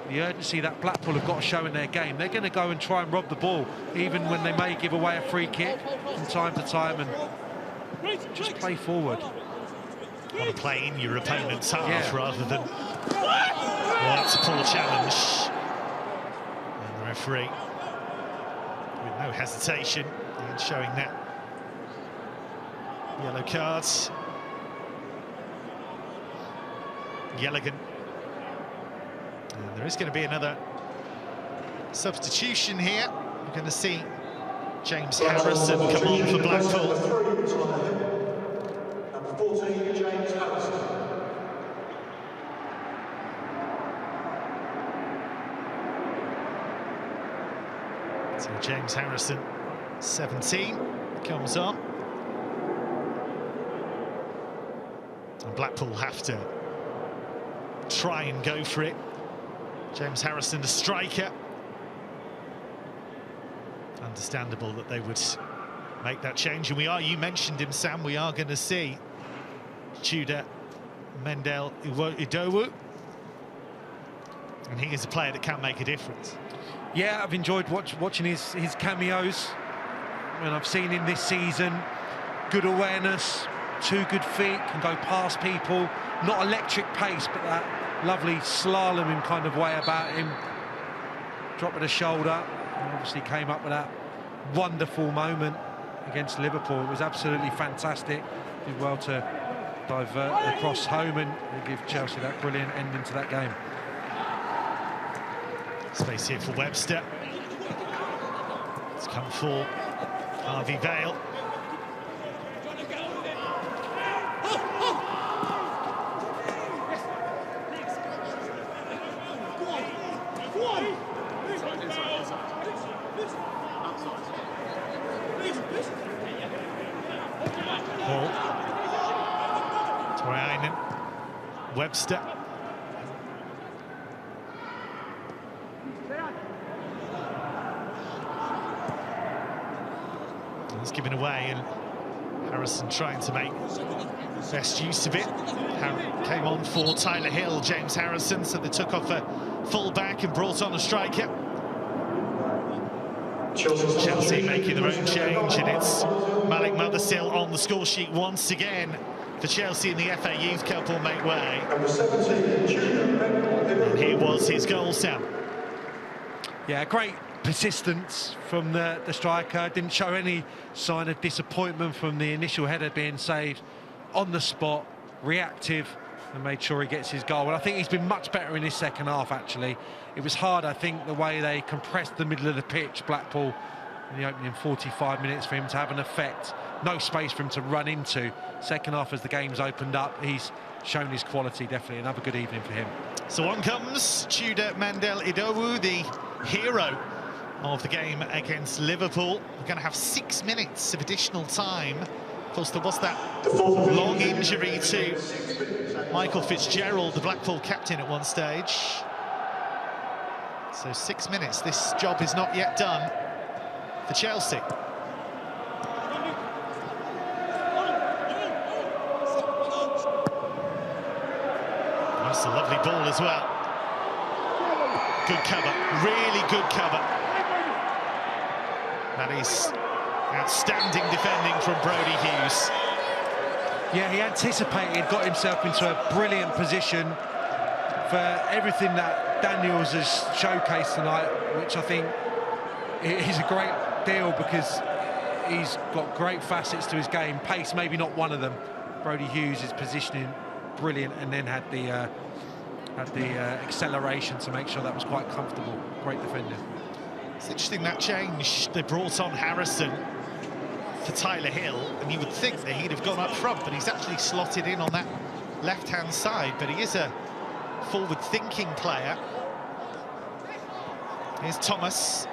the urgency that Blackpool have got to show in their game, they're going to go and try and rob the ball, even when they may give away a free kick from time to time, and just play forward. Want to play in your opponent's half rather than... Well, that's a poor challenge. And the referee, with no hesitation, and showing that yellow cards. Yelligan. And there is going to be another substitution here. We're going to see James Harrison come on for Blackpool. Number 14, James Harrison. So James Harrison, 17, comes on. And Blackpool have to try and go for it. James Harrison, the striker. Understandable that they would make that change. And you mentioned him, Sam, we are going to see Tudor Mendelodowu. And he is a player that can make a difference. Yeah, I've enjoyed watching his cameos when I've seen him this season. Good awareness, 2 good feet, can go past people. Not electric pace, but that lovely slaloming kind of way about him. Drop of the shoulder, and obviously came up with that wonderful moment against Liverpool. It was absolutely fantastic. Did well to divert the cross home and give Chelsea that brilliant ending to that game. Space here for Webster. It's come for Harvey Vale. Hall. Torainen. Webster. It's given away, and Harrison trying to make best use of it. Came on for Tyler Hill, James Harrison, so they took off a full-back and brought on a striker. Chelsea making their own change, and it's Malik Mothersill on the score sheet once again for Chelsea in the FA Youth Cup will make way. And here was his goal, Sam. Yeah, great persistence from the striker. Didn't show any sign of disappointment from the initial header being saved on the spot. reactive, and made sure he gets his goal. And I think he's been much better in his second half, actually. It was hard, I think, the way they compressed the middle of the pitch, Blackpool, in the opening 45 minutes, for him to have an effect. No space for him to run into. Second half, as the game's opened up, he's shown his quality. Definitely another good evening for him. So on comes Tudor Mandel-Idowu, the hero of the game against Liverpool. We're going to have 6 minutes of additional time. Of course, there was that long injury to Michael Fitzgerald, the Blackpool captain, at one stage. So 6 minutes. This job is not yet done for Chelsea. That's a lovely ball as well. Good cover, really good cover. That is outstanding defending from Brodie Hughes. Yeah, he anticipated, got himself into a brilliant position for everything that Daniels has showcased tonight, which I think is a great deal because he's got great facets to his game. Pace, maybe not one of them. Brodie Hughes is positioning brilliant, and then had the acceleration to make sure that was quite comfortable. Great defender. It's interesting, that change. They brought on Harrison for Tyler Hill, and you would think that he'd have gone up front, but he's actually slotted in on that left-hand side. But he is a forward-thinking player. Here's Thomas.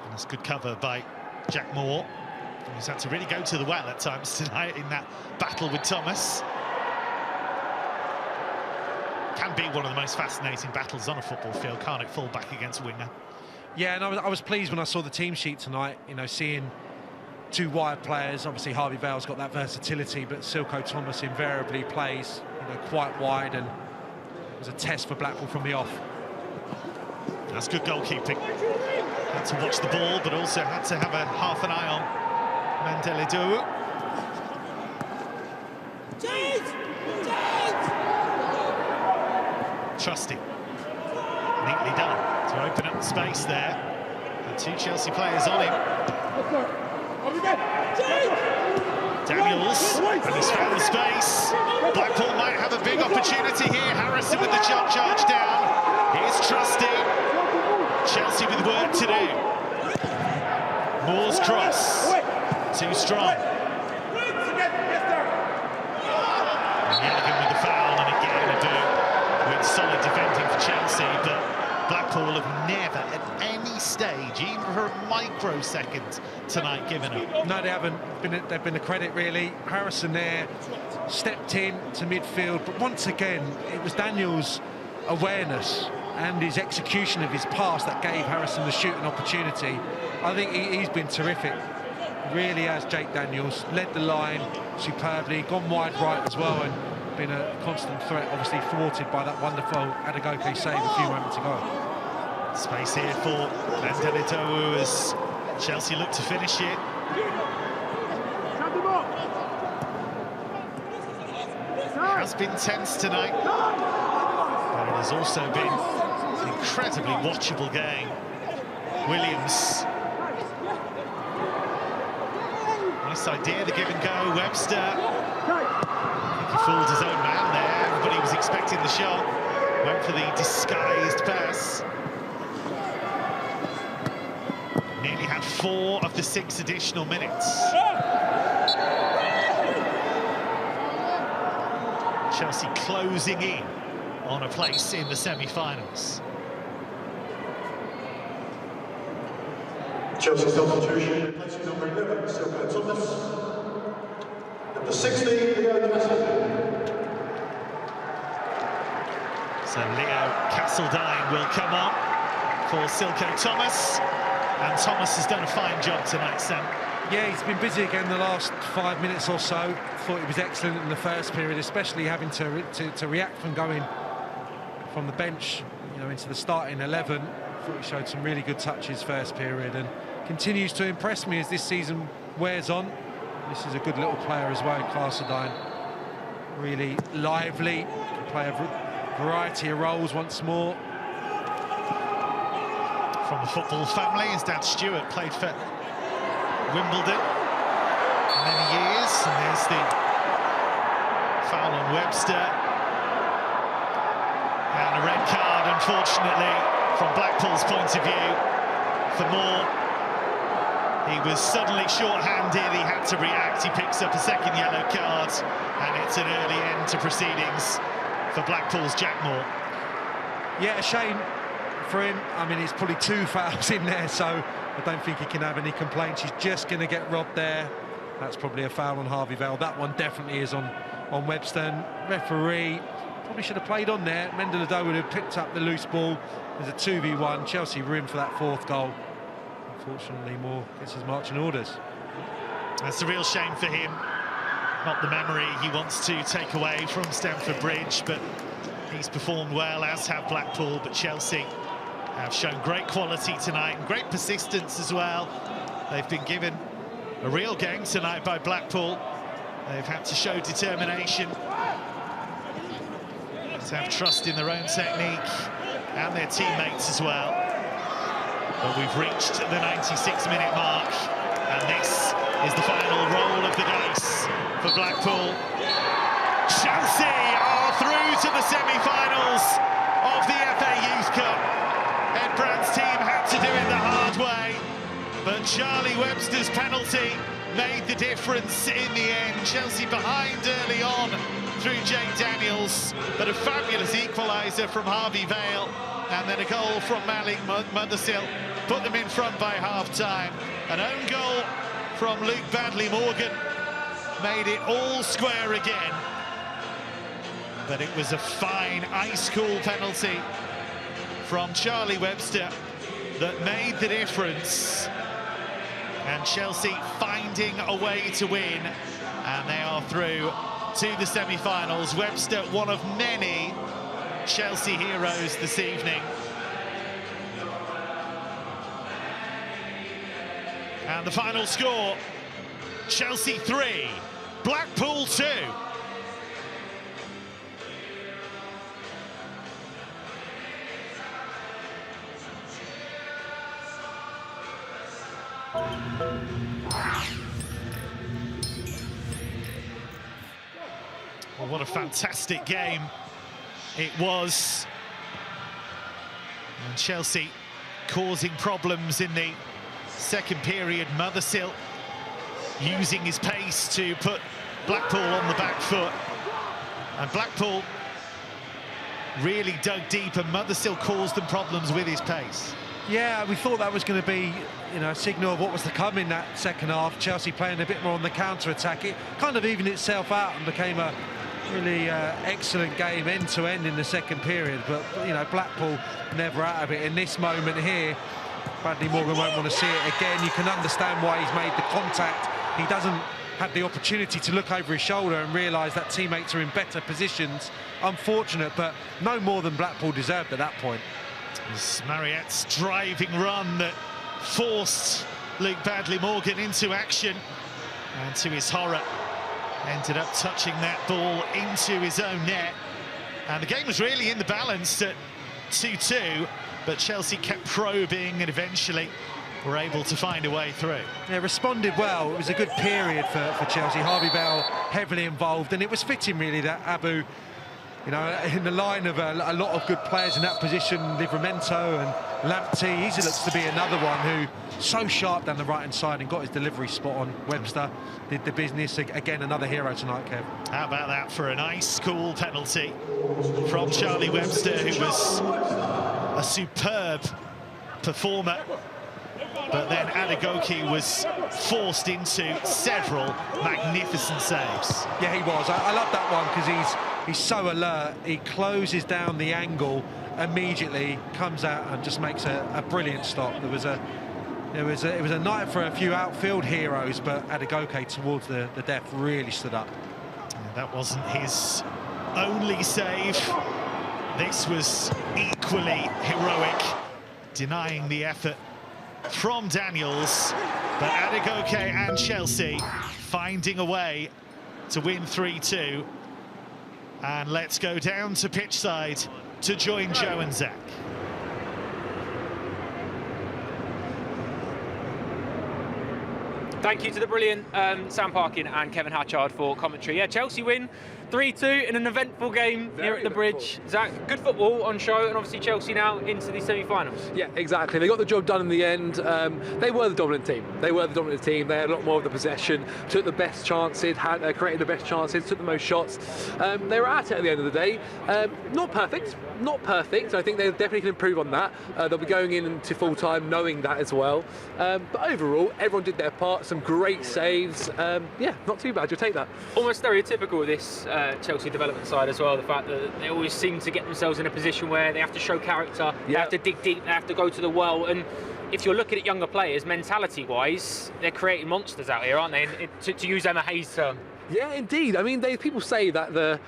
And that's good cover by Jack Moore. He's had to really go to the well at times tonight in that battle with Thomas. Can be one of the most fascinating battles on a football field, can't it? Full back against winger. Yeah, and I was pleased when I saw the team sheet tonight, you know, seeing two wide players. Obviously Harvey Vale's got that versatility, but Silko Thomas invariably plays, you know, quite wide, and it was a test for Blackpool from the off. That's good goalkeeping. Had to watch the ball, but also had to have half an eye on Mandel-Idowu. Trusting. Neatly done to open up the space there. And two Chelsea players on him. Daniels, and he's found the space. Blackpool might have a big opportunity here. Harrison with the charge down. Here's Trusting. Chelsea with work to do. Moore's cross. Too strong. And Yelligan with the foul, and again a do with solid defending for Chelsea, but Blackpool have never at any stage, even for a microsecond tonight, given up. No, they haven't. They've been a credit, really. Harrison there stepped in to midfield, but once again it was Daniels' awareness and his execution of his pass that gave Harrison the shooting opportunity. I think he's been terrific. Really has, Jake Daniels. Led the line superbly, gone wide right as well, and been a constant threat, obviously thwarted by that wonderful Adegoke save a few moments ago. Space here for Mandel-Idowu as Chelsea look to finish it. It has been tense tonight, but it has also been an incredibly watchable game. Williams. Nice idea, the give and go. Webster. I think he fooled his own man there. Everybody was expecting the shot. Went for the disguised pass. Nearly had 4 of the 6 additional minutes. Chelsea closing in on a place in the semi-finals. Chelsea substitution, replacing number 11, Silko Thomas. Number 16, Eden Hazard. So Leo Castledine will come on for Silko Thomas. And Thomas has done a fine job tonight, Sam. Yeah, he's been busy again the last 5 minutes or so. Thought he was excellent in the first period, especially having to react from going from the bench, you know, into the starting 11. Thought he showed some really good touches first period, and continues to impress me as this season wears on. This is a good little player as well, Castledine. Really lively, can play a variety of roles once more. From a football family, his dad Stuart played for Wimbledon. many years. And there's the foul on Webster. And a red card, unfortunately, from Blackpool's point of view, for Moore. He was suddenly short-handed, he had to react, he picks up a second yellow card, and it's an early end to proceedings for Blackpool's Jack Moore. Yeah, a shame for him. I mean, it's probably 2 fouls in there, so I don't think he can have any complaints. He's just going to get robbed there. That's probably a foul on Harvey Vale. That one definitely is on Webster. And referee probably should have played on there. Pernille would have picked up the loose ball. There's a 2v1. Chelsea were in for that 4th goal. Unfortunately, Moore gets his marching orders. That's a real shame for him. Not the memory he wants to take away from Stamford Bridge, but he's performed well, as have Blackpool. But Chelsea have shown great quality tonight and great persistence as well. They've been given a real game tonight by Blackpool. They've had to show determination, to have trust in their own technique and their teammates as well. But we've reached the 96-minute mark, and this is the final roll of the dice for Blackpool. Chelsea are through to the semi-finals of the FA Youth Cup. Ed Brand's team had to do it the hard way, but Charlie Webster's penalty made the difference in the end. Chelsea behind early on through Jake Daniels, but a fabulous equaliser from Harvey Vale, and then a goal from Malik Mothersill put them in front by half-time. An own goal from Luke Badley-Morgan made it all square again. But it was a fine, ice-cool penalty from Charlie Webster that made the difference. And Chelsea finding a way to win, and they are through to the semi-finals. Webster, one of many Chelsea heroes this evening. And the final score, Chelsea 3, Blackpool 2. Well, what a fantastic game it was. And Chelsea causing problems in the second period. Mothersill using his pace to put Blackpool on the back foot. And Blackpool really dug deep, and Mothersill caused them problems with his pace. Yeah, we thought that was going to be, you know, a signal of what was to come in that second half. Chelsea playing a bit more on the counter-attack. It kind of evened itself out and became a really excellent game end-to-end in the second period. But, you know, Blackpool never out of it. In this moment here, Bradley Morgan won't want to see it again. You can understand why he's made the contact. He doesn't have the opportunity to look over his shoulder and realise that teammates are in better positions. Unfortunate, but no more than Blackpool deserved at that point. It's Mariette's driving run that forced Luke Badley-Morgan into action, and to his horror ended up touching that ball into his own net. And the game was really in the balance at 2-2, but Chelsea kept probing and eventually were able to find a way through. Yeah, responded well. It was a good period for Chelsea. Harvey Vale heavily involved, and it was fitting really that Abu, you know, in the line of a lot of good players in that position, Livramento and Lamptey, he looks to be another one who so sharp down the right-hand side and got his delivery spot on. Webster did the business. Again, another hero tonight, Kev. How about that for a nice, cool penalty from Charlie Webster, who was a superb performer. But then Adegoke was forced into several magnificent saves. Yeah, he was. I love that one because he's so alert. He closes down the angle immediately, comes out and just makes a brilliant stop. It was a night for a few outfield heroes, but Adegoke towards the death really stood up. And that wasn't his only save. This was equally heroic, denying the effort from Daniels, but Adegoke and Chelsea finding a way to win 3-2. And let's go down to pitch side to join Joe and Zach. Thank you to the brilliant Sam Parkin and Kevin Hatchard for commentary. Yeah, Chelsea win 3-2 in an eventful game here at the Bridge. Zach, good football on show, and obviously Chelsea now into the semi-finals. Yeah, exactly. They got the job done in the end. They were the dominant team. They had a lot more of the possession, took the best chances, created the best chances, took the most shots. They were at it at the end of the day. Not perfect. I think they definitely can improve on that. They'll be going into full time knowing that as well. But overall, everyone did their part. Some great saves. Yeah, not too bad. You'll take that. Almost stereotypical with this Chelsea development side as well. The fact that they always seem to get themselves in a position where they have to show character, they have to dig deep, they have to go to the well. And if you're looking at younger players, mentality-wise, they're creating monsters out here, aren't they? To use Emma Hayes' term. Yeah, indeed. I mean, people say that the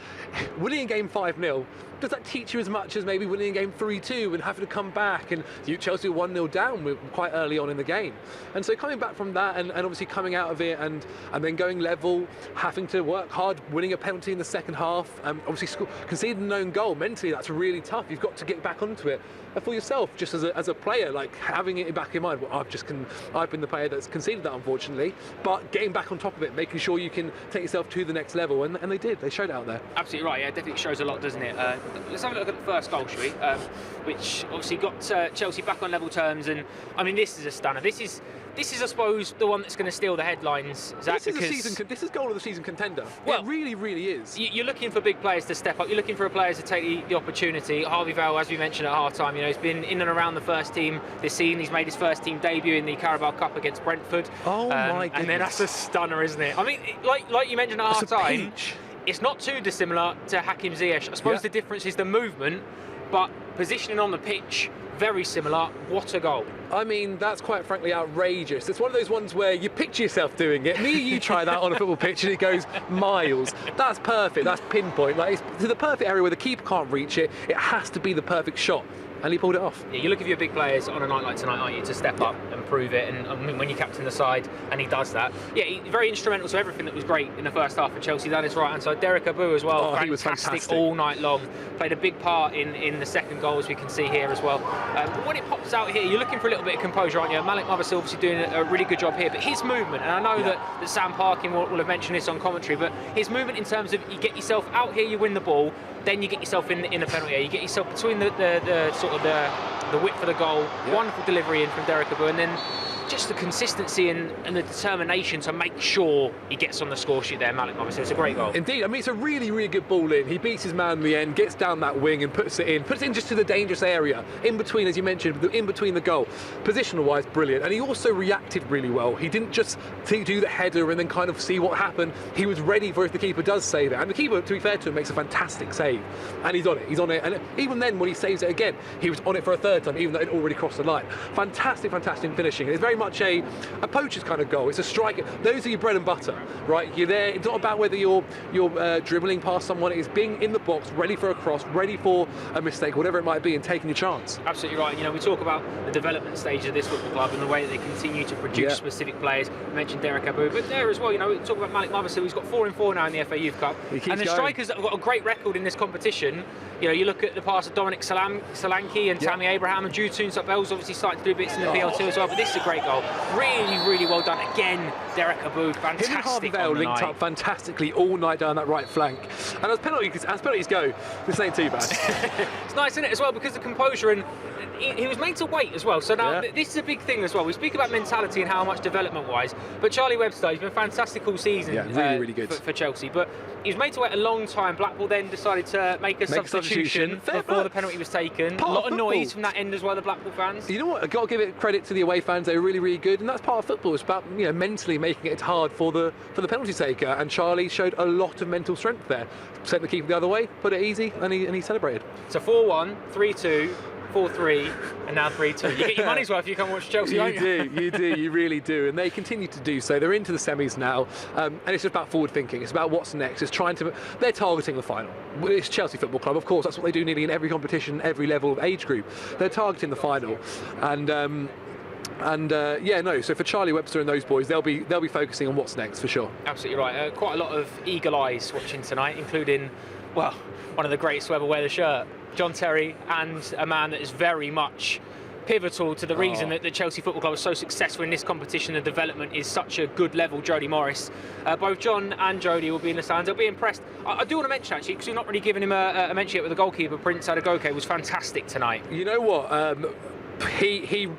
winning a game 5-0, does that teach you as much as maybe winning a game 3-2 and having to come back? And Chelsea were 1-0 down quite early on in the game. And so coming back from that and obviously coming out of it and then going level, having to work hard, winning a penalty in the second half, obviously conceding an own goal, mentally that's really tough. You've got to get back onto it. And for yourself, just as a player, like having it back in mind, well, I've been the player that's conceded that, unfortunately, but getting back on top of it, making sure you can take yourself to the next level, and they did. They showed it out there. Absolutely right. Yeah, it definitely shows a lot, doesn't it? Let's have a look at the first goal, shall we? Which obviously got Chelsea back on level terms, and I mean, this is a stunner. This is, I suppose, the one that's going to steal the headlines, Zach. This is goal of the season contender. Well, it really, really is. You're looking for big players to step up. You're looking for players to take the opportunity. Harvey Vale, as we mentioned at half-time, he's been in and around the first team this season. He's made his first team debut in the Carabao Cup against Brentford. Oh my goodness! And then that's a stunner, isn't it? I mean, like you mentioned at half-time, it's not too dissimilar to Hakim Ziyech. I suppose the difference is the movement, but positioning on the pitch, very similar. What a goal. I mean, that's quite frankly outrageous. It's one of those ones where you picture yourself doing it. Me and you try that on a football pitch and it goes miles. That's perfect. That's pinpoint. Like, it's to the perfect area where the keeper can't reach it. It has to be the perfect shot. And he pulled it off. Yeah, you're looking for your big players on a night like tonight, aren't you, to step up and prove it. And I mean, when you captain the side and he does that, yeah, he's very instrumental to everything that was great in the first half for Chelsea. That is right hand side. Derek Abu as well, he was fantastic all night long. Played a big part in the second goal, as we can see here as well. But when it pops out here, you're looking for a little bit of composure, aren't you? Malik Mother's obviously doing a really good job here, but his movement, and I know that Sam Parkin will have mentioned this on commentary, but his movement in terms of you get yourself out here, you win the ball, then you get yourself in the penalty area. You get yourself between the sort of the width for the goal. Wonderful delivery in from Derek Abu, and then just the consistency and the determination to make sure he gets on the score sheet there, Malik Mohammed. It's a great goal. Indeed. I mean, it's a really, really good ball in. He beats his man in the end, gets down that wing and puts it in just to the dangerous area, in between, as you mentioned, in between the goal. Positional-wise, brilliant. And he also reacted really well. He didn't just do the header and then kind of see what happened. He was ready for if the keeper does save it. And the keeper, to be fair to him, makes a fantastic save. And he's on it. He's on it. And even then, when he saves it again, he was on it for a third time, even though it already crossed the line. Fantastic, fantastic finishing. It's very much a poacher's kind of goal. It's a striker. Those are your bread and butter, right? You're there. It's not about whether you're dribbling past someone. It's being in the box, ready for a cross, ready for a mistake, whatever it might be, and taking your chance. Absolutely right. You know, we talk about the development stage of this football club and the way that they continue to produce specific players. We mentioned Derek Abu, but there as well, you know, we talk about Malik Mother's, who's got 4 in 4 now in the FA Youth Cup. And the strikers that have got a great record in this competition, you know, you look at the pass of Dominic Solanke and Tammy Abraham, and Jude Soonsup-Bell's obviously started to do bits in the PL2 as well, but this is a great goal. Really, really well done. Again, Derek Abu, fantastic. Him and Harvey Vale linked up fantastically all night down that right flank. And as penalties go, this ain't too bad. It's nice, isn't it, as well, because the composure, and he was made to wait as well. So now this is a big thing as well. We speak about mentality and how much development-wise, but Charlie Webster, he's been fantastic all season. Yeah, really, really good for Chelsea. But he was made to wait a long time. Blackpool then decided to make a substitution before the penalty was taken. A lot of noise from that end as well, the Blackpool fans. You know what? I've got to give it credit to the away fans. They were really, really good, and that's part of football. It's about, you know, mentally making it hard for the penalty taker. And Charlie showed a lot of mental strength there. Sent the keeper the other way, put it easy, and he celebrated. So 4-1, 3-2. 4-3 and now 3-2. You get your money's worth if you come watch Chelsea, don't you? You really do. And they continue to do so. They're into the semis now, and it's just about forward thinking. It's about what's next. They're targeting the final. It's Chelsea Football Club, of course. That's what they do nearly in every competition, every level of age group. They're targeting the final, so for Charlie Webster and those boys, they'll be focusing on what's next for sure. Absolutely right. Quite a lot of eagle eyes watching tonight, including, well, one of the greats to ever wear the shirt, John Terry, and a man that is very much pivotal to the reason that the Chelsea Football Club was so successful in this competition. The development is such a good level. Jody Morris, both John and Jody will be in the stands. They'll be impressed. I do want to mention, actually, because we're not really giving him a mention yet, with the goalkeeper, Prince Adegoke, was fantastic tonight. You know what? He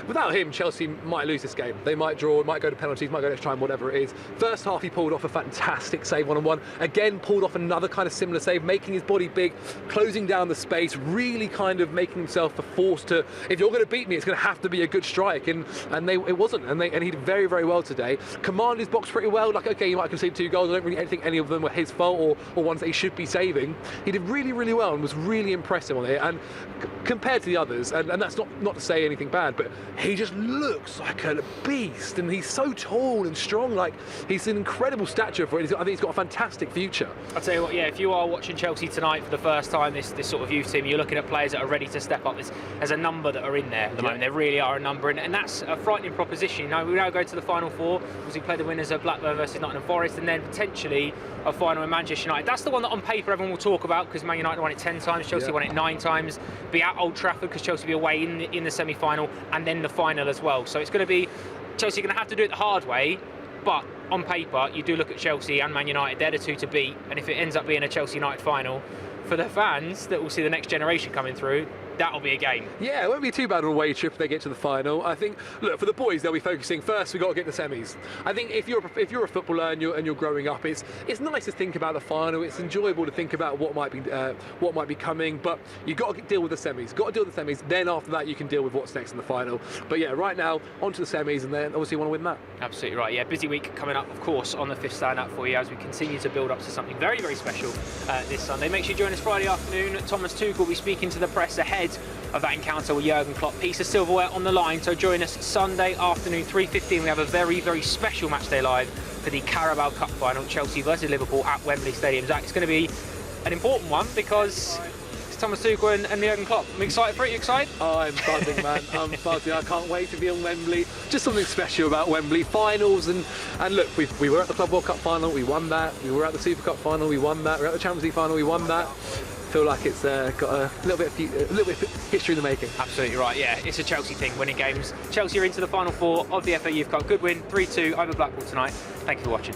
without him, Chelsea might lose this game. They might draw, might go to penalties, might go to extra time, whatever it is. First half, he pulled off a fantastic save one-on-one. Again, pulled off another kind of similar save, making his body big, closing down the space, really kind of making himself a force to, if you're going to beat me, it's going to have to be a good strike. And it wasn't. And he did very, very well today. Commanded his box pretty well. Like, okay, you might concede 2 goals. I don't really think any of them were his fault or ones that he should be saving. He did really, really well and was really impressive on it. And compared to the others, and that's not to say anything bad, but he just looks like a beast, and he's so tall and strong. Like, he's an incredible stature for it. I think he's got a fantastic future. I'll tell you what, yeah, if you are watching Chelsea tonight for the first time, this sort of youth team, you're looking at players that are ready to step up. There's a number that are in there at the moment. There really are a number, and that's a frightening proposition. You know, we now go to the final 4, because we play the winners of Blackburn versus Nottingham Forest, and then potentially a final in Manchester United. That's the one that on paper everyone will talk about, because Man United won it 10 times, Chelsea won it 9 times. Be at Old Trafford, because Chelsea be away in the semi-final, and then the final as well. So it's going to be, Chelsea are going to have to do it the hard way, but on paper you do look at Chelsea and Man United, they're the 2 to beat, and if it ends up being a Chelsea United final, for the fans that will see the next generation coming through, that'll be a game. Yeah, it won't be too bad on a away trip if they get to the final. I think, look, for the boys, they'll be focusing first. We've got to get the semis. I think if you're a footballer and you're growing up, it's nice to think about the final. It's enjoyable to think about what might be coming. But you've got to deal with the semis. Got to deal with the semis. Then after that, you can deal with what's next in the final. But yeah, right now onto the semis, and then obviously you want to win that. Absolutely right. Yeah, busy week coming up, of course, on the 5th stand-up for you as we continue to build up to something very, very special this Sunday. Make sure you join us Friday afternoon. Thomas Tuchel will be speaking to the press ahead of that encounter with Jurgen Klopp. Piece of silverware on the line, so join us Sunday afternoon 3:15. We have a very, very special match day live for the Carabao Cup final, Chelsea versus Liverpool at Wembley Stadium. Zach, it's going to be an important one because it's Thomas Tuchel and Jurgen Klopp. I'm excited for it. You excited? Oh, I'm buzzing, man. I'm buzzing. I can't wait to be on Wembley. Just something special about Wembley finals, and look, we were at the Club World Cup final, we won that. We were at the Super Cup final, we won that. We were at the Champions League final, we won that. Feel like it's got a little bit of history in the making. Absolutely right, yeah. It's a Chelsea thing, winning games. Chelsea are into the final 4 of the FA Youth Cup. Good win, 3-2 over Blackpool tonight. Thank you for watching.